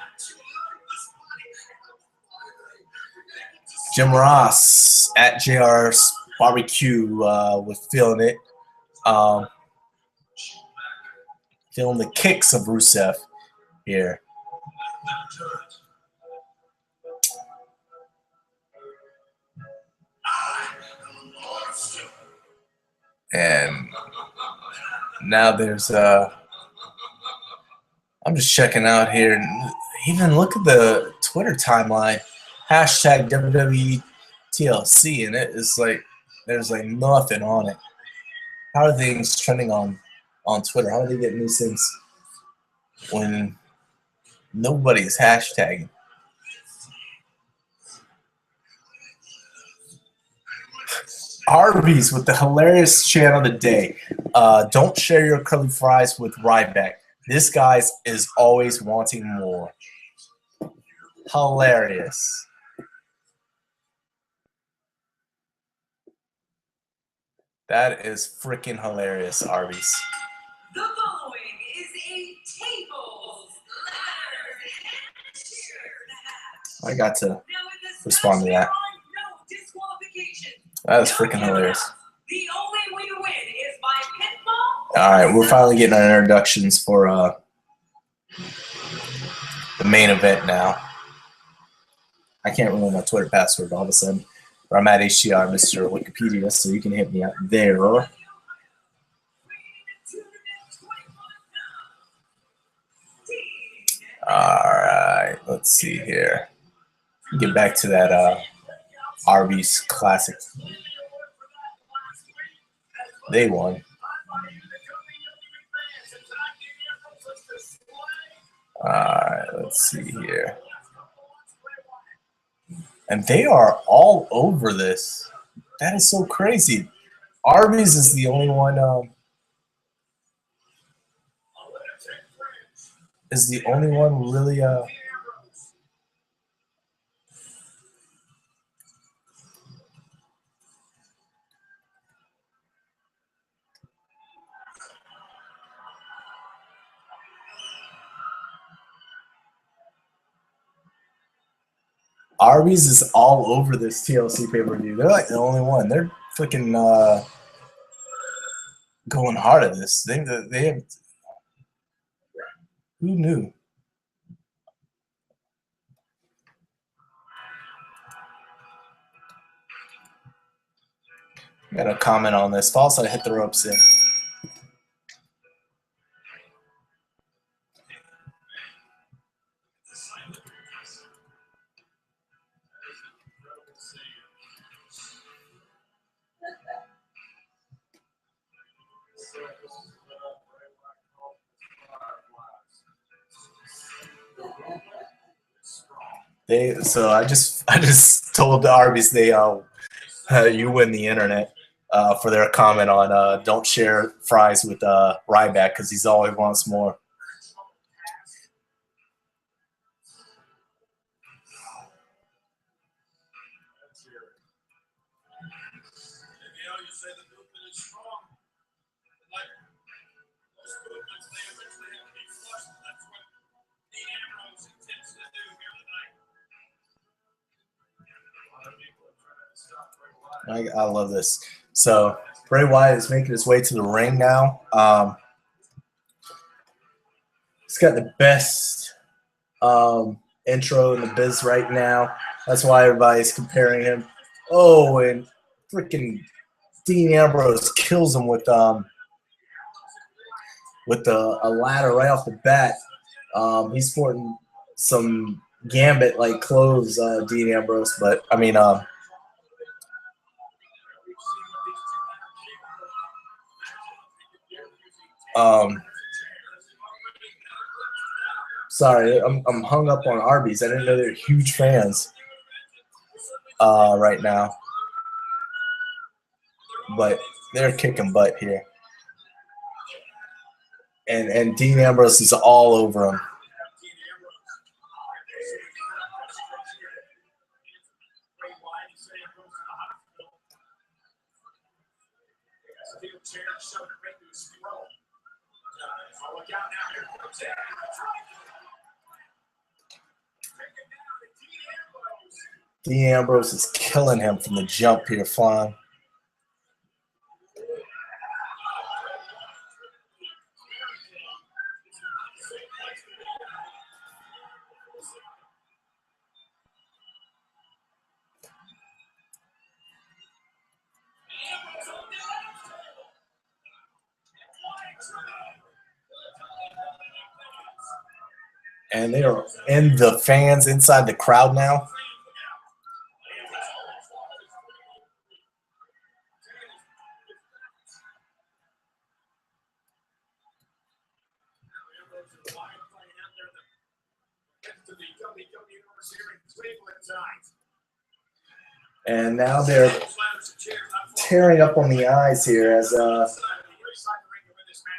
Jim Ross at JR's Barbecue was feeling it. Feeling the kicks of Rusev here. And now there's I'm just checking out here, and even look at the Twitter timeline, hashtag WWE TLC, and it is like there's like nothing on it. How are things trending on Twitter? How do they get these things when nobody's hashtagging? Arby's with the hilarious chant of the day. Don't share your curly fries with Ryback. This guy is always wanting more. Hilarious. That is freaking hilarious, Arby's. The following is a tables, ladders, and chairs match. I got to Now in this respond to match, that. there are no disqualifications. That is No freaking hilarious. countouts. The only way to win is by pinfall. All right, we're finally getting our introductions for the main event now. I can't remember my Twitter password all of a sudden. But I'm at HTR, Mr. Wikipedia, so you can hit me out there. Alright, let's see here. Get back to that Arby's Classic. They won. Alright, let's see here. And they are all over this. That is so crazy. Arby's is the only one really Arby's is all over this TLC pay-per-view. They're like the only one. They're freaking going hard at this. They have. Who knew? Got a comment on this. False, I hit the ropes in. So I just told the Arby's you win the internet for their comment on don't share fries with Ryback because he's always wants more. I love this. So Bray Wyatt is making his way to the ring now. He's got the best intro in the biz right now. That's why everybody's comparing him. Oh, and freaking Dean Ambrose kills him with a ladder right off the bat. He's sporting some Gambit like clothes, Dean Ambrose, but I mean sorry, I'm hung up on Arby's. I didn't know they're huge fans right now, but they're kicking butt here, and Dean Ambrose is all over him. Dean Ambrose is killing him from the jump here, flying. And they are in the fans inside the crowd now. And now they're tearing up on the eyes here as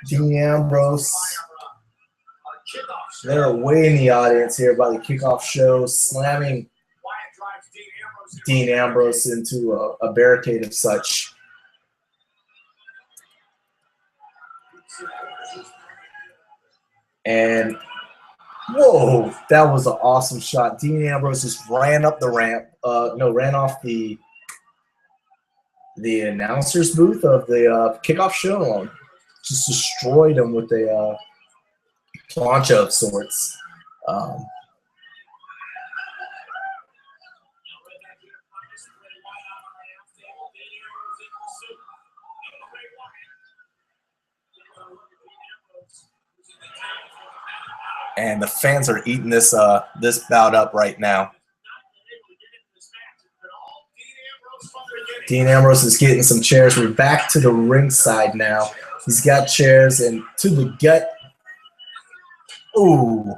Dean Ambrose They're way in the audience here by the kickoff show, slamming Dean Ambrose into a barricade of such. And whoa, that was an awesome shot. Dean Ambrose just ran up the ramp. Ran off the announcer's booth of the kickoff show. Just destroyed him with a plancha of sorts. And the fans are eating this bout up right now. Dean Ambrose is getting some chairs. We're back to the ringside now. He's got chairs and to the gut. Ooh.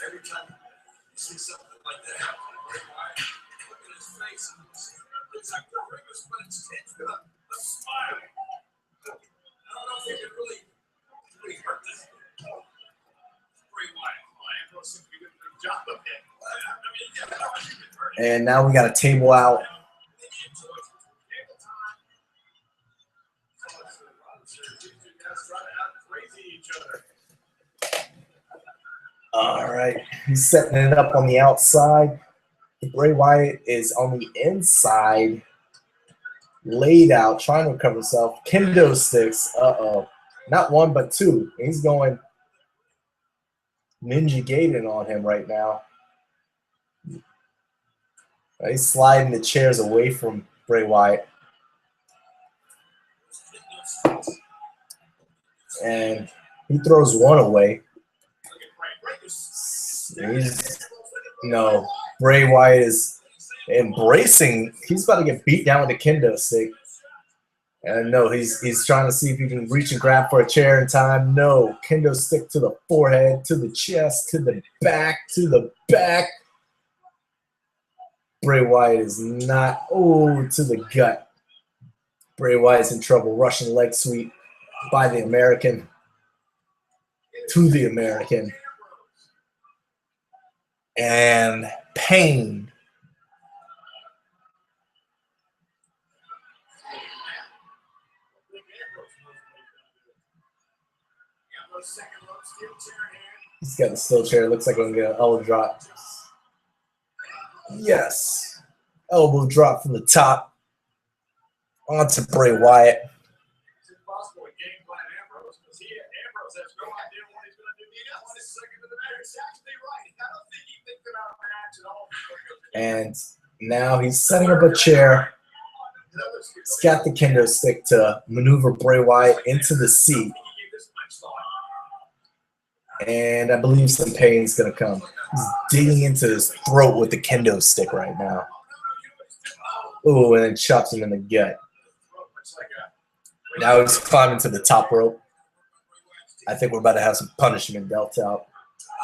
Every time you see something like that happen, look at his face. It's like the ringers, but it's got a smile. I don't know if he can really hurt this. Bray Wyatt. Ambrose seems to be doing a good job of it. And now we got a table out. All right, he's setting it up on the outside. Bray Wyatt is on the inside, laid out, trying to recover himself. Kendo sticks, not one but two. He's going Ninja Gaiden on him right now. He's sliding the chairs away from Bray Wyatt. And he throws one away. Bray Wyatt is embracing. He's about to get beat down with a kendo stick. And no, he's trying to see if he can reach and grab for a chair in time. No, kendo stick to the forehead, to the chest, to the back, to the back. Bray Wyatt is not. Oh, to the gut. Bray Wyatt's in trouble. Russian leg sweep by the American. To the American. And pain. He's got the steel chair. Looks like we're going to get an elbow drop. Yes. Elbow drop from the top onto Bray Wyatt. It's impossible to game plan Ambrose because Ambrose has no idea what he's going to do. He got 1 second of the match. He's actually right. I don't think he thinks about a match at all. And now he's setting up a chair. He's got the kendo stick to maneuver Bray Wyatt into the seat. And I believe some pain's going to come. He's digging into his throat with the kendo stick right now. Ooh, and then chops him in the gut. Now he's climbing to the top rope. I think we're about to have some punishment dealt out.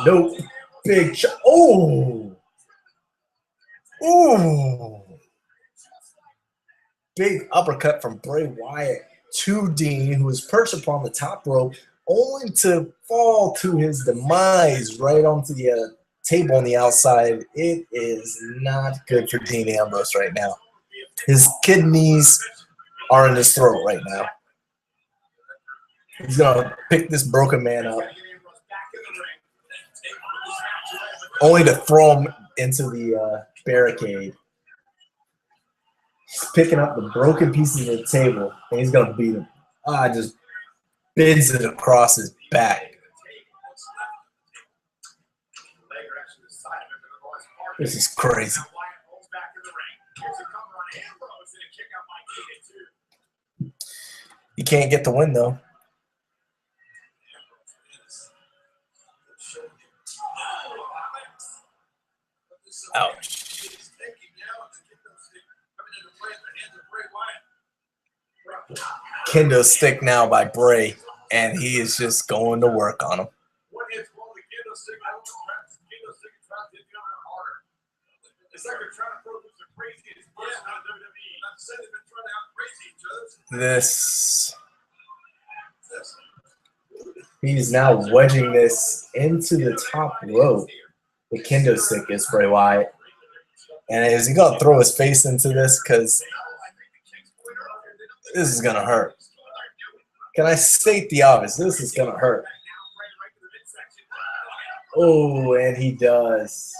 Nope. Big chop. Oh! Ooh! Big uppercut from Bray Wyatt to Dean, who was perched upon the top rope, only to fall to his demise right onto the table on the outside. It is not good for Dean Ambrose right now. His kidneys are in his throat right now. He's going to pick this broken man up, only to throw him into the barricade. He's picking up the broken pieces of the table, and he's going to beat him. Just bends it across his back. This is crazy. You can't get the win, though. Ouch. Kendo stick now by Bray, and he is just going to work on him. This. He's now wedging this into the top rope. The kendo stick is Bray Wyatt. And is he going to throw his face into this? Because this is going to hurt. Can I state the obvious? This is going to hurt. Oh, and he does.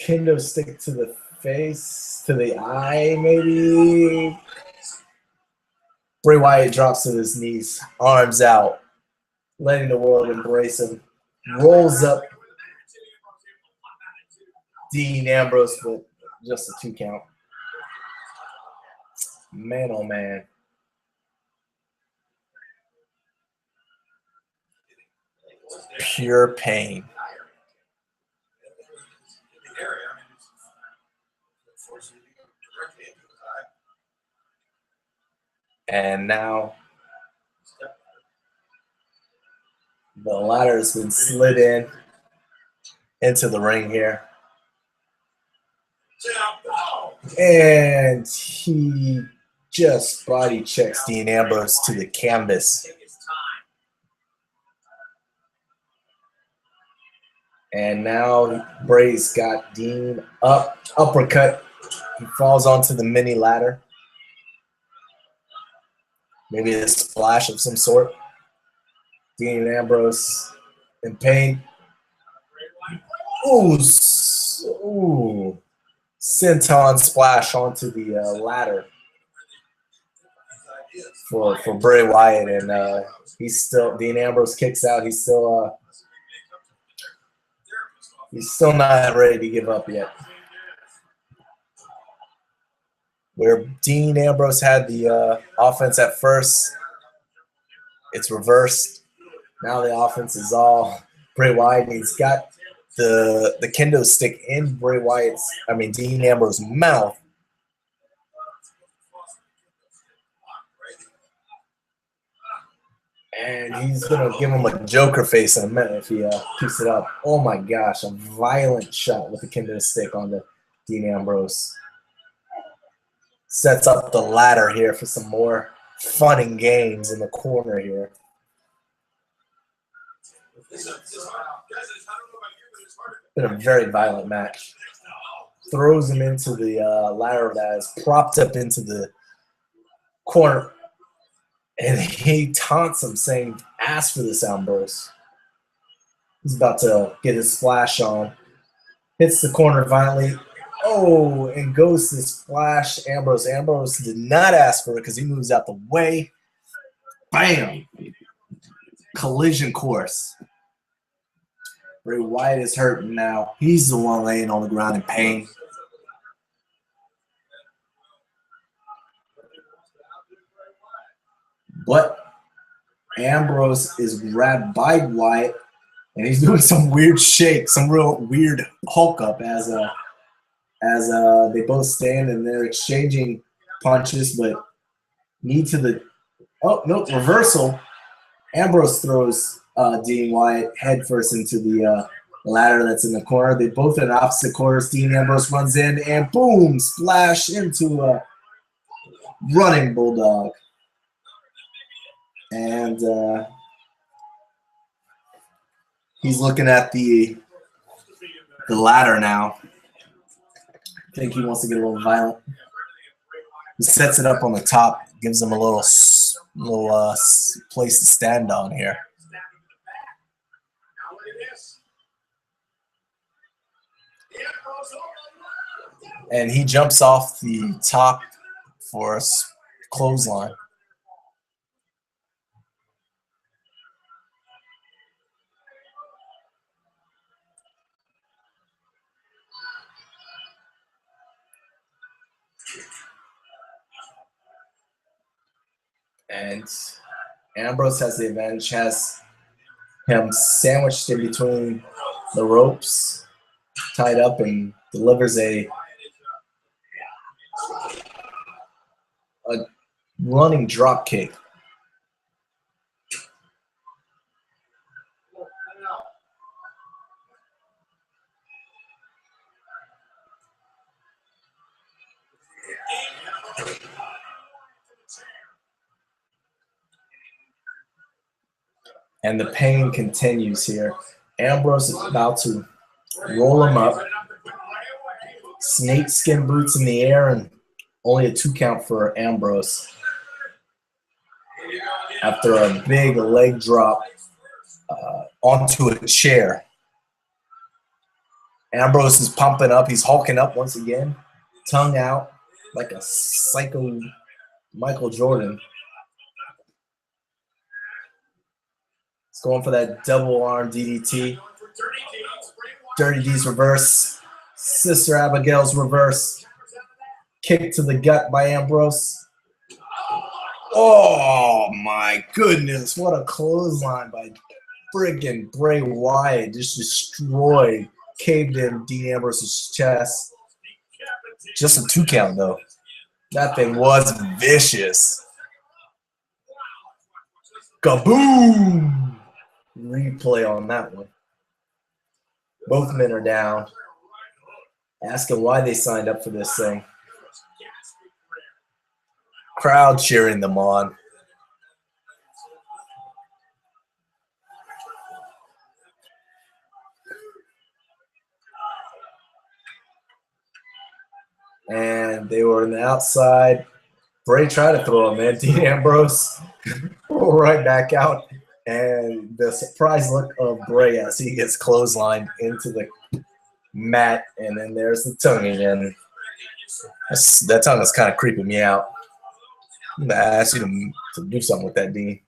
Kendo stick to the face, to the eye, maybe. Bray Wyatt drops to his knees, arms out, letting the world embrace him. Rolls up Dean Ambrose, but just a 2 count. Man, oh man. Pure pain. And now the ladder has been slid in into the ring here. And he just body checks Dean Ambrose to the canvas. And now Bray's got Dean up, uppercut. He falls onto the mini ladder. Maybe a splash of some sort. Dean Ambrose in pain. Ooh, ooh. Senton splash onto the ladder for Bray Wyatt, and he's still. Dean Ambrose kicks out. He's still not ready to give up yet. Where Dean Ambrose had the offense at first, it's reversed. Now the offense is all Bray Wyatt, and he's got the kendo stick in Dean Ambrose's mouth. And he's going to give him a Joker face in a minute if he keeps it up. Oh my gosh, a violent shot with the kendo stick on the Dean Ambrose. Sets up the ladder here for some more fun and games in the corner here. Been a very violent match. Throws him into the ladder that is propped up into the corner. And he taunts him, saying, ask for this, Ambrose. He's about to get his splash on. Hits the corner violently. Oh, and goes to splash Ambrose. Ambrose did not ask for it because he moves out the way. Bam! Collision course. Bray Wyatt is hurting now. He's the one laying on the ground in pain. But Ambrose is grabbed by Wyatt, and he's doing some weird shake, some real weird Hulk up as they both stand and they're exchanging punches, but reversal. Ambrose throws Dean Wyatt headfirst into the ladder that's in the corner. They both in opposite corners. Dean Ambrose runs in and boom, splash into a running bulldog. And he's looking at the ladder now. I think he wants to get a little violent. He sets it up on the top, gives him a little place to stand on here. And he jumps off the top for a clothesline. And Ambrose has the advantage, has him sandwiched in between the ropes, tied up, and delivers a running drop kick. And the pain continues here. Ambrose is about to roll him up. Snake skin boots in the air, and only a 2 count for Ambrose. After a big leg drop onto a chair. Ambrose is pumping up. He's hulking up once again. Tongue out like a psycho Michael Jordan. He's going for that double arm DDT. Dirty D's reverse. Sister Abigail's reverse. Kick to the gut by Ambrose. Oh my goodness. What a clothesline by friggin' Bray Wyatt. Just destroyed, caved in Dean Ambrose's chest. Just a 2 count though. That thing was vicious. Kaboom! Replay on that one. Both men are down. Asking why they signed up for this thing. Crowd cheering them on. And they were on the outside. Bray tried to throw him in. Dean Ambrose right back out. And the surprise look of Bray as he gets clotheslined into the mat. And then there's the tongue again. That tongue is kind of creeping me out. I'm going to ask you to do something with that, Dean.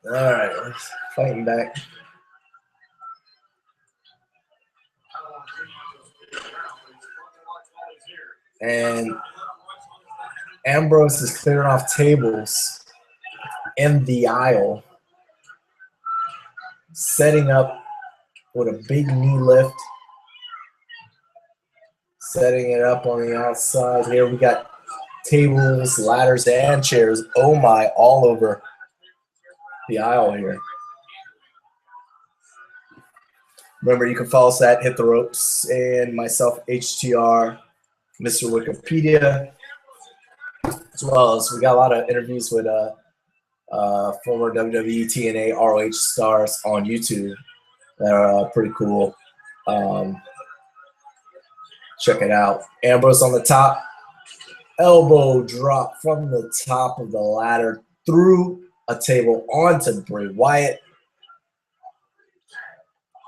All right, let's fighting back. And Ambrose is clearing off tables in the aisle, setting up with a big knee lift, setting it up on the outside. Here we got tables, ladders, and chairs. Oh my, all over the aisle here. Remember, you can follow us at Hit the Ropes and myself, HTR, Mr. Wikipedia, as well as we got a lot of interviews with former WWE, TNA, ROH stars on YouTube that are pretty cool. Check it out. Ambrose on the top. Elbow drop from the top of the ladder through a table onto Bray Wyatt.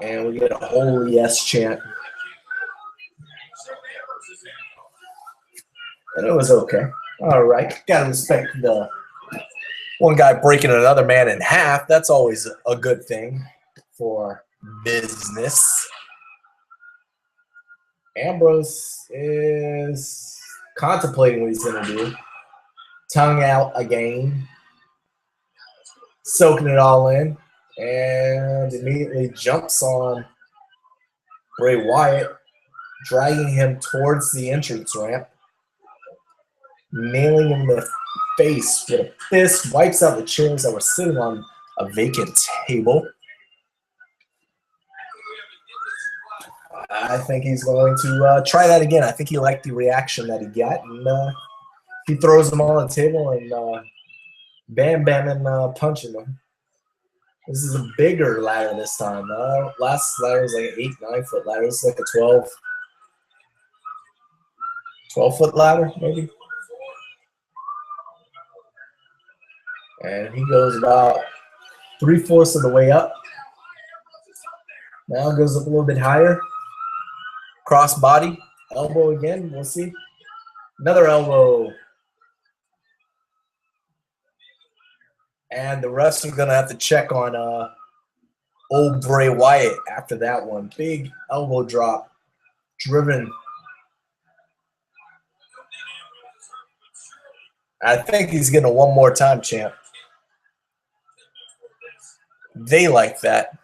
And we get a holy yes chant. And it was okay. All right. Got to respect the one guy breaking another man in half. That's always a good thing for business. Ambrose is contemplating what he's going to do. Tongue out again. Soaking it all in. And immediately jumps on Bray Wyatt, dragging him towards the entrance ramp. Nailing him in the face with a fist. Wipes out the chairs that were sitting on a vacant table. I think he's going to try that again. I think he liked the reaction that he got. And he throws them all on the table and bam, and punching them. This is a bigger ladder this time. Last ladder was like an 8-9 foot ladder. This is like a 12-foot ladder, maybe. And he goes about 3/4 of the way up. Now goes up a little bit higher. Cross body, elbow again. We'll see. Another elbow. And the refs are going to have to check on old Bray Wyatt after that one. Big elbow drop. Driven. I think he's getting a one more time champ. They like that.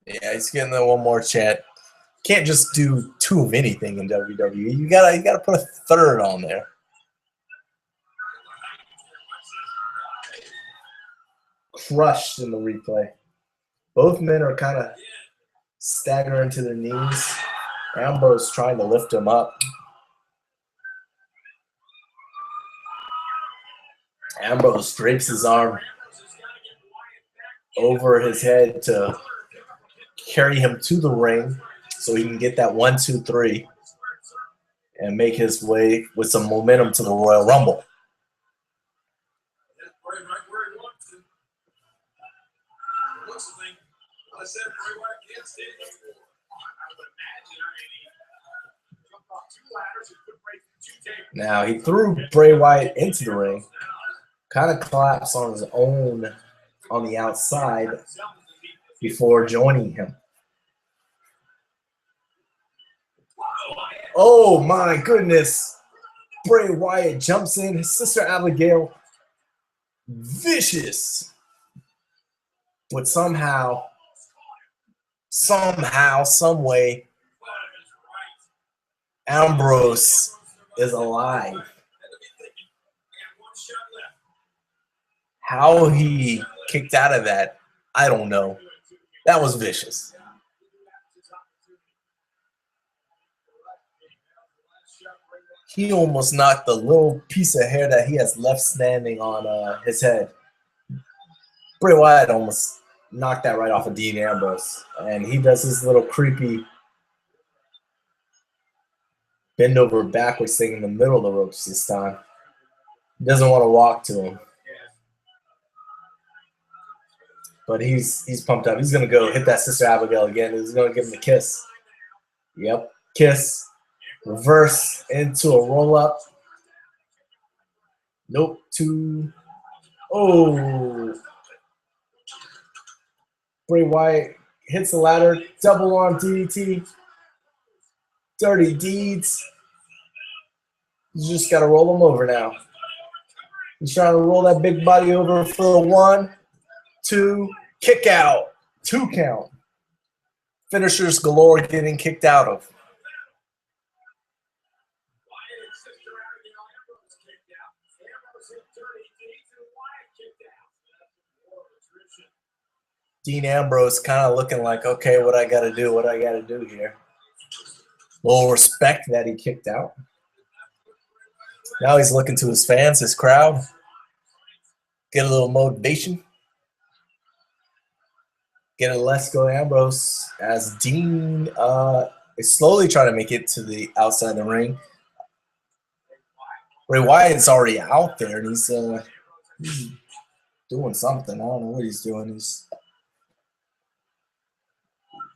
Yeah, he's getting the one more chant. Can't just do 2 of anything in WWE. You gotta put a 3rd on there. Crushed in the replay. Both men are kind of stagger into their knees. Ambrose trying to lift him up. Ambrose drapes his arm over his head to carry him to the ring so he can get that 1, 2, 3 and make his way with some momentum to the Royal Rumble. Now he threw Bray Wyatt into the ring, kind of collapsed on his own on the outside before joining him. Oh my goodness. Bray Wyatt jumps in. His sister Abigail, vicious. But somehow, some way, Ambrose is alive. How he kicked out of that, I don't know. That was vicious. He almost knocked the little piece of hair that he has left standing on his head. Bray Wyatt almost knocked that right off of Dean Ambrose. And he does his little creepy bend over backwards thing in the middle of the ropes this time. He doesn't want to walk to him. But he's pumped up. He's going to go hit that Sister Abigail again. He's going to give him a kiss. Yep, kiss. Reverse into a roll-up. Nope, 2. Oh. Bray Wyatt hits the ladder. Double arm DDT. Dirty deeds. You just got to roll him over now. He's trying to roll that big body over for a 1, 2, kick out. 2 count. Finishers galore getting kicked out of. Dean Ambrose kind of looking like, okay, what I got to do here. Little respect that he kicked out. Now he's looking to his fans, his crowd. Get a little motivation. Get a let's go Ambrose as Dean is slowly trying to make it to the outside of the ring. Bray Wyatt's already out there, and he's doing something. I don't know what he's doing. He's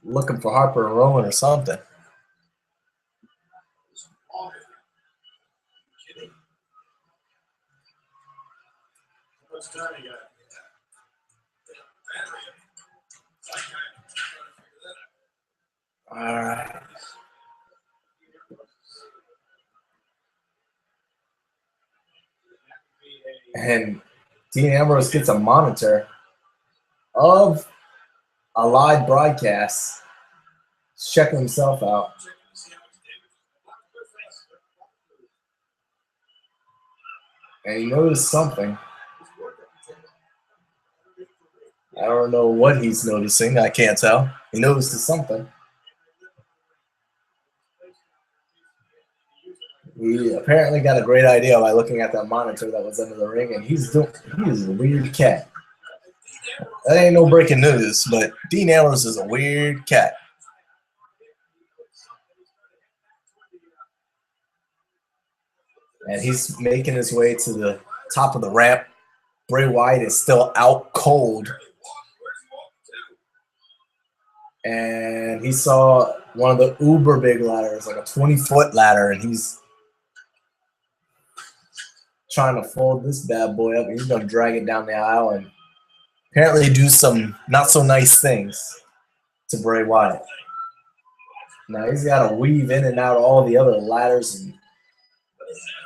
looking for Harper and Rowan or something. All right. And Dean Ambrose gets a monitor of a live broadcast. He's checking himself out. And he noticed something. I don't know what he's noticing. I can't tell. He notices something. He apparently got a great idea by looking at that monitor that was under the ring, and he's a weird cat. That ain't no breaking news, but Dean Ambrose is a weird cat. And he's making his way to the top of the ramp. Bray Wyatt is still out cold. And he saw one of the uber big ladders, like a 20-foot ladder, and he's trying to fold this bad boy up. He's going to drag it down the aisle and apparently do some not so nice things to Bray Wyatt. Now he's got to weave in and out all the other ladders and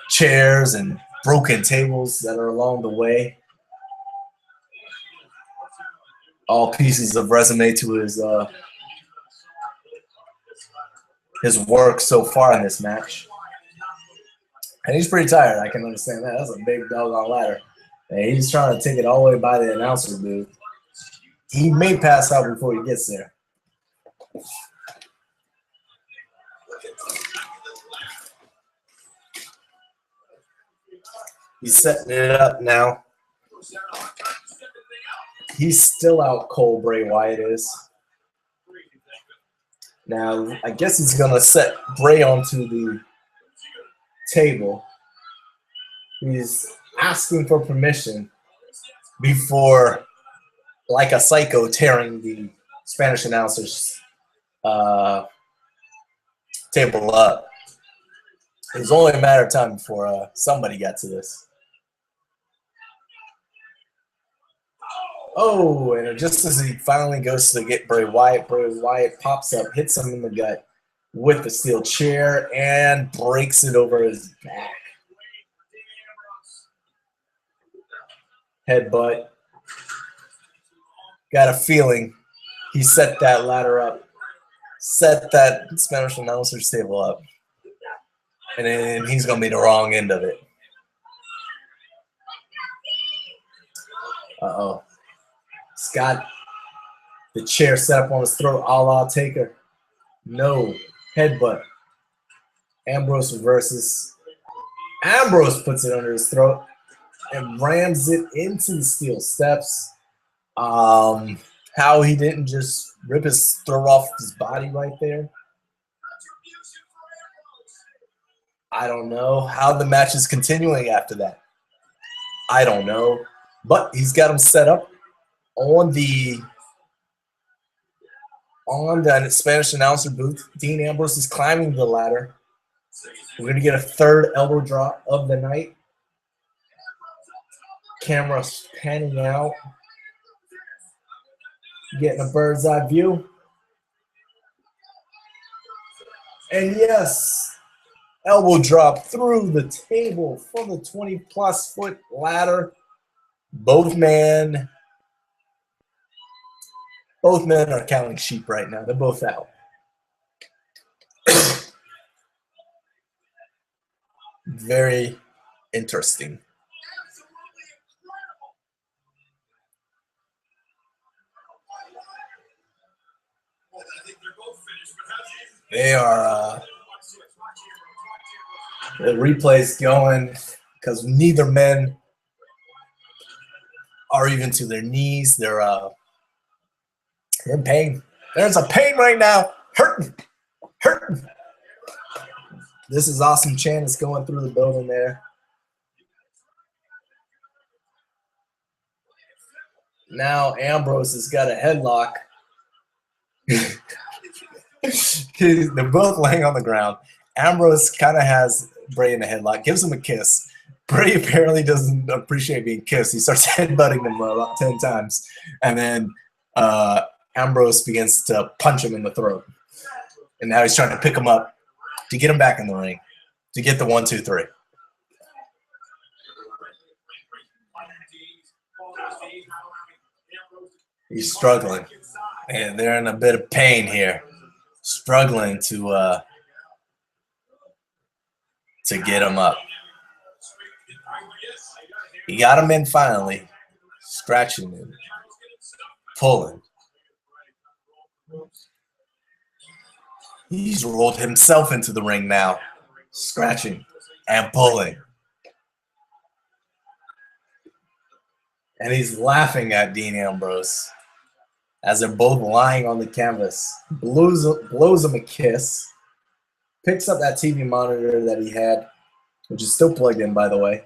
chairs and broken tables that are along the way. All pieces of resume to his work so far in this match. And he's pretty tired. I can understand that. That's a big doggone ladder. And he's trying to take it all the way by the announcer booth. He may pass out before he gets there. He's setting it up now. He's still out cold, Bray Wyatt is. Now, I guess he's going to set Bray onto the table. He's asking for permission before, like a psycho, tearing the Spanish announcer's table up. It was only a matter of time before somebody got to this. Oh, and just as he finally goes to get Bray Wyatt pops up, hits him in the gut with the steel chair, and breaks it over his back. Headbutt. Got a feeling he set that ladder up, set that Spanish announcer's table up, and then he's going to be the wrong end of it. Uh-oh. He's got the chair set up on his throat, a la Taker. No. Headbutt. Ambrose reverses. Ambrose puts it under his throat and rams it into the steel steps. How he didn't just rip his throat off his body right there, I don't know. How the match is continuing after that, I don't know. But he's got him set up on the Spanish announcer booth. Dean Ambrose is climbing the ladder. We're going to get a third elbow drop of the night. Camera panning out. Getting a bird's eye view. And yes, elbow drop through the table from the 20-plus foot ladder. Both men are counting sheep right now. They're both out. Very interesting. They are the replay's going because neither men are even to their knees. They're in pain. There's a pain right now. Hurting. This is Awesome Chan is going through the building there. Now Ambrose has got a headlock. They're both laying on the ground. Ambrose kind of has Bray in a headlock, gives him a kiss. Bray apparently doesn't appreciate being kissed. He starts headbutting him about 10 times. And then Ambrose begins to punch him in the throat. And now he's trying to pick him up to get him back in the ring, to get the 1, 2, 3. He's struggling. And they're in a bit of pain here. Struggling to get him up. He got him in finally. Scratching him. Pulling. He's rolled himself into the ring now. Scratching and pulling. And he's laughing at Dean Ambrose as they're both lying on the canvas. Blows him a kiss. Picks up that TV monitor that he had, which is still plugged in, by the way.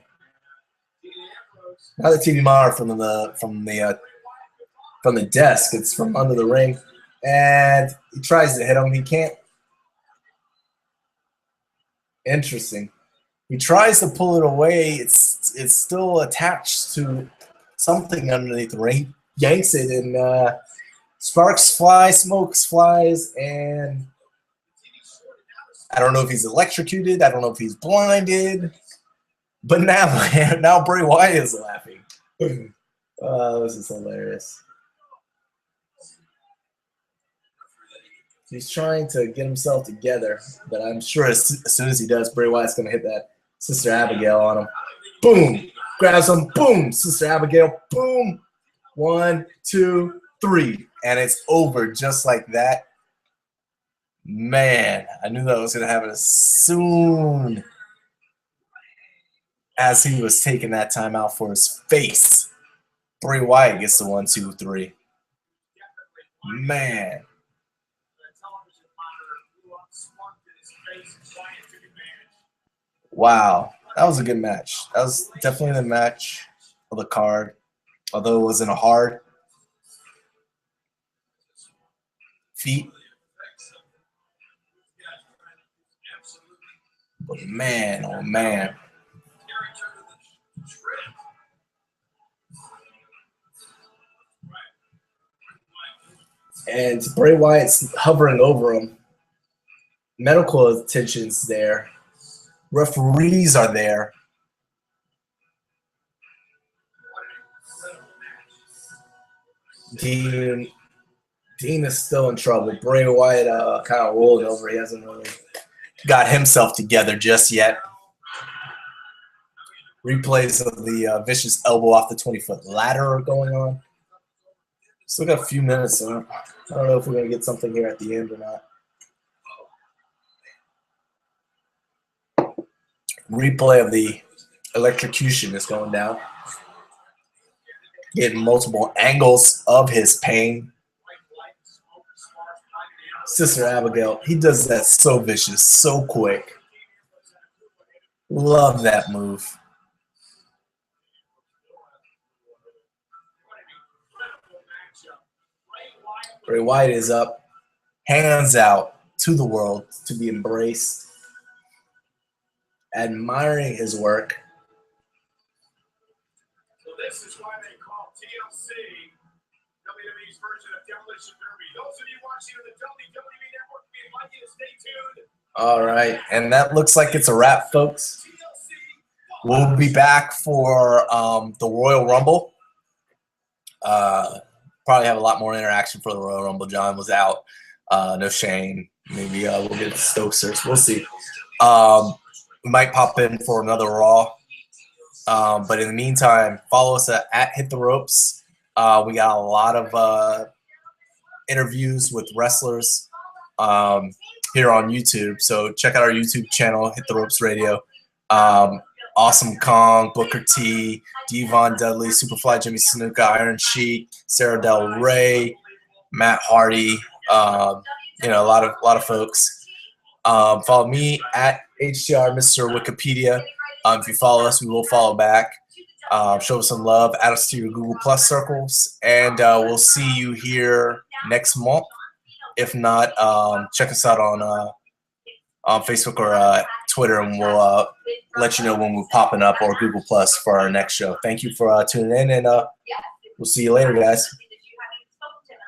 Not the TV monitor from the desk. It's from under the ring. And he tries to hit him. He can't. Interesting. He tries to pull it away. It's still attached to something underneath the ring. He yanks it, and sparks fly, smokes flies, and I don't know if he's electrocuted. I don't know if he's blinded. But now Bray Wyatt is laughing. This is hilarious. He's trying to get himself together, but I'm sure as soon as he does, Bray Wyatt's going to hit that Sister Abigail on him. Boom! Grabs him. Boom! Sister Abigail. Boom! 1, 2, 3. And it's over just like that. Man, I knew that was going to happen as soon as he was taking that time out for his face. Bray Wyatt gets the 1, 2, 3. Man. Wow. That was a good match. That was definitely the match of the card, although it wasn't a hard feat. But man, oh man. And Bray Wyatt's hovering over him. Medical attention's there. Referees are there. Dean is still in trouble. Bray Wyatt kind of rolled over. He hasn't really got himself together just yet. Replays of the vicious elbow off the 20-foot ladder are going on. Still got a few minutes. I don't know if we're going to get something here at the end or not. Replay of the electrocution is going down. Getting multiple angles of his pain. Sister Abigail, he does that so vicious, so quick. Love that move. Bray Wyatt is up, hands out to the world to be embraced, admiring his work. So this is why they call TLC WWE's version of Demolition Derby. Those of you watching on the WWE Network, we invite you to stay tuned. All right, and that looks like it's a wrap, folks. We'll be back for the Royal Rumble. Probably have a lot more interaction for the Royal Rumble. John was out. No Shane. Maybe we'll get the Stokesters. We'll see. We might pop in for another Raw. But in the meantime, follow us at Hit the Ropes. We got a lot of interviews with wrestlers here on YouTube. So check out our YouTube channel, Hit the Ropes Radio. Awesome Kong, Booker T, Devon Dudley, Superfly Jimmy Snuka, Iron Sheik, Sarah Del Rey, Matt Hardy, a lot of folks. Follow me at HTR Mr. Wikipedia. If you follow us, we will follow back. Show us some love, add us to your Google Plus circles, and we'll see you here next month. If not, check us out on Facebook or Twitter, and we'll let you know when we're popping up, or Google Plus for our next show. Thank you for tuning in, and we'll see you later, guys.